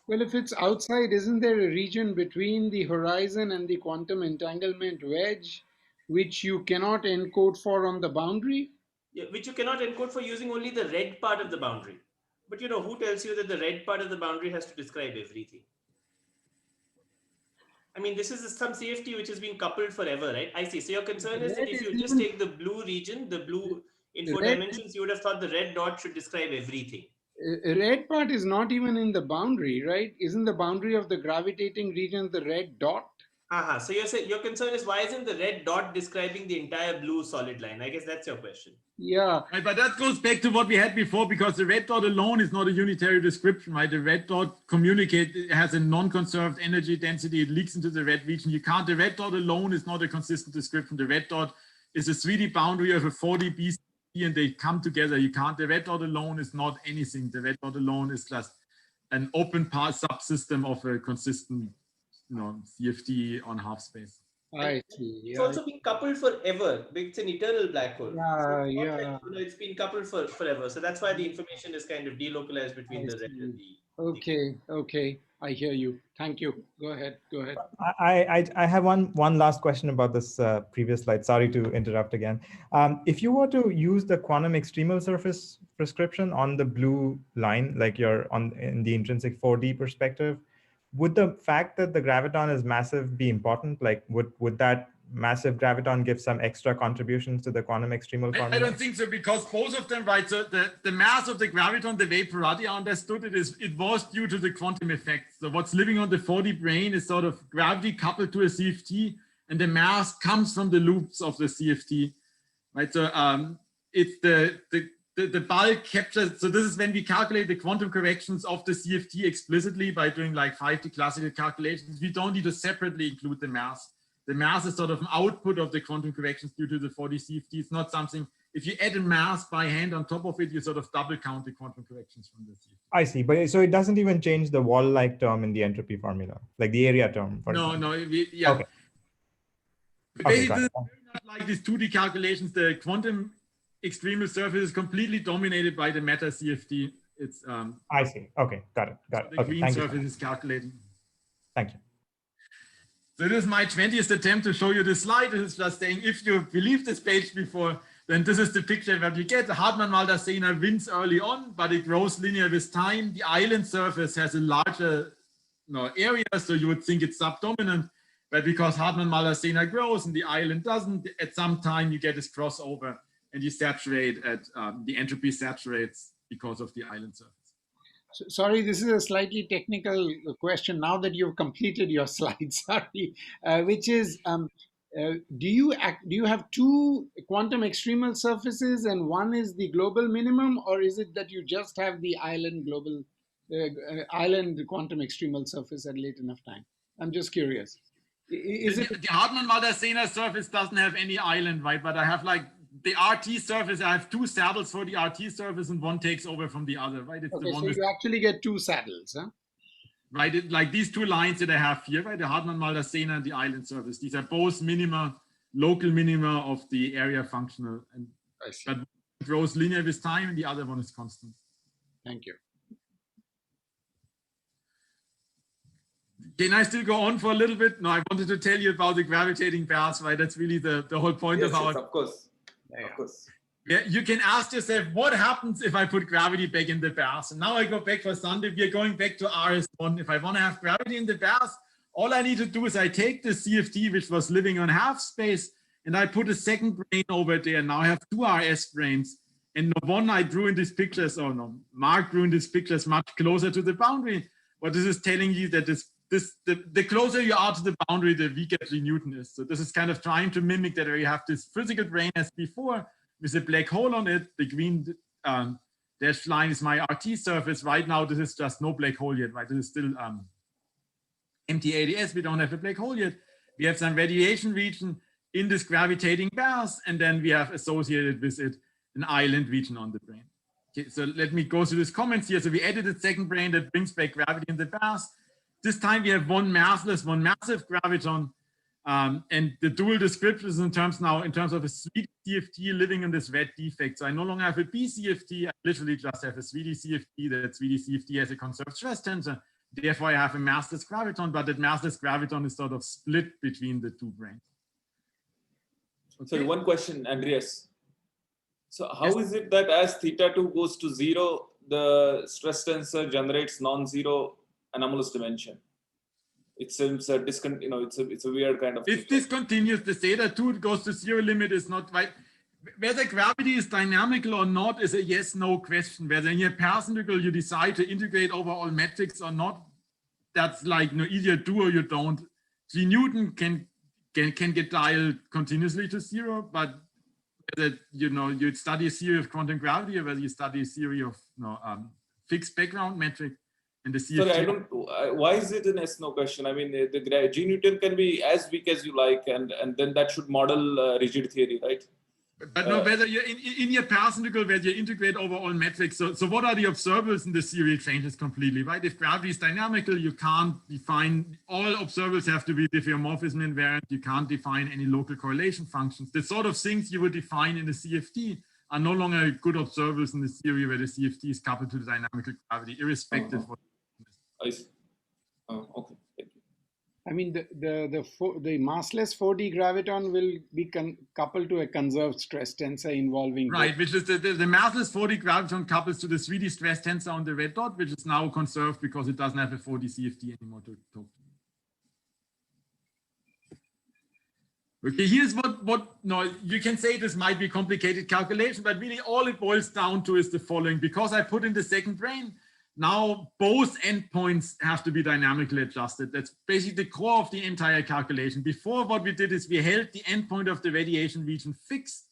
Well, if it's outside, isn't there a region between the horizon and the quantum entanglement wedge, which you cannot encode for on the boundary? Yeah, which you cannot encode for using only the red part of the boundary. But who tells you that the red part of the boundary has to describe everything? I mean, this is some CFT which has been coupled forever, right? I see. So your concern is that if you just take the blue region, the blue in 4 dimensions, you would have thought the red dot should describe everything. Red part is not even in the boundary, right? Isn't the boundary of the gravitating region the red dot? So you're saying your concern is why isn't the red dot describing the entire blue solid line? I guess that's your question. Yeah. Right, but that goes back to what we had before, because the red dot alone is not a unitary description, right? The red dot it has a non-conserved energy density. It leaks into the red region. The red dot alone is not a consistent description. The red dot is a 3D boundary of a 4D BC, and they come together. The red dot alone is not anything. The red dot alone is just an open path subsystem of a consistent, CFT on half space. I see. It's also been coupled forever. It's an eternal black hole. Yeah. It's been coupled forever. So that's why the information is kind of delocalized between the red and the. Okay. I hear you. Thank you. Go ahead. I have one last question about this previous slide. Sorry to interrupt again. If you were to use the quantum extremal surface prescription on the blue line, like you're in the intrinsic 4D perspective, would the fact that the graviton is massive be important? Like, would that massive graviton give some extra contributions to the quantum extremal formula? I don't think so, because both of them, right? So the mass of the graviton, the way Paradia understood it, it was due to the quantum effects. So what's living on the 4D brane is sort of gravity coupled to a CFT, and the mass comes from the loops of the CFT, right? So it's the bulk captures. So this is when we calculate the quantum corrections of the CFT explicitly by doing like 5D classical calculations. We don't need to separately include the mass. The mass is sort of an output of the quantum corrections due to the 4D CFT. It's not something, if you add a mass by hand on top of it, you sort of double count the quantum corrections from the CFT. I see, but so it doesn't even change the wall-like term in the entropy formula, like the area term. No, yeah. Okay. Basically, not like these 2D calculations, the quantum extremal surface is completely dominated by the matter CFT. It's I see. Okay, got it. The green surface is calculated. Thank you. So this is my 20th attempt to show you this slide. This is just saying, if you believe this page before, then this is the picture that you get. The Hartmann-Walder-Sehner wins early on, but it grows linear with time. The island surface has a larger area, so you would think it's subdominant. But because Hartmann-Walder-Sehner grows and the island doesn't, at some time you get this crossover and you saturate at the entropy saturates because of the island surface. So, sorry, this is a slightly technical question now that you've completed your slide, sorry, which is, do you have two quantum extremal surfaces and one is the global minimum, or is it that you just have the island global, island quantum extremal surface at late enough time? I'm just curious. The Hartmann-Walder-Sehner surface doesn't have any island, right? But I have like the RT surface, I have two saddles for the RT surface and one takes over from the other, right? It's okay, the one so you actually get two saddles, huh? Right, like these two lines that I have here, right? The Hartmann-Walder-Sehner and the island surface. These are both minima, local minima of the area functional. And but one grows linear with time and the other one is constant. Thank you. Can I still go on for a little bit? No, I wanted to tell you about the gravitating baths, right? That's really the whole point of our... Yes, of course. Yeah. Of course. Yeah, you can ask yourself, what happens if I put gravity back in the bath? And now I go back for Sunday, we are going back to RS1. If I want to have gravity in the bath, all I need to do is I take the CFT, which was living on half space, and I put a second brane over there. Now I have two RS branes. And the one I drew in these pictures, or no, Mark drew in these pictures much closer to the boundary. What this is telling you that the closer you are to the boundary, the weaker the Newton is. So this is kind of trying to mimic that you have this physical brane as before, with a black hole on it. The green dashed line is my RT surface. Right now, this is just no black hole yet, right? This is still empty ADS. We don't have a black hole yet. We have some radiation region in this gravitating bath, and then we have associated with it an island region on the brane. Okay, so let me go through these comments here. So we added a second brane that brings back gravity in the bath. This time we have one massless, one massive graviton. And the dual descriptions in terms of a 3D CFT living in this red defect. So I no longer have a B CFT, I literally just have a 3D CFT. That 3D CFT has a conserved stress tensor. Therefore, I have a massless graviton, but that massless graviton is sort of split between the two branes. Okay. So one question, Andreas. So how is it that as θ2 goes to 0, the stress tensor generates non-zero anomalous dimension? It seems a it's a weird kind of... It's discontinuous. The θ2 goes to zero limit is not right. Whether gravity is dynamical or not is a yes/no question. Whether in your asymptotically you decide to integrate over all metrics or not, that's like either do or you don't. G Newton can get dialed continuously to 0, but whether you study a theory of quantum gravity or whether you study a theory of fixed background metric and the CFT. Sorry, I don't. Why is it an yes/no question? I mean, the G Newton can be as weak as you like, and then that should model rigid theory, right? But no, whether you're in your asymptotical, whether you integrate over all metrics. So what are the observables in the theory changes completely, right? If gravity is dynamical, you can't define, all observables have to be diffeomorphism invariant. You can't define any local correlation functions. The sort of things you would define in the CFT are no longer good observables in the theory where the CFT is coupled to the dynamical gravity, irrespective of. I see. Okay. I mean, the massless 4D graviton will be coupled to a conserved stress tensor involving right, which is the massless 4D graviton couples to the 3D stress tensor on the red dot, which is now conserved because it doesn't have a 4D CFT anymore to talk to. Okay, here's you can say this might be a complicated calculation, but really all it boils down to is the following. Because I put in the second brane, now both endpoints have to be dynamically adjusted. That's basically the core of the entire calculation. Before, what we did is we held the endpoint of the radiation region fixed,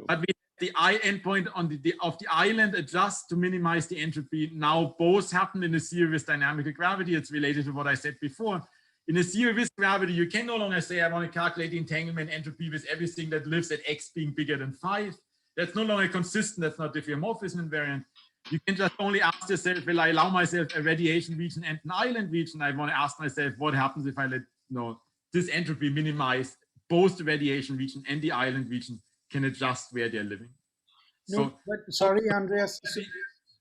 but we had the endpoint on of the island adjust to minimize the entropy. Now both happen in a theory with dynamical gravity. It's related to what I said before. In a theory with gravity, you can no longer say I want to calculate the entanglement entropy with everything that lives at x being bigger than 5. That's no longer consistent. That's not diffeomorphism invariant. You can just only ask yourself, will I allow myself a radiation region and an island region? I want to ask myself, what happens if I let this entropy minimize both the radiation region and the island region can adjust where they're living? No, but sorry, Andreas,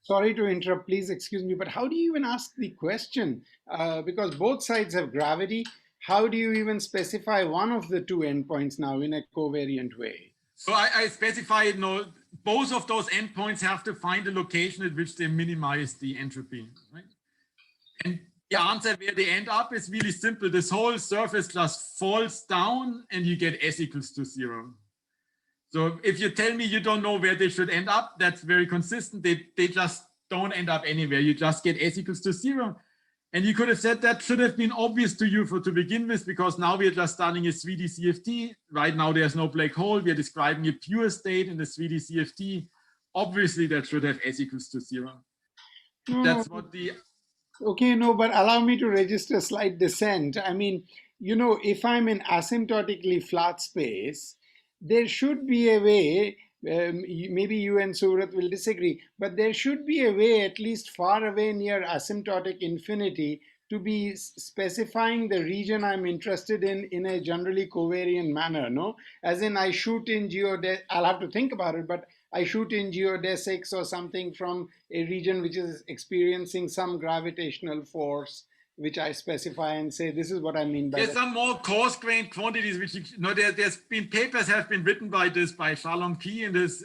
sorry to interrupt, please excuse me, but how do you even ask the question? Because both sides have gravity. How do you even specify one of the two endpoints now in a covariant way? So I specified both of those endpoints have to find a location at which they minimize the entropy, right? And the answer where they end up is really simple. This whole surface just falls down and you get S equals to 0. So if you tell me you don't know where they should end up, that's very consistent. They just don't end up anywhere. You just get S equals to 0. And you could have said that should have been obvious to you to begin with, because now we are just starting a 3D CFT. Right now there's no black hole. We are describing a pure state in the 3D CFT. Obviously that should have S equals to 0. That's what the... Okay, no, but allow me to register slight dissent. I mean, if I'm in asymptotically flat space, there should be a way, maybe you and Surat will disagree, but there should be a way, at least far away near asymptotic infinity, to be specifying the region I'm interested in a generally covariant manner, no? As in I shoot in I'll have to think about it, but I shoot in geodesics or something from a region which is experiencing some gravitational force, which I specify and say, this is what I mean by There's some more coarse-grained quantities, which, there's been papers have been written by Shalom Key and his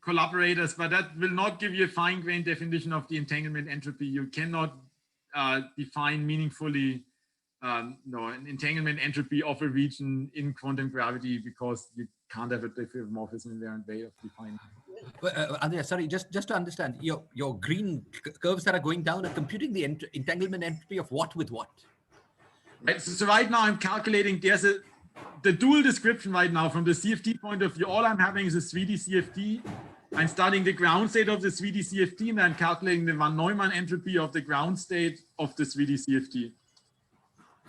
collaborators, but that will not give you a fine-grained definition of the entanglement entropy. You cannot define meaningfully an entanglement entropy of a region in quantum gravity, because you can't have a diffeomorphism invariant way of defining it. Andrea, sorry, just to understand, your green curves that are going down are computing the entanglement entropy of what with what? Right, so right now I'm calculating, the dual description right now from the CFT point of view, all I'm having is a 3D CFT. I'm studying the ground state of the 3D CFT and I'm calculating the von Neumann entropy of the ground state of the 3D CFT.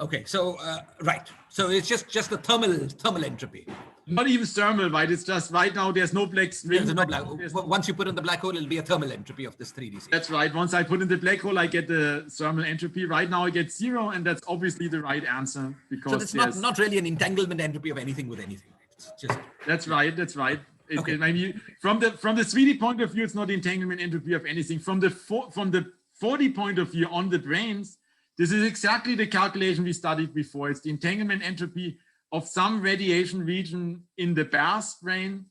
Okay, so right, so it's just the thermal entropy. Not even thermal, right? It's just right now there's no black string. There's no black. Once you put in the black hole, it'll be a thermal entropy of this 3D. That's right. Once I put in the black hole, I get the thermal entropy. Right now I get 0, and that's obviously the right answer, because so it's not really an entanglement entropy of anything with anything. It's just that's right. That's right. Okay. Maybe from the 3D point of view, it's not the entanglement entropy of anything. From the 4D point of view on the branes, this is exactly the calculation we studied before. It's the entanglement entropy of some radiation region in the Bass brane,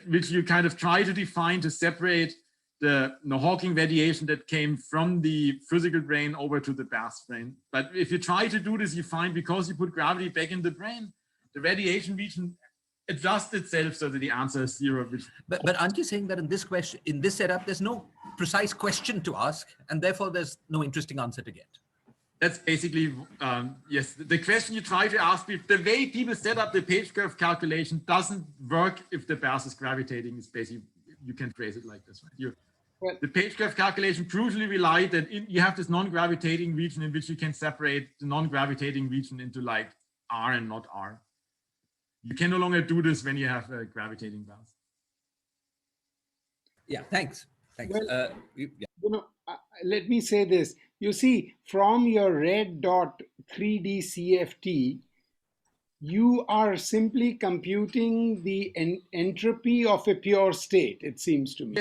which you kind of try to define to separate the Hawking radiation that came from the physical brane over to the Bass brane. But if you try to do this, you find, because you put gravity back in the brane, the radiation region adjust itself so that the answer is 0. But aren't you saying that in this question, in this setup, there's no precise question to ask, and therefore there's no interesting answer to get? That's basically, yes, the question you try to ask, the way people set up the page curve calculation doesn't work if the bath is gravitating. It's basically, you can phrase it like this, right? The page curve calculation crucially relies that you have this non-gravitating region in which you can separate the non-gravitating region into like R and not R. You can no longer do this when you have a gravitating bath. Yeah, thanks. Thanks. Well, let me say this. You see, from your red dot 3D CFT, you are simply computing the entropy of a pure state, it seems to me.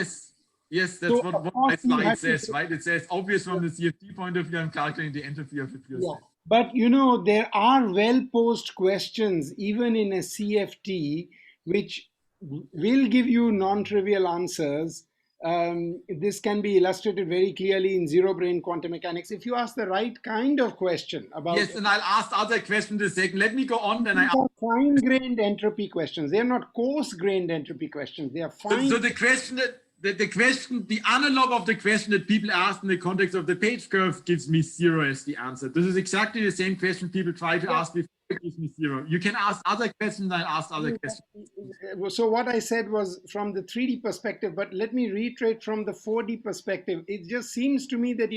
Yes, that's what my slide says, right? It says, obvious from the CFT point of view, I'm calculating the entropy of a pure state. But you know, there are well-posed questions, even in a CFT, which will give you non-trivial answers. This can be illustrated very clearly in zero brane quantum mechanics. If you ask the right kind of question about... Yes, and I'll ask other questions in a second. Let me go on. Then I fine-grained entropy questions. They're not coarse-grained entropy questions. They are fine. So the question that the analog of the question that people ask in the context of the page curve gives me 0 as the answer. This is exactly the same question people try to ask before it gives me 0. You can ask other questions, I'll ask other questions. So what I said was from the 3D perspective, but let me reiterate from the 4D perspective. It just seems to me that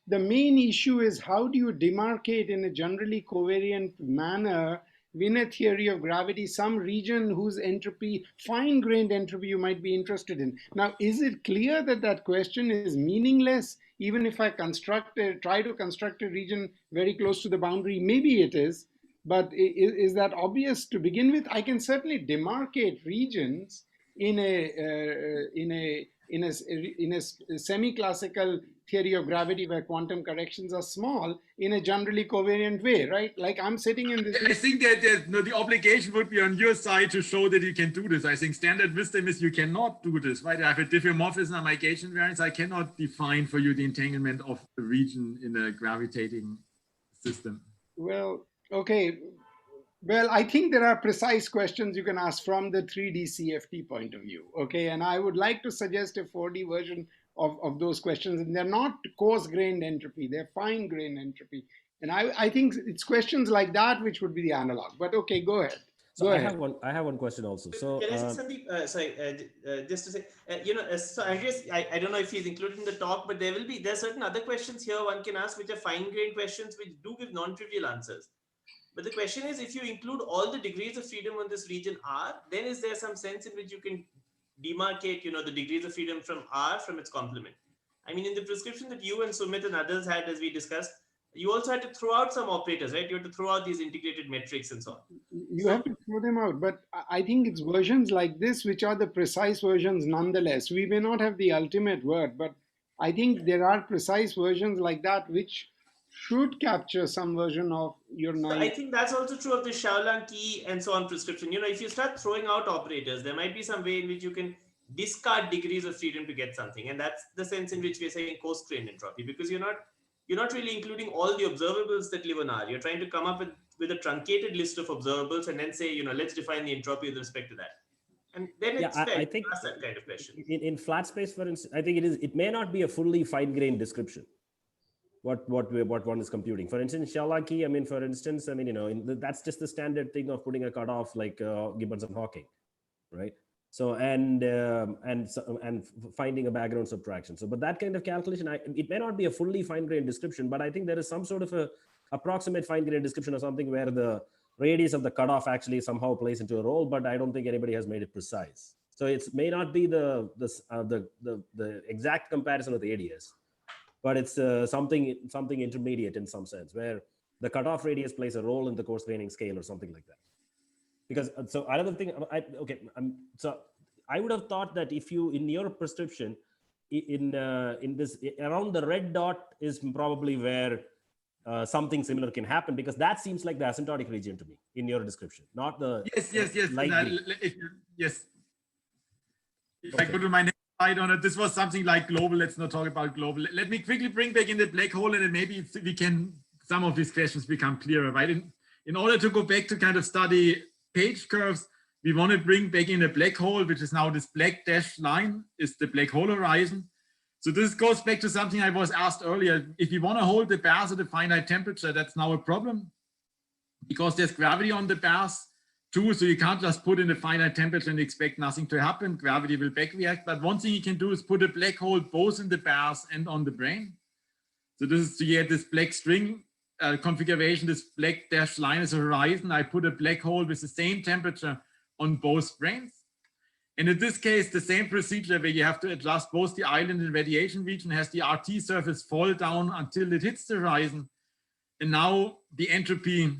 the main issue is how do you demarcate in a generally covariant manner in a theory of gravity, some region whose entropy, fine-grained entropy you might be interested in. Now, is it clear that that question is meaningless, even if I try to construct a region very close to the boundary? Maybe it is, but is that obvious to begin with? I can certainly demarcate regions in a semi-classical theory of gravity where quantum corrections are small in a generally covariant way, right? Like I'm sitting in this... I think that the obligation would be on your side to show that you can do this. I think standard wisdom is you cannot do this, right? I have a diffeomorphism and my gauge invariance. I cannot define for you the entanglement of the region in a gravitating system. Well, okay. Well, I think there are precise questions you can ask from the 3D CFT point of view, okay? And I would like to suggest a 4D version of those questions. And they're not coarse-grained entropy, they're fine-grained entropy. And I think it's questions like that which would be the analog. But okay, go ahead. So I have one question also. So can I say something? Just to say, so I don't know if he's included in the talk, but there are certain other questions here one can ask which are fine-grained questions which do give non-trivial answers. But the question is, if you include all the degrees of freedom on this region R, then is there some sense in which you can demarcate, the degrees of freedom from R from its complement? I mean, in the prescription that you and Sumit and others had, as we discussed, you also had to throw out some operators, right? You had to throw out these integrated metrics and so on. You have to throw them out, but I think it's versions like this which are the precise versions nonetheless. We may not have the ultimate word, but I think there are precise versions like that which should capture some version of your So I think that's also true of the Shaolang key and so on prescription. If you start throwing out operators, there might be some way in which you can discard degrees of freedom to get something. And that's the sense in which we're saying coarse-grained entropy, because you're not really including all the observables that live on R. You're trying to come up with a truncated list of observables and then say, let's define the entropy with respect to that. And then it's fair to ask that kind of question. In flat space, for instance, I think it may not be a fully fine-grained description. What one is computing. For instance, Shaolang key, that's just the standard thing of putting a cutoff like Gibbons and Hawking, right? So and finding a background subtraction. So, but that kind of calculation, it may not be a fully fine-grained description, but I think there is some sort of a approximate fine-grained description or something where the radius of the cutoff actually somehow plays into a role, but I don't think anybody has made it precise. So it may not be the exact comparison of the ADS. But it's something intermediate in some sense, where the cutoff radius plays a role in the coarse graining scale or something like that. Because so another thing, so I would have thought that if you in your prescription in this around the red dot is probably where something similar can happen, because that seems like the asymptotic region to me in your description, not the yes. If I go to my next slide on it, this was something like global. Let's not talk about global. Let me quickly bring back in the black hole, and then maybe we can some of these questions become clearer, right? In order to go back to kind of study page curves, we want to bring back in a black hole, which is now this black dashed line is the black hole horizon. So this goes back to something I was asked earlier. If you want to hold the bath at a finite temperature, that's now a problem because there's gravity on the bath too. So you can't just put in a finite temperature and expect nothing to happen. Gravity will back react. But one thing you can do is put a black hole both in the bath and on the brane. So this is to get this black string configuration, this black dashed line is a horizon. I put a black hole with the same temperature on both branes. And in this case, the same procedure where you have to adjust both the island and radiation region has the RT surface fall down until it hits the horizon. And now the entropy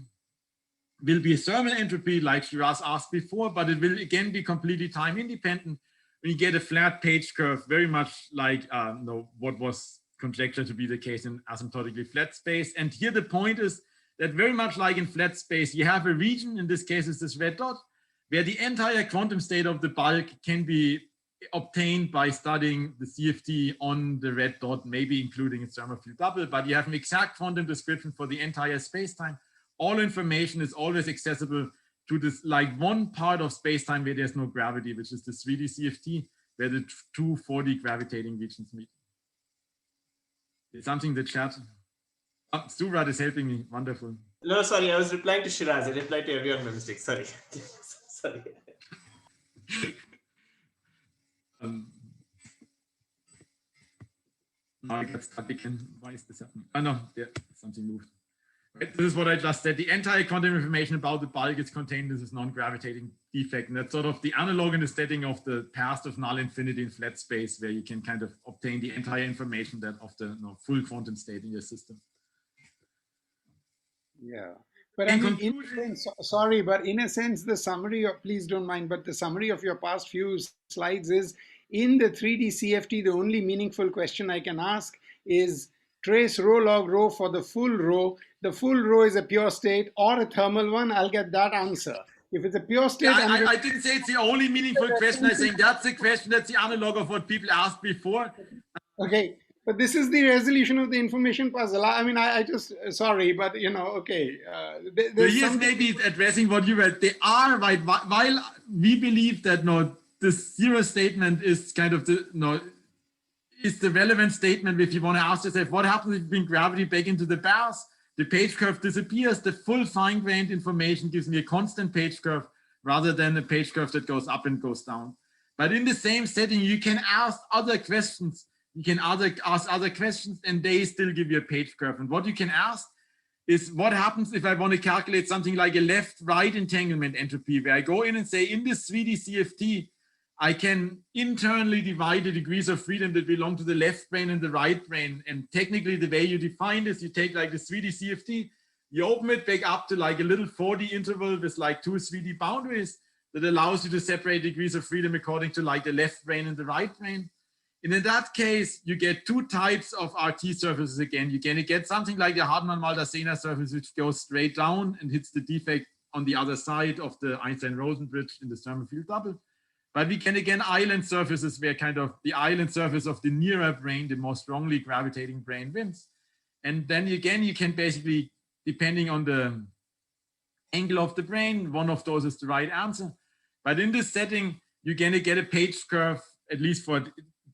will be a thermal entropy like Shiraz asked before, but it will again be completely time independent. When you get a flat page curve, very much like what was conjectured to be the case in asymptotically flat space. And here the point is that very much like in flat space, you have a region, in this case is this red dot, where the entire quantum state of the bulk can be obtained by studying the CFT on the red dot, maybe including its thermal field double, but you have an exact quantum description for the entire space-time. All information is always accessible to this like one part of space-time where there's no gravity, which is the 3D CFT, where the two 4D gravitating regions meet. It's something the chat. Oh, Suraj is helping me. Wonderful. No, sorry, I was replying to Shiraz. I replied to everyone by mistake. Sorry. Sorry. Now I got stuck again. Why is this happening? Oh no, yeah, something moved. Right, this is what I just said. The entire quantum information about the bulk is contained in this non-gravitating defect. And that's sort of the analog in the setting of the past of null infinity in flat space, where you can kind of obtain the entire information that of the full quantum state in your system. Yeah. But I mean, in a sense, sorry, but in a sense, the summary of, please don't mind, but the summary of your past few slides is in the 3D CFT, the only meaningful question I can ask is trace rho log rho for the full rho. The full rho is a pure state or a thermal one. I'll get that answer. If it's a pure state, yeah, I didn't say it's the only meaningful question. I think that's the question. That's the analog of what people asked before. Okay, but this is the resolution of the information puzzle. I mean, I just sorry, but you know, okay. Here's maybe addressing what you read. They are right. While we believe that the zero statement is kind of the is the relevant statement. If you want to ask yourself, what happens if you bring gravity back into the bath? The page curve disappears. The full fine-grained information gives me a constant page curve rather than a page curve that goes up and goes down. But in the same setting, you can ask other questions. You can ask other questions and they still give you a page curve. And what you can ask is what happens if I want to calculate something like a left-right entanglement entropy, where I go in and say in this 3D CFT, I can internally divide the degrees of freedom that belong to the left brane and the right brane. And technically the way you define this, you take like the 3D CFT, you open it back up to like a little 4D interval with like two 3D boundaries that allows you to separate degrees of freedom according to like the left brane and the right brane. And in that case, you get two types of RT surfaces again. You can get something like the Hartmann-Maldacena surface, which goes straight down and hits the defect on the other side of the Einstein-Rosen bridge in the thermal field double. But we can again island surfaces where kind of the island surface of the nearer brane, the more strongly gravitating brane wins. And then again, you can basically, depending on the angle of the brane, one of those is the right answer. But in this setting, you're going to get a page curve, at least for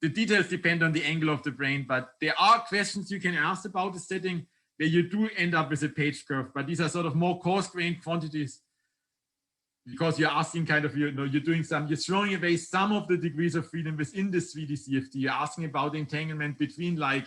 the details depend on the angle of the brane. But there are questions you can ask about the setting where you do end up with a page curve. But these are sort of more coarse-grained quantities, because you're asking kind of, you're throwing away some of the degrees of freedom within this 3D CFT. You're asking about the entanglement between like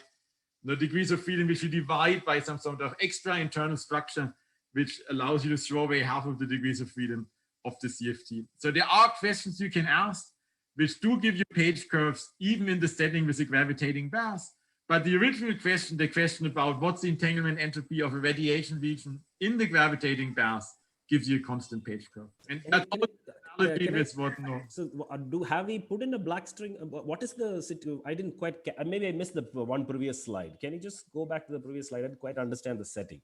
the degrees of freedom which you divide by some sort of extra internal structure, which allows you to throw away half of the degrees of freedom of the CFT. So there are questions you can ask, which do give you page curves, even in the setting with a gravitating bath. But the original question, the question about what's the entanglement entropy of a radiation region in the gravitating bath, gives you a constant page curve. And that's have we put in a black string? What is the, I didn't quite, maybe I missed the one previous slide. Can you just go back to the previous slide? I didn't quite understand the setting.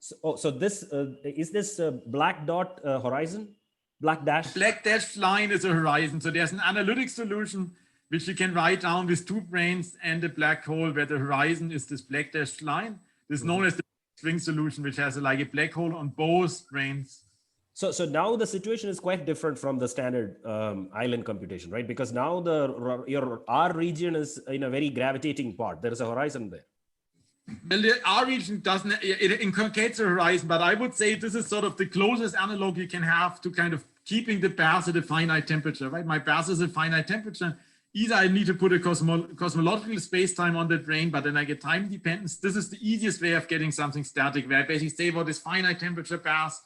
So this, is this black dot horizon? Black dash? Black dashed line is a horizon. So there's an analytic solution which you can write down with two branes and a black hole where the horizon is this black dashed line. This is known as the string solution, which has like a black hole on both branes. So now the situation is quite different from the standard island computation, right? Because now your R region is in a very gravitating part. There is a horizon there. Well, the R region doesn't, it inculcates a horizon, but I would say this is sort of the closest analog you can have to kind of keeping the bath at a finite temperature, right? My bath is a finite temperature. Either I need to put a cosmological space-time on that brane, but then I get time dependence. This is the easiest way of getting something static, where I basically say what is finite temperature bath,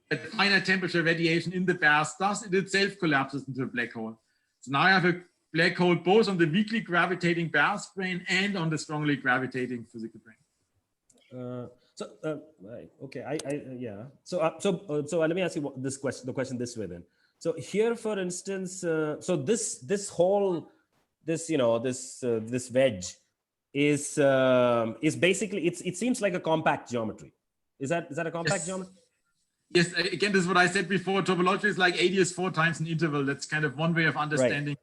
at finite temperature radiation in the bath does, it itself collapses into a black hole. So now I have a black hole both on the weakly gravitating bath brane and on the strongly gravitating physical brane. Okay, yeah. So let me ask you the question this way then. So here, for instance, so this wedge is basically it seems like a compact geometry. Is that a compact geometry? Yes, again, this is what I said before. Topology is like ADS 4 times an interval. That's kind of one way of understanding.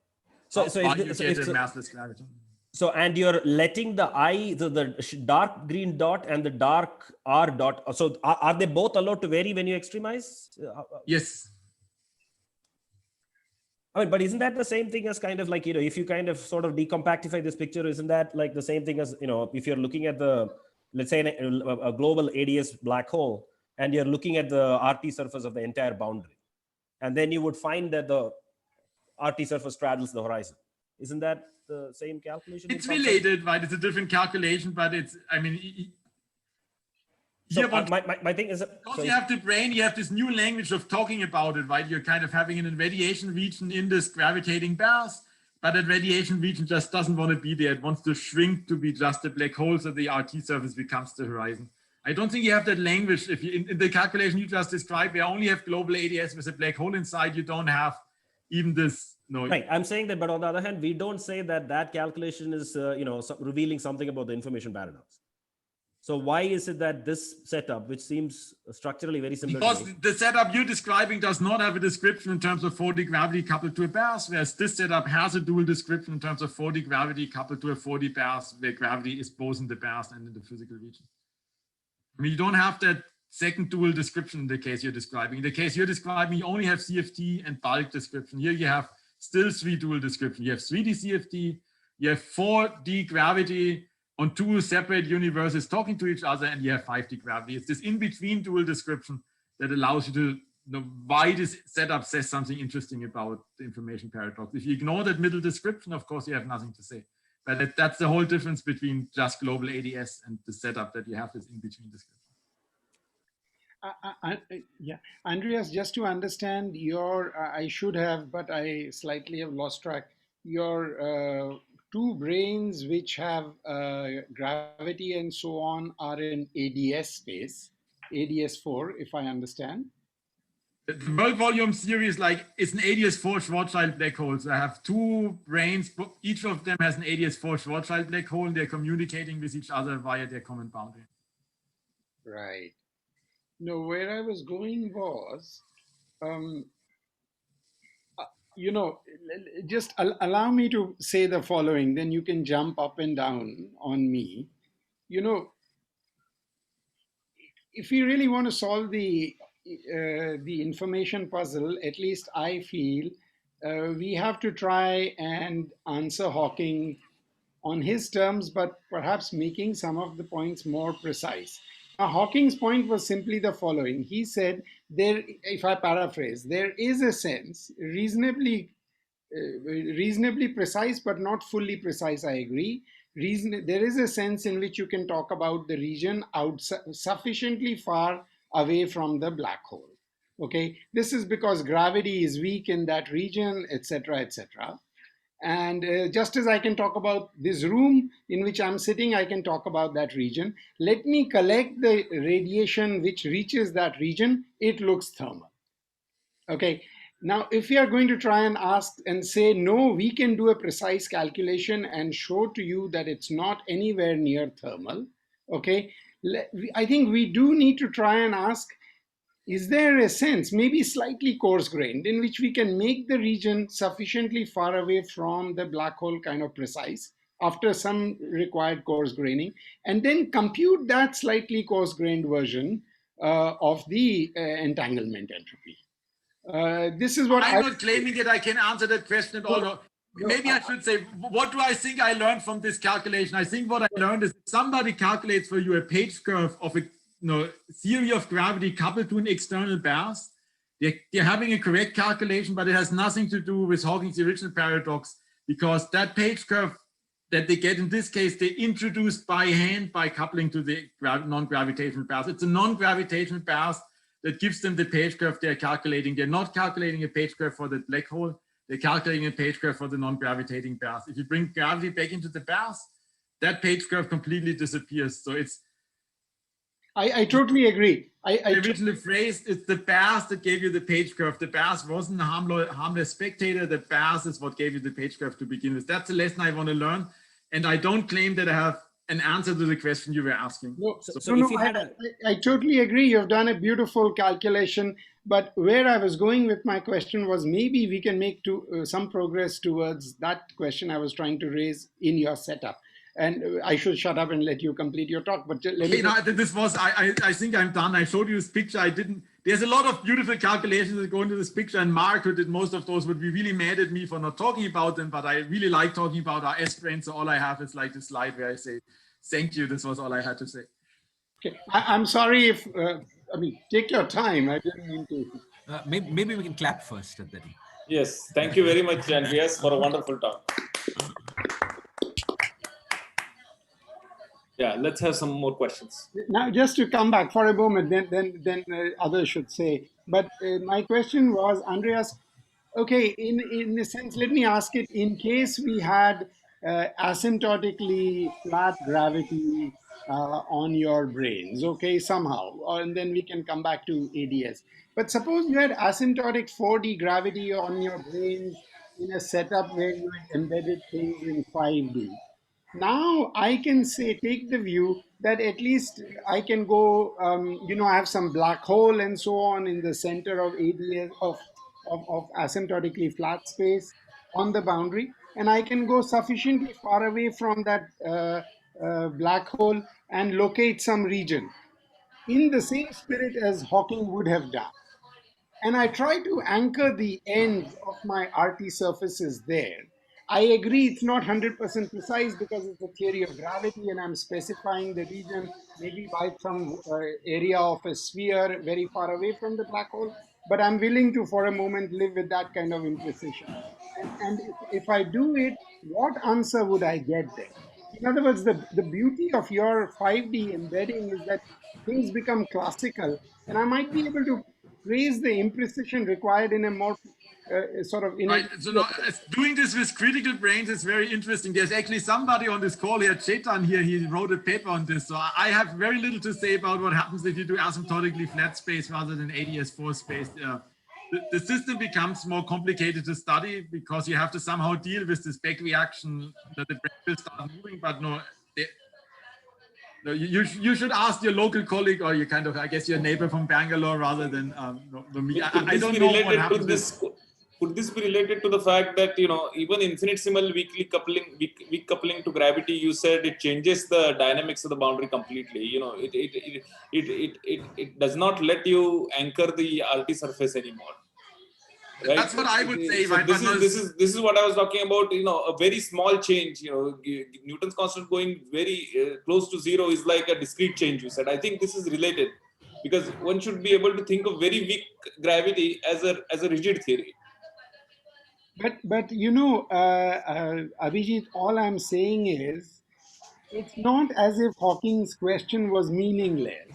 Right. Why you get a massless graviton. So, and you're letting the dark green dot and the dark R dot. So, are they both allowed to vary when you extremize? Yes. I mean, but isn't that the same thing as kind of like, if you kind of sort of decompactify this picture, isn't that like the same thing as, if you're looking at let's say a global ADS black hole, and you're looking at the RT surface of the entire boundary, and then you would find that the RT surface straddles the horizon. Isn't that the same calculation? It's related, right? It's a different calculation, but it's, I mean, so my thing is, because you have the brane, you have this new language of talking about it, right? You're kind of having an radiation region in this gravitating bath, but that radiation region just doesn't want to be there. It wants to shrink to be just a black hole, so the RT surface becomes the horizon. I don't think you have that language. If you, in the calculation you just described, we only have global ADS with a black hole inside. You don't have even this. No. Right. I'm saying that, but on the other hand, we don't say that calculation is, revealing something about the information paradox. So why is it that this setup, which seems structurally very similar, because the setup you're describing does not have a description in terms of 4D gravity coupled to a bath, whereas this setup has a dual description in terms of 4D gravity coupled to a 4D bath, where gravity is both in the bath and in the physical region. I mean, you don't have that second dual description in the case you're describing. In the case you're describing, you only have CFT and bulk description. Here you have still 3 dual description. You have 3D CFT, you have 4D gravity on 2 separate universes talking to each other, and you have 5D gravity. It's this in-between dual description that allows you to know why this setup says something interesting about the information paradox. If you ignore that middle description, of course, you have nothing to say. But that's the whole difference between just global ADS and the setup, that you have this in-between description. Yeah, Andreas, just to understand your, I should have, but I slightly have lost track. Your 2 branes which have gravity and so on are in ADS space, ADS 4, if I understand. The world volume series, like, it's an ADS4 Schwarzschild black hole. So I have 2 branes, each of them has an ADS4 Schwarzschild black hole, and they're communicating with each other via their common boundary. Right. No, where I was going was, just allow me to say the following, then you can jump up and down on me. If we really want to solve the information puzzle, at least I feel we have to try and answer Hawking on his terms, but perhaps making some of the points more precise. Now, Hawking's point was simply the following. He said, if I paraphrase, there is a sense, reasonably precise, but not fully precise, I agree. There is a sense in which you can talk about the region sufficiently far away from the black hole. Okay, this is because gravity is weak in that region, etc., etc. And just as I can talk about this room in which I'm sitting, I can talk about that region. Let me collect the radiation which reaches that region. It looks thermal. Okay. Now, if we are going to try and ask and say, no, we can do a precise calculation and show to you that it's not anywhere near thermal. Okay. I think we do need to try and ask, is there a sense, maybe slightly coarse-grained, in which we can make the region sufficiently far away from the black hole kind of precise after some required coarse graining, and then compute that slightly coarse-grained version of the entanglement entropy. This is what I'm not claiming that I can answer that question at all. No. Maybe I should say, what do I think I learned from this calculation? I think what I learned is somebody calculates for you a page curve of a theory of gravity coupled to an external bath. They're having a correct calculation, but it has nothing to do with Hawking's original paradox, because that page curve that they get in this case, they introduced by hand by coupling to the non-gravitational bath. It's a non-gravitational bath that gives them the page curve they're calculating. They're not calculating a page curve for the black hole. They're calculating a page curve for the non-gravitating bath. If you bring gravity back into the bath, that page curve completely disappears. So it's... I totally agree. The original phrase is the bath that gave you the page curve. The bath wasn't a harmless spectator. The bath is what gave you the page curve to begin with. That's the lesson I want to learn. And I don't claim that I have an answer to the question you were asking. No, I totally agree. You've done a beautiful calculation. But where I was going with my question was maybe we can make some progress towards that question I was trying to raise in your setup. And I should shut up and let you complete your talk. But let me. I think I'm done. I showed you this picture. There's a lot of beautiful calculations that go into this picture, and Mark, who did most of those, would be really mad at me for not talking about them. But I really like talking about our S-brane. So all I have is like this slide where I say, thank you. This was all I had to say. Okay. I'm sorry if, take your time. I didn't mean to. Maybe we can clap first and then. Yes. Thank you very much, Andreas, for a wonderful talk. Yeah, let's have some more questions. Now, just to come back for a moment, then others should say. But my question was, Andreas, okay, in a sense, let me ask it. In case we had asymptotically flat gravity on your brains, okay, somehow, and then we can come back to ADS. But suppose you had asymptotic 4D gravity on your brains in a setup where you had embedded things in 5D. Now I can take the view that at least I can go, I have some black hole and so on in the center of ADS of asymptotically flat space on the boundary, and I can go sufficiently far away from that black hole and locate some region in the same spirit as Hawking would have done. And I try to anchor the ends of my RT surfaces there. I agree it's not 100% precise because it's a theory of gravity and I'm specifying the region maybe by some area of a sphere very far away from the black hole, but I'm willing to for a moment live with that kind of imprecision. And if I do it, what answer would I get then? In other words, the beauty of your 5D embedding is that things become classical, and I might be able to raise the imprecision required in a more right. So doing this with critical branes is very interesting. There's actually somebody on this call here, Chetan here, he wrote a paper on this. So I have very little to say about what happens if you do asymptotically flat space rather than ADS4 space. The system becomes more complicated to study because you have to somehow deal with this back reaction that the brain will start moving, but you should ask your local colleague or your I guess your neighbor from Bangalore rather than me. I don't know what happens. Could this be related to the fact that, even infinitesimal weak coupling to gravity, you said it changes the dynamics of the boundary completely. It does not let you anchor the RT surface anymore. Right? That's what I would say. So this is what I was talking about. A very small change. Newton's constant going very close to zero is like a discrete change. You said. I think this is related because one should be able to think of very weak gravity as a rigid theory. But Abhijit, all I'm saying is, it's not as if Hawking's question was meaningless.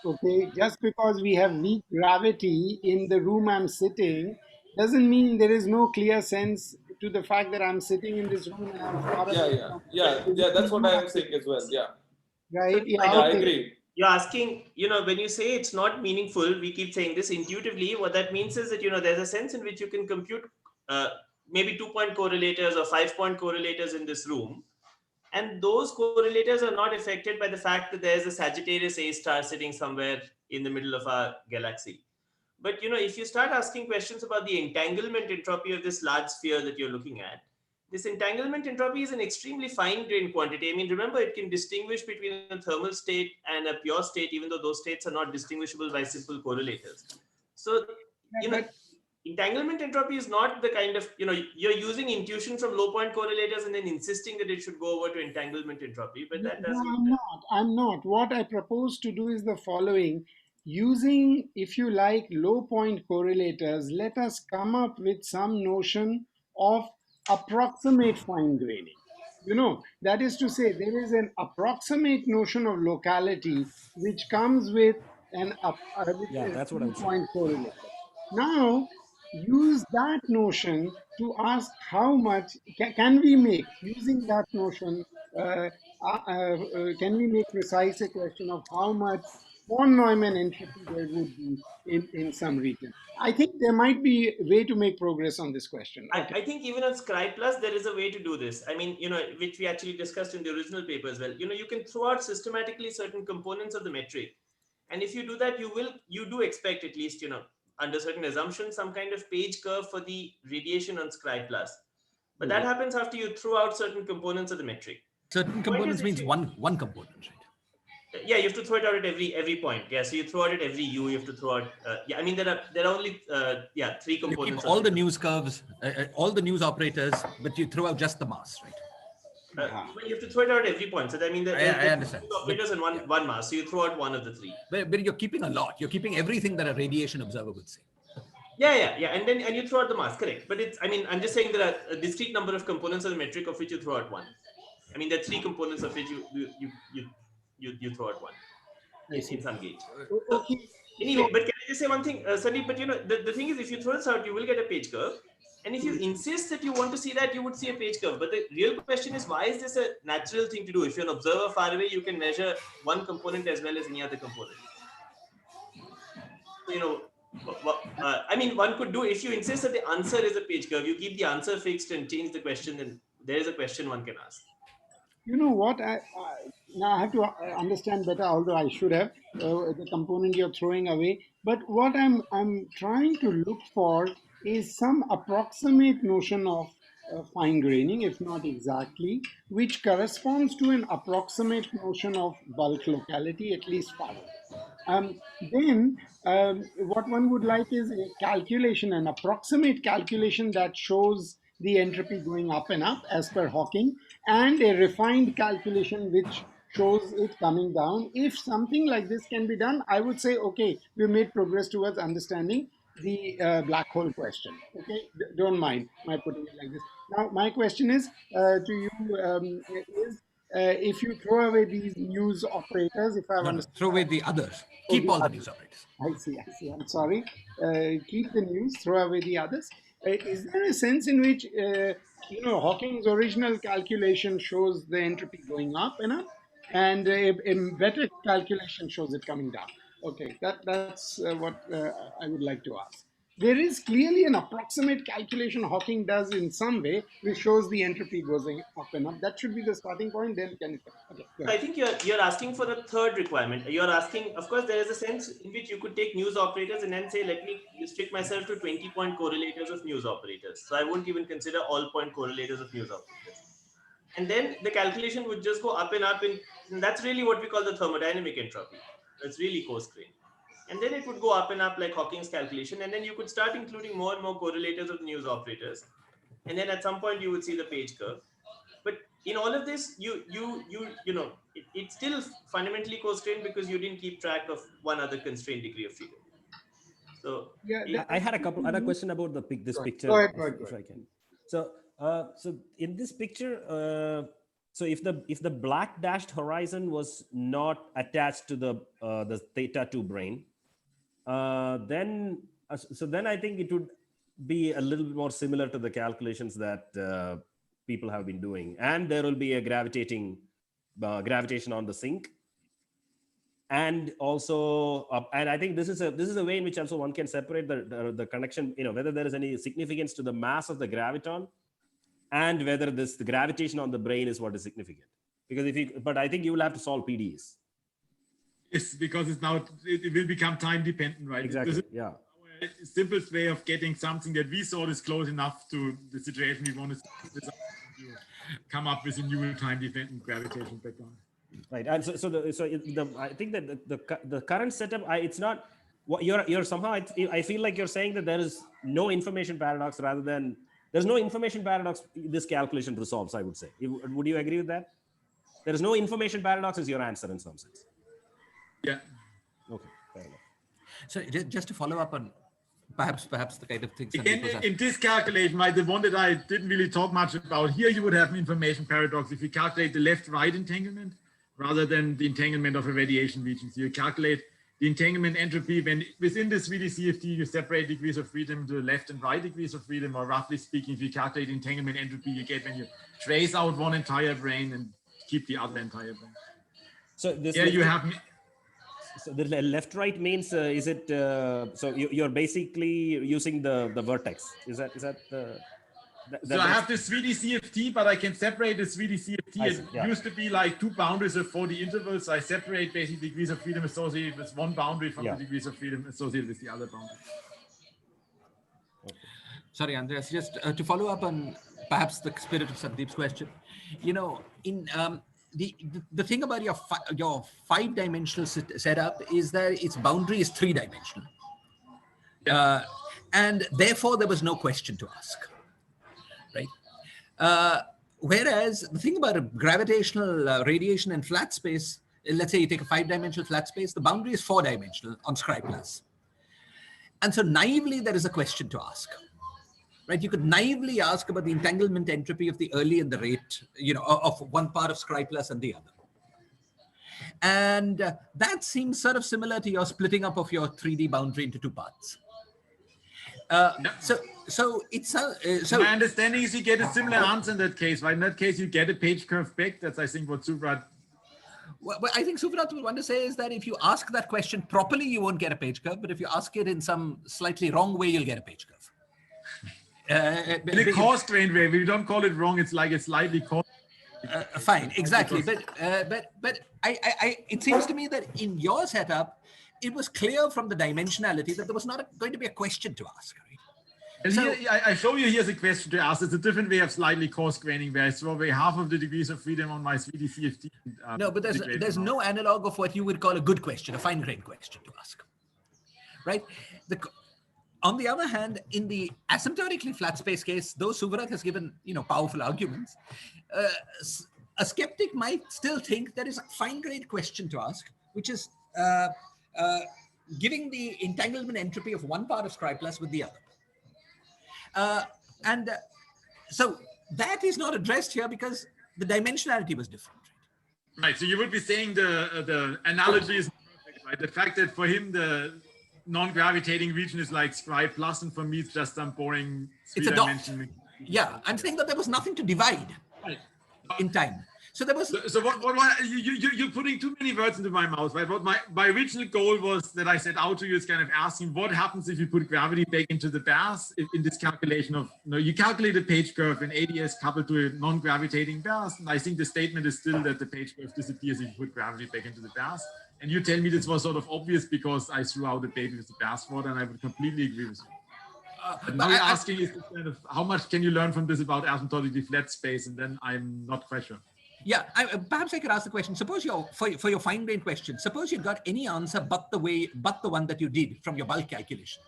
Okay, just because we have weak gravity in the room I'm sitting doesn't mean there is no clear sense to the fact that I'm sitting in this room and I'm far away. Yeah. That's what I am saying as well. Yeah. Right. Yeah, I agree. You're asking, when you say it's not meaningful, we keep saying this intuitively. What that means is that, there's a sense in which you can compute maybe 2-point correlators or 5-point correlators in this room. And those correlators are not affected by the fact that there's a Sagittarius A star sitting somewhere in the middle of our galaxy. But, if you start asking questions about the entanglement entropy of this large sphere that you're looking at, this entanglement entropy is an extremely fine-grained quantity. I mean, remember, it can distinguish between a thermal state and a pure state, even though those states are not distinguishable by simple correlators. So, you know, entanglement entropy is not the kind of, you know, you're using intuition from low point correlators and then insisting that it should go over to entanglement entropy, but that doesn't. No, I'm not. What I propose to do is the following. Using, if you like, low point correlators, let us come up with some notion of approximate fine graining. You know, that is to say, there is an approximate notion of locality which comes with Yeah, a that's what I would say. point correlator. Now, use that notion to ask how much can we make, using that notion, can we make precise a question of how much von Neumann entropy there would be in some region? I think there might be a way to make progress on this question. Okay. I think even on Scribe Plus, there is a way to do this. I mean, you know, which we actually discussed in the original paper as well. You know, you can throw out systematically certain components of the metric. And if you do that, you do expect, at least, you know, under certain assumptions, some kind of page curve for the radiation on Scribe Plus. But that happens after you throw out certain components of the metric. Certain components means one component, right? Yeah, you have to throw it out at every point. Yeah, so you throw out at every U. You have to throw out. Yeah, I mean there are only 3 components. You keep all the news curves, all the news operators, but you throw out just the mass, right? Well, you have to throw it out at every point. So I mean, I understand. Two operators and one mass. So you throw out one of the 3. But you're keeping a lot. You're keeping everything that a radiation observer would say. Yeah, and you throw out the mass, correct? But it's, I mean, I'm just saying there are a discrete number of components of the metric of which you throw out one. I mean, there are 3 components of which you throw out one in some gauge. So, anyway, but can I just say one thing, Sandeep? But you know, the thing is, if you throw this out, you will get a page curve. And if you insist that you want to see that, you would see a page curve. But the real question is, why is this a natural thing to do? If you're an observer far away, you can measure one component as well as any other component. So, you know, I mean, one could do, if you insist that the answer is a page curve, you keep the answer fixed and change the question, then there is a question one can ask. You know what? Now I have to understand better, although I should have, the component you're throwing away. But what I'm trying to look for is some approximate notion of fine graining, if not exactly, which corresponds to an approximate notion of bulk locality, at least far away. Then what one would like is a calculation, an approximate calculation that shows the entropy going up and up as per Hawking, and a refined calculation which shows it coming down. If something like this can be done, I would say, okay, we made progress towards understanding the black hole question. Okay, don't mind my putting it like this. Now, my question is to you if you throw away these news operators, if I understand, throw away the others. Keep all the news operators. I see. I'm sorry. Keep the news, throw away the others. Is there a sense in which, you know, Hawking's original calculation shows the entropy going up and up, and a better calculation shows it coming down? Okay, that's what I would like to ask. There is clearly an approximate calculation Hawking does in some way, which shows the entropy going up and up. That should be the starting point. Then can it? Okay. I think you're asking for a third requirement. You're asking, of course, there is a sense in which you could take news operators and then say, let me restrict myself to 20-point correlators of news operators. So I won't even consider all point correlators of news operators. And then the calculation would just go up and up, and that's really what we call the thermodynamic entropy. It's really coarse-grained. And then it would go up and up like Hawking's calculation. And then you could start including more and more correlators of news operators. And then at some point you would see the page curve. But in all of this, you know, it's still fundamentally constrained because you didn't keep track of one other constrained degree of freedom. So yeah, I had a question about this picture. Go ahead. If I can. So in this picture, so if the black dashed horizon was not attached to the theta 2 brane, then I think it would be a little bit more similar to the calculations that people have been doing, and there will be a gravitation on the sink, and also and I think this is a way in which also one can separate the connection, you know, whether there is any significance to the mass of the graviton, and whether the gravitation on the brane is what is significant. Because but I think you will have to solve PDEs. Yes, because it will become time dependent, right? Exactly. Yeah. Our simplest way of getting something that we thought is close enough to the situation we want to. you come up with a new time-dependent gravitational background. Right, and I think that the current setup, it's not what you're somehow. I feel like you're saying that there is no information paradox rather than there's no information paradox. This calculation resolves. I would say. Would you agree with that? There is no information paradox is your answer in some sense. Yeah. Okay. Fair enough. So just to follow up on perhaps the kind of things. In this calculation, the one that I didn't really talk much about, here you would have an information paradox if you calculate the left-right entanglement rather than the entanglement of a radiation region. So you calculate the entanglement entropy when within this 3D CFT you separate degrees of freedom to the left and right degrees of freedom, or roughly speaking, if you calculate entanglement entropy you get when you trace out one entire brane and keep the other entire brane. So this you have. So the left-right means is it so you're basically using the vertex? Is that the? So I have this 3D CFT, but I can separate this 3D CFT. It used to be like two boundaries of 4D intervals. So I separate basically degrees of freedom associated with one boundary from the degrees of freedom associated with the other boundary. Okay. Sorry, Andreas, just to follow up on perhaps the spirit of Sandeep's question, in the thing about your five-dimensional setup is that its boundary is three-dimensional, and therefore there was no question to ask, right? Whereas the thing about a gravitational radiation in flat space, let's say you take a five-dimensional flat space, the boundary is four-dimensional on Scri+. And so naively there is a question to ask. Right, you could naively ask about the entanglement entropy of the early and the rate, of one part of Scri+ and the other. And that seems sort of similar to your splitting up of your 3D boundary into two parts. So it's so my understanding is you get a similar answer in that case, right? In that case, you get a page curve back. That's I think what Subrat. What I think Subrat will want to say is that if you ask that question properly, you won't get a page curve, but if you ask it in some slightly wrong way, you'll get a page curve. In a coarse-grained way, we don't call it wrong. It's like a slightly coarse. Fine, exactly. But it seems to me that in your setup, it was clear from the dimensionality that there was not going to be a question to ask. Right? And so, here, I show you here's a question to ask. It's a different way of slightly coarse-graining, where I throw away half of the degrees of freedom on my 3D CFT. No, but there's no analog of what you would call a good question, a fine-grained question to ask. Right? On the other hand, in the asymptotically flat space case, though Subrat has given powerful arguments, a skeptic might still think there is a fine-grained question to ask, which is giving the entanglement entropy of one part of Scri+ with the other. So that is not addressed here because the dimensionality was different. Right. So you would be saying the analogy is perfect, right? The fact that for him the non-gravitating region is like Scri+, and for me it's just some boring three-dimensional. Yeah, I'm saying that there was nothing to divide in time. So there was. So what you're putting too many words into my mouth, right? What my original goal was that I set out to you is kind of asking what happens if you put gravity back into the bass in this calculation of you calculate a page curve in ADS coupled to a non-gravitating bass, and I think the statement is still that the page curve disappears if you put gravity back into the bass. And you tell me this was sort of obvious because I threw out the baby with the bathwater, and I would completely agree with you. But now you're asking is this kind of how much can you learn from this about asymptotically flat space, and then I'm not quite sure. Yeah, perhaps I could ask the question. Suppose for your fine-grained question, suppose you got any answer but the one that you did from your bulk calculation.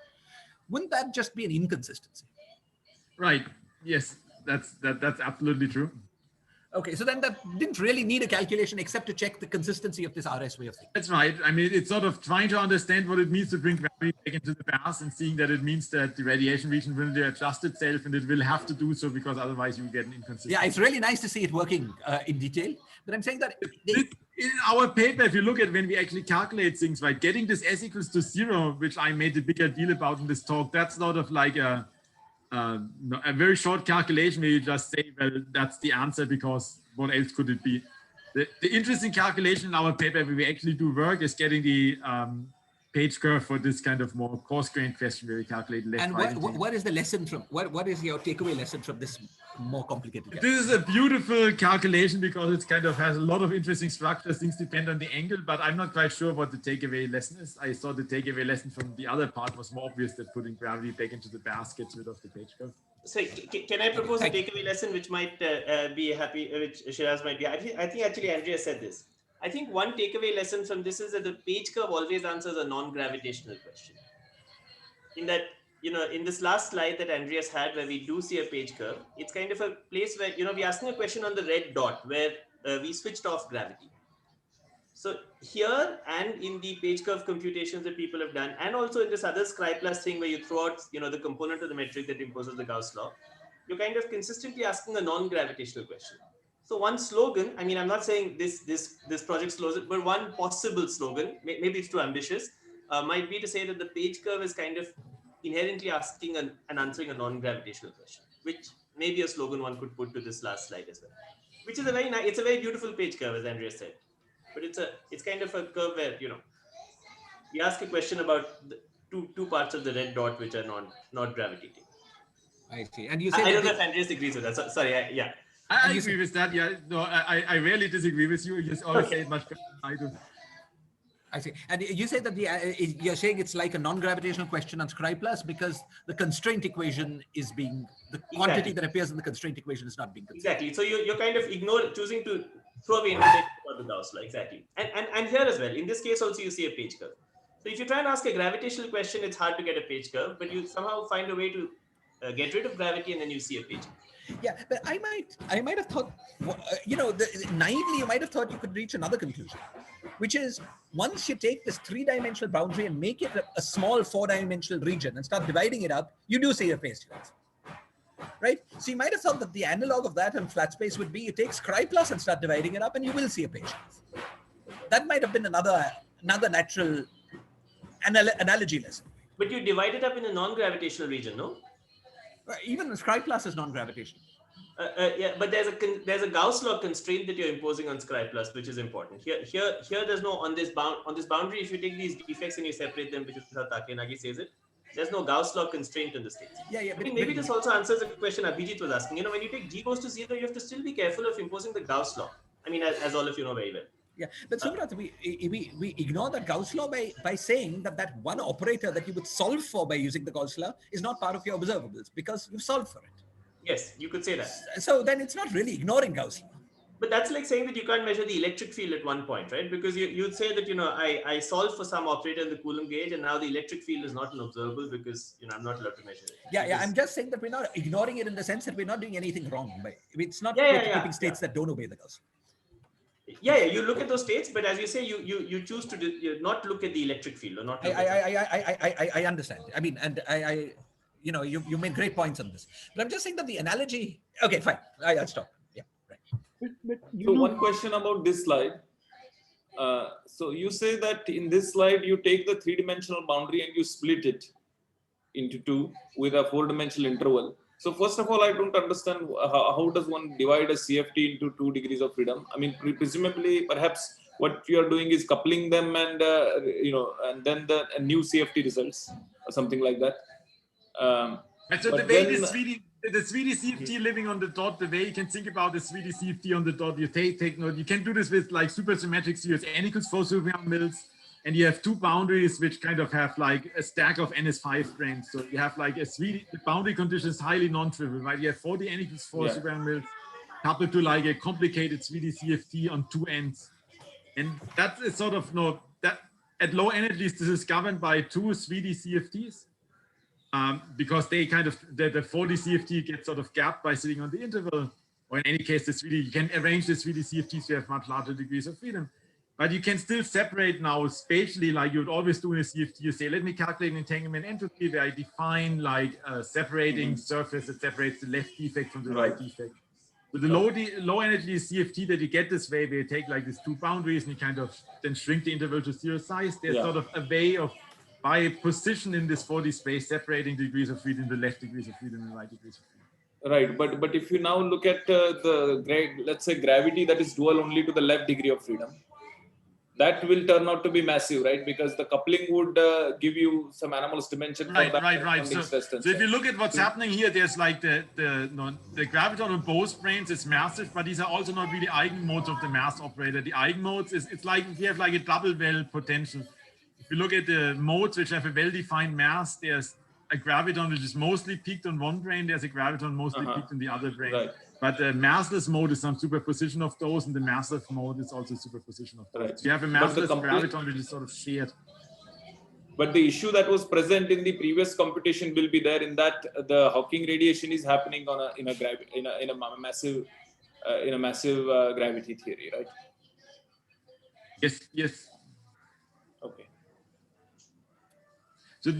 Wouldn't that just be an inconsistency? Right. Yes, that's absolutely true. Okay, so then that didn't really need a calculation except to check the consistency of this RS way of thinking. That's right. I mean, it's sort of trying to understand what it means to bring gravity back into the bass and seeing that it means that the radiation region will adjust itself, and it will have to do so because otherwise you get an inconsistency. Yeah, it's really nice to see it working in detail. But I'm saying that in our paper, if you look at when we actually calculate things, right, getting this S equals to 0, which I made a bigger deal about in this talk, that's sort of like a very short calculation where you just say, well, that's the answer because what else could it be? The interesting calculation in our paper where we actually do work is getting the page curve for this kind of more coarse-grained question where we calculate left, And right, what is the lesson from, what is your takeaway lesson from this more complicated calculation? This is a beautiful calculation because it kind of has a lot of interesting structures. Things depend on the angle, but I'm not quite sure what the takeaway lesson is. I thought the takeaway lesson from the other part was more obvious, that putting gravity back into the basket gets rid of the page curve. So can I propose a takeaway lesson which might be happy, which Shiraz might be? I think actually Andrea said this. I think one takeaway lesson from this is that the page curve always answers a non-gravitational question. In that, in this last slide that Andreas had, where we do see a page curve, it's kind of a place where, we're asking a question on the red dot where we switched off gravity. So here and in the page curve computations that people have done, and also in this other Scri+ thing where you throw out, the component of the metric that imposes the Gauss law, you're kind of consistently asking a non-gravitational question. So one slogan, I mean, I'm not saying this project slows it, but one possible slogan, maybe it's too ambitious, might be to say that the page curve is kind of inherently asking and answering a non-gravitational question, which may be a slogan one could put to this last slide as well. Which is a very nice, it's a very beautiful page curve, as Andrea said. But it's kind of a curve where, we ask a question about the two parts of the red dot which are not gravitating. I see. And you say I don't know if Andreas agrees with that. Sorry, yeah. I agree with that. Yeah, no, I rarely disagree with you. You just always say it much better than I do. I see. And you say that you're saying it's like a non-gravitational question on Scri+ because the constraint equation is being, the quantity that appears in the constraint equation is not being considered. Exactly. So you're kind of choosing to throw away information about the Gauss law. Exactly. And here as well, in this case also you see a page curve. So if you try and ask a gravitational question, it's hard to get a page curve, but you somehow find a way to get rid of gravity and then you see a page curve. Yeah, but I might have thought, naively, you might have thought you could reach another conclusion, which is once you take this 3-dimensional boundary and make it a small 4-dimensional region and start dividing it up, you do see a page curve, right? So you might have thought that the analog of that in flat space would be you take Scri+ and start dividing it up and you will see a page curve. That might have been another natural analogy lesson. But you divide it up in a non-gravitational region, no? Even Scri+ is non-gravitational. Yeah, but there's a Gauss law constraint that you're imposing on Scri+, which is important. Here there's no on this boundary. If you take these defects and you separate them, which is how Takenagi says it, there's no Gauss law constraint in the states. Yeah. But maybe this also answers the question Abhijit was asking. When you take G goes to 0, you have to still be careful of imposing the Gauss law. I mean, as all of you know very well. Yeah, but Subrat, we ignore the Gauss law by saying that one operator that you would solve for by using the Gauss law is not part of your observables because you've solved for it. Yes, you could say that. So then it's not really ignoring Gauss law. But that's like saying that you can't measure the electric field at one point, right? Because you'd say that, I solved for some operator in the Coulomb gauge and now the electric field is not an observable because, I'm not allowed to measure it. Yeah, I'm just saying that we're not ignoring it in the sense that we're not doing anything wrong. It's not keeping states that don't obey the Gauss law. Yeah, you look at those states, but as you say, you choose to not look at the electric field or not. I understand. I mean, and you made great points on this, but I'm just saying that the analogy. Okay, fine. I'll stop. Yeah, right. But so one question about this slide. So you say that in this slide you take the 3-dimensional boundary and you split it into 2 with a 4-dimensional interval. So first of all, I don't understand how does one divide a CFT into 2 degrees of freedom? I mean, presumably, perhaps what you are doing is coupling them and and then a new CFT results or something like that. And so the way the 3D CFT living on the dot, the way you can think about the 3D CFT on the dot, you you can do this with like supersymmetric series n equals 4 supermills. And you have 2 boundaries which kind of have like a stack of NS5 branes. So you have like the boundary condition is highly non-trivial, right? You have 40 n equals 4 supermills coupled to like a complicated 3D CFT on 2 ends. And that is sort of that at low energies, this is governed by 2 3D CFTs because they kind of, the 4D CFT gets sort of gapped by sitting on the interval. Or in any case, you can arrange the 3D CFTs to have much larger degrees of freedom. But you can still separate now spatially, like you would always do in a CFT. You say, let me calculate an entanglement entropy where I define like a separating surface that separates the left defect from the right defect. So the low energy CFT that you get this way, where you take like these 2 boundaries and you kind of then shrink the interval to 0 size. There's sort of a way of, by position in this 4D space, separating degrees of freedom, the left degrees of freedom and the right degrees of freedom. Right, but if you now look at let's say gravity that is dual only to the left degree of freedom, that will turn out to be massive, right? Because the coupling would give you some anomalous dimension. Right. corresponding stress So if tensor. you look at what's happening here, there's like the graviton on both branes is massive, but these are also not really eigenmodes of the mass operator. The eigenmodes it's like we have like a double well potential. If you look at the modes which have a well-defined mass, there's a graviton which is mostly peaked on one brane. There's a graviton mostly peaked on the other brane. Right. But the massless mode is some superposition of those, and the massive mode is also superposition of those. Right. So you have a But the massless graviton which is sort of shared. But the issue that was present in the previous computation will be there in that the Hawking radiation is happening on in a massive gravity theory, right? Yes. Okay. So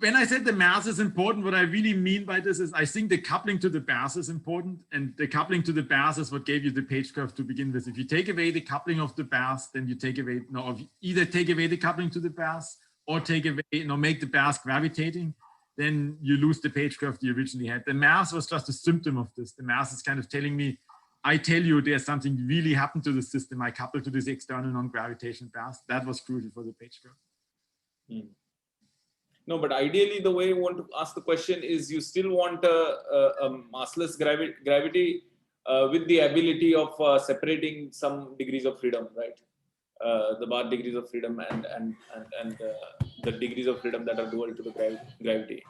when I said the mass is important, what I really mean by this is I think the coupling to the bass is important, and the coupling to the bass is what gave you the page curve to begin with. If you take away the coupling of the bass, then you take away, either take away the coupling to the bass or take away, make the bass gravitating, then you lose the page curve you originally had. The mass was just a symptom of this. The mass is kind of telling me, I tell you there's something really happened to the system. I couple to this external non-gravitational bass. That was crucial for the page curve. No, but ideally, the way you want to ask the question is you still want a massless gravity with the ability of separating some degrees of freedom, right? The bar degrees of freedom and the degrees of freedom that are dual to the gravity.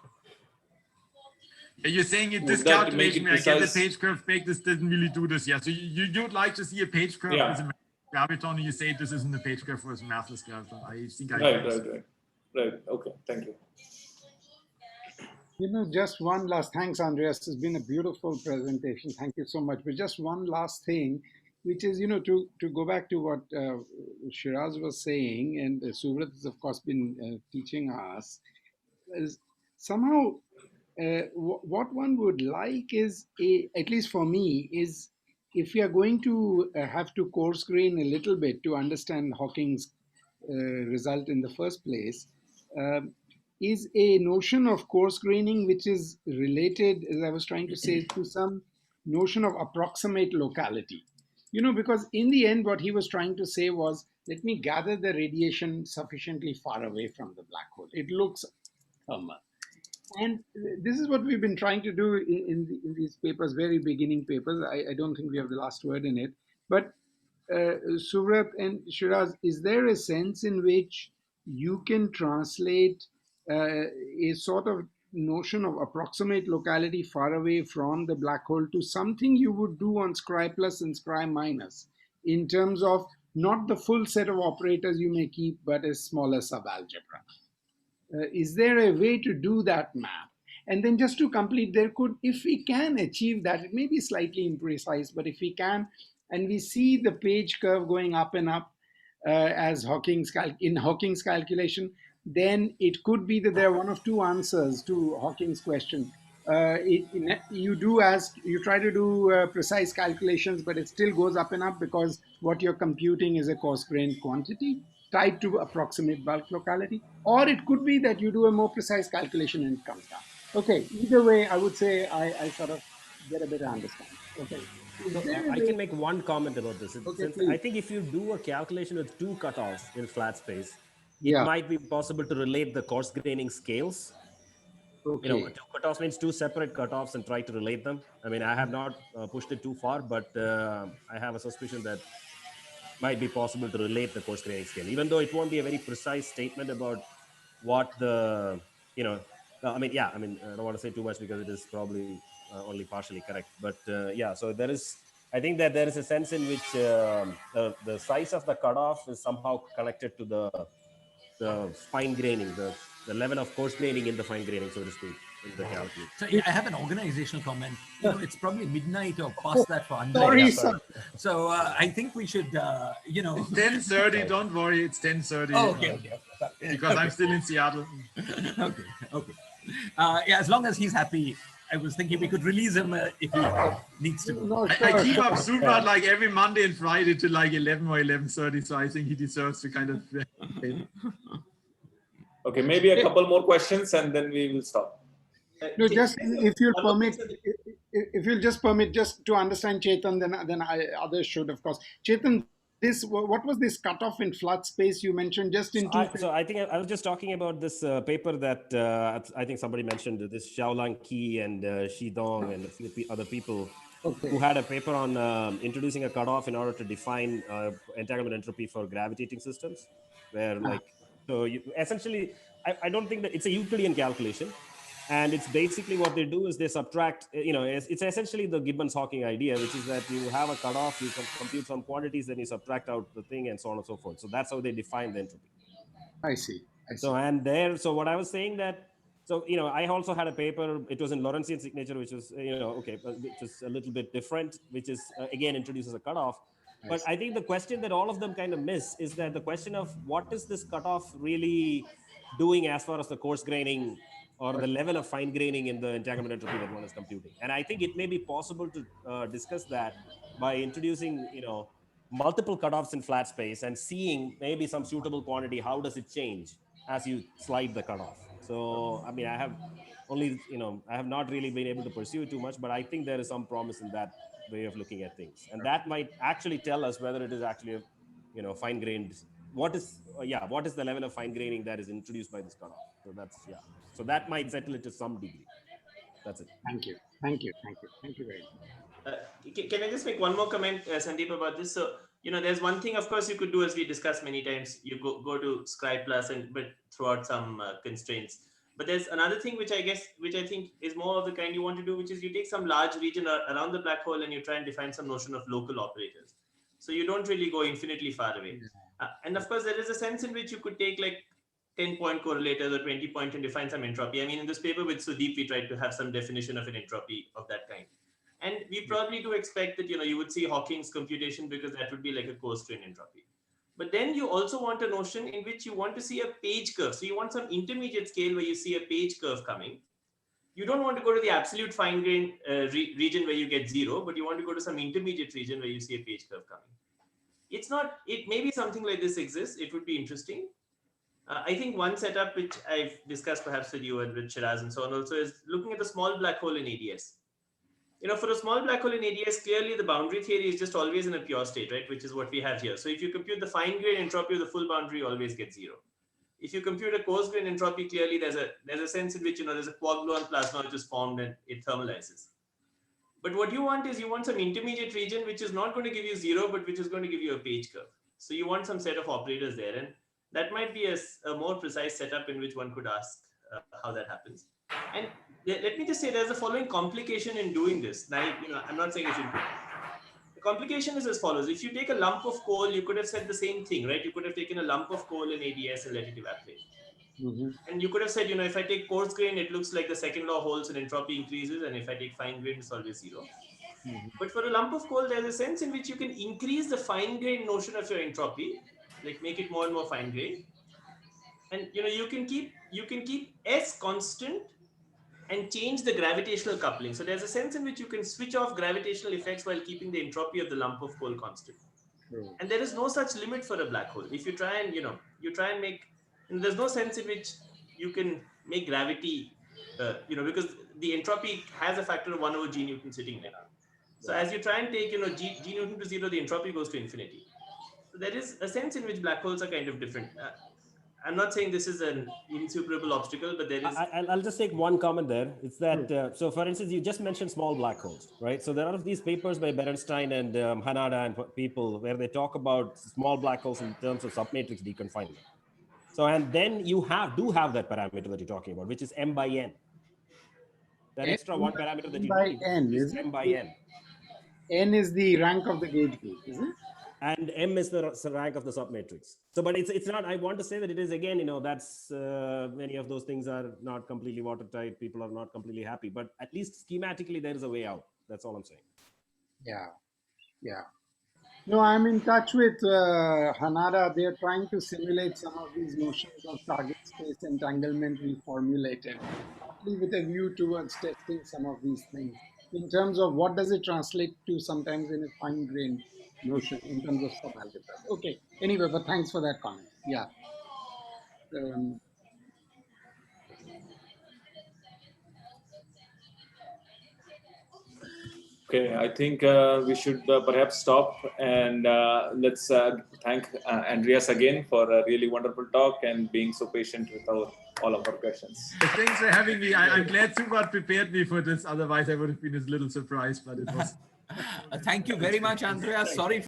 You're saying this calculation, I get the page curve back, this doesn't really do this yet. So you'd like to see a page curve as a graviton, and you say this isn't a page curve for a massless graviton. I think Right. Okay. Thank you. Just one last, thanks, Andreas. It's been a beautiful presentation. Thank you so much. But just one last thing, which is, to go back to what Shiraz was saying, and Subrat has, of course, been teaching us, is somehow what one would like is, at least for me, is if we are going to have to coarse grain a little bit to understand Hawking's result in the first place, is a notion of coarse graining which is related, as I was trying to say, to some notion of approximate locality. Because in the end, what he was trying to say was, let me gather the radiation sufficiently far away from the black hole. It looks thermal. And this is what we've been trying to do in these papers, very beginning papers. I don't think we have the last word in it. But Subrat and Shiraz, is there a sense in which you can translate a sort of notion of approximate locality far away from the black hole to something you would do on scry plus and scry minus, in terms of not the full set of operators you may keep, but a smaller subalgebra? Is there a way to do that map? And then just to complete, if we can achieve that, it may be slightly imprecise, but if we can, and we see the page curve going up and up as in Hawking's calculation, then it could be that there are one of two answers to Hawking's question. You try to do precise calculations, but it still goes up and up because what you're computing is a coarse-grained quantity tied to approximate bulk locality. Or it could be that you do a more precise calculation and it comes down. Okay, either way, I would say I sort of get a better understanding. Okay. So I can make one comment about this. I think if you do a calculation with two cutoffs in flat space, it might be possible to relate the coarse graining scales. Okay. Two cutoffs means two separate cutoffs and try to relate them. I mean, I have not pushed it too far, but I have a suspicion that might be possible to relate the coarse graining scale, even though it won't be a very precise statement about what the, I don't want to say too much because it is probably only partially correct. But so I think that there is a sense in which the size of the cutoff is somehow connected to the fine graining, the level of coarse graining in the fine graining, so to speak, in the calculus. So I have an organizational comment. It's probably midnight or past that for Andre. Sorry, sir. So I think we should, It's 10:30. Don't worry, it's 10:30. Oh, okay. Because I'm still in Seattle. Okay. As long as he's happy. I was thinking we could release him if he needs to go. I keep up Subrat like every Monday and Friday to like 11 or 11:30, so I think he deserves to kind of. Okay, maybe a couple more questions and then we will stop. No, just if you'll just permit, just to understand Chetan, then others should, of course. Chetan, This, what was this cutoff in flat space you mentioned? Just in So I think I was just talking about this paper that I think somebody mentioned, this Xiaolang Qi and Shi Dong and a few other people who had a paper on introducing a cutoff in order to define entanglement entropy for gravitating systems, where so you, essentially, I don't think that it's a Euclidean calculation. And it's basically what they do is they subtract, it's essentially the Gibbons-Hawking idea, which is that you have a cutoff, you compute some quantities, then you subtract out the thing and so on and so forth. So that's how they define the entropy. I see. So what I was saying that, I also had a paper, it was in Lorentzian signature, which was, which is a little bit different, which is, again, introduces a cutoff. But I think the question that all of them kind of miss is that the question of what is this cutoff really doing as far as the coarse graining or the level of fine graining in the entanglement entropy that one is computing. And I think it may be possible to discuss that by introducing, multiple cutoffs in flat space and seeing maybe some suitable quantity, how does it change as you slide the cutoff. So, I mean, I have only, I have not really been able to pursue it too much, but I think there is some promise in that way of looking at things. And that might actually tell us whether it is actually a, fine-grained, what is the level of fine graining that is introduced by this cutoff. So that's, so that might settle it to some degree. That's it. Thank you very much. Can I just make one more comment, Sandeep, about this? So, there's one thing, of course, you could do, as we discussed many times, you go to Scribe Plus but throw out some constraints. But there's another thing which I think is more of the kind you want to do, which is you take some large region around the black hole and you try and define some notion of local operators. So you don't really go infinitely far away. And of course, there is a sense in which you could take like 10-point correlators or 20-point and define some entropy. I mean, in this paper with Sudeep, we tried to have some definition of an entropy of that kind. And we probably do expect that, you would see Hawking's computation because that would be like a coarse grain entropy. But then you also want a notion in which you want to see a page curve. So you want some intermediate scale where you see a page curve coming. You don't want to go to the absolute fine grain region where you get 0, but you want to go to some intermediate region where you see a page curve coming. It may be something like this exists. It would be interesting. I think one setup which I've discussed perhaps with you and with Shiraz and so on also is looking at the small black hole in ADS. For a small black hole in ADS, clearly the boundary theory is just always in a pure state, right? Which is what we have here. So if you compute the fine grain entropy of the full boundary, you always get 0. If you compute a coarse grain entropy, clearly there's a sense in which, there's a quark gluon plasma which is formed and it thermalizes. But what you want is you want some intermediate region which is not going to give you 0, but which is going to give you a page curve. So you want some set of operators there. And that might be a more precise setup in which one could ask how that happens. And let me just say there's the following complication in doing this. Now, I'm not saying you should do it. The complication is as follows. If you take a lump of coal, you could have said the same thing, right? You could have taken a lump of coal in ADS and let it evaporate. And you could have said, if I take coarse grain, it looks like the second law holds and entropy increases. And if I take fine grain, it's always 0. But for a lump of coal, there's a sense in which you can increase the fine grain notion of your entropy, like make it more and more fine grain. And you can keep S constant and change the gravitational coupling. So there's a sense in which you can switch off gravitational effects while keeping the entropy of the lump of coal constant. And there is no such limit for a black hole. If you try and make, and there's no sense in which you can make gravity, because the entropy has a factor of 1 over g Newton sitting there. So as you try and take, g Newton to 0, the entropy goes to infinity. So there is a sense in which black holes are kind of different. I'm not saying this is an insuperable obstacle, but there is. I'll just take one comment there. It's that, so for instance, you just mentioned small black holes, right? So there are these papers by Berenstein and Hanada and people where they talk about small black holes in terms of submatrix deconfinement. So, and then you do have that parameter that you're talking about, which is m by n. That extra one parameter that you need is m by n. N is the rank of the gauge group, is it? And M is the rank of the submatrix. So, but it's not, I want to say that it is, again, that's many of those things are not completely watertight. People are not completely happy, but at least schematically, there is a way out. That's all I'm saying. Yeah. No, I'm in touch with Hanada. They're trying to simulate some of these notions of target space entanglement reformulated, partly with a view towards testing some of these things in terms of what does it translate to sometimes in a fine-grained notion in terms of subalgebras. Okay, anyway, but thanks for that comment. Yeah. Okay, I think we should perhaps stop and let's thank Andreas again for a really wonderful talk and being so patient with all of our questions. Thanks for having me. I'm glad Subhat prepared me for this. Otherwise, I would have been a little surprised, but it was. Thank you very much, Andreas. Sorry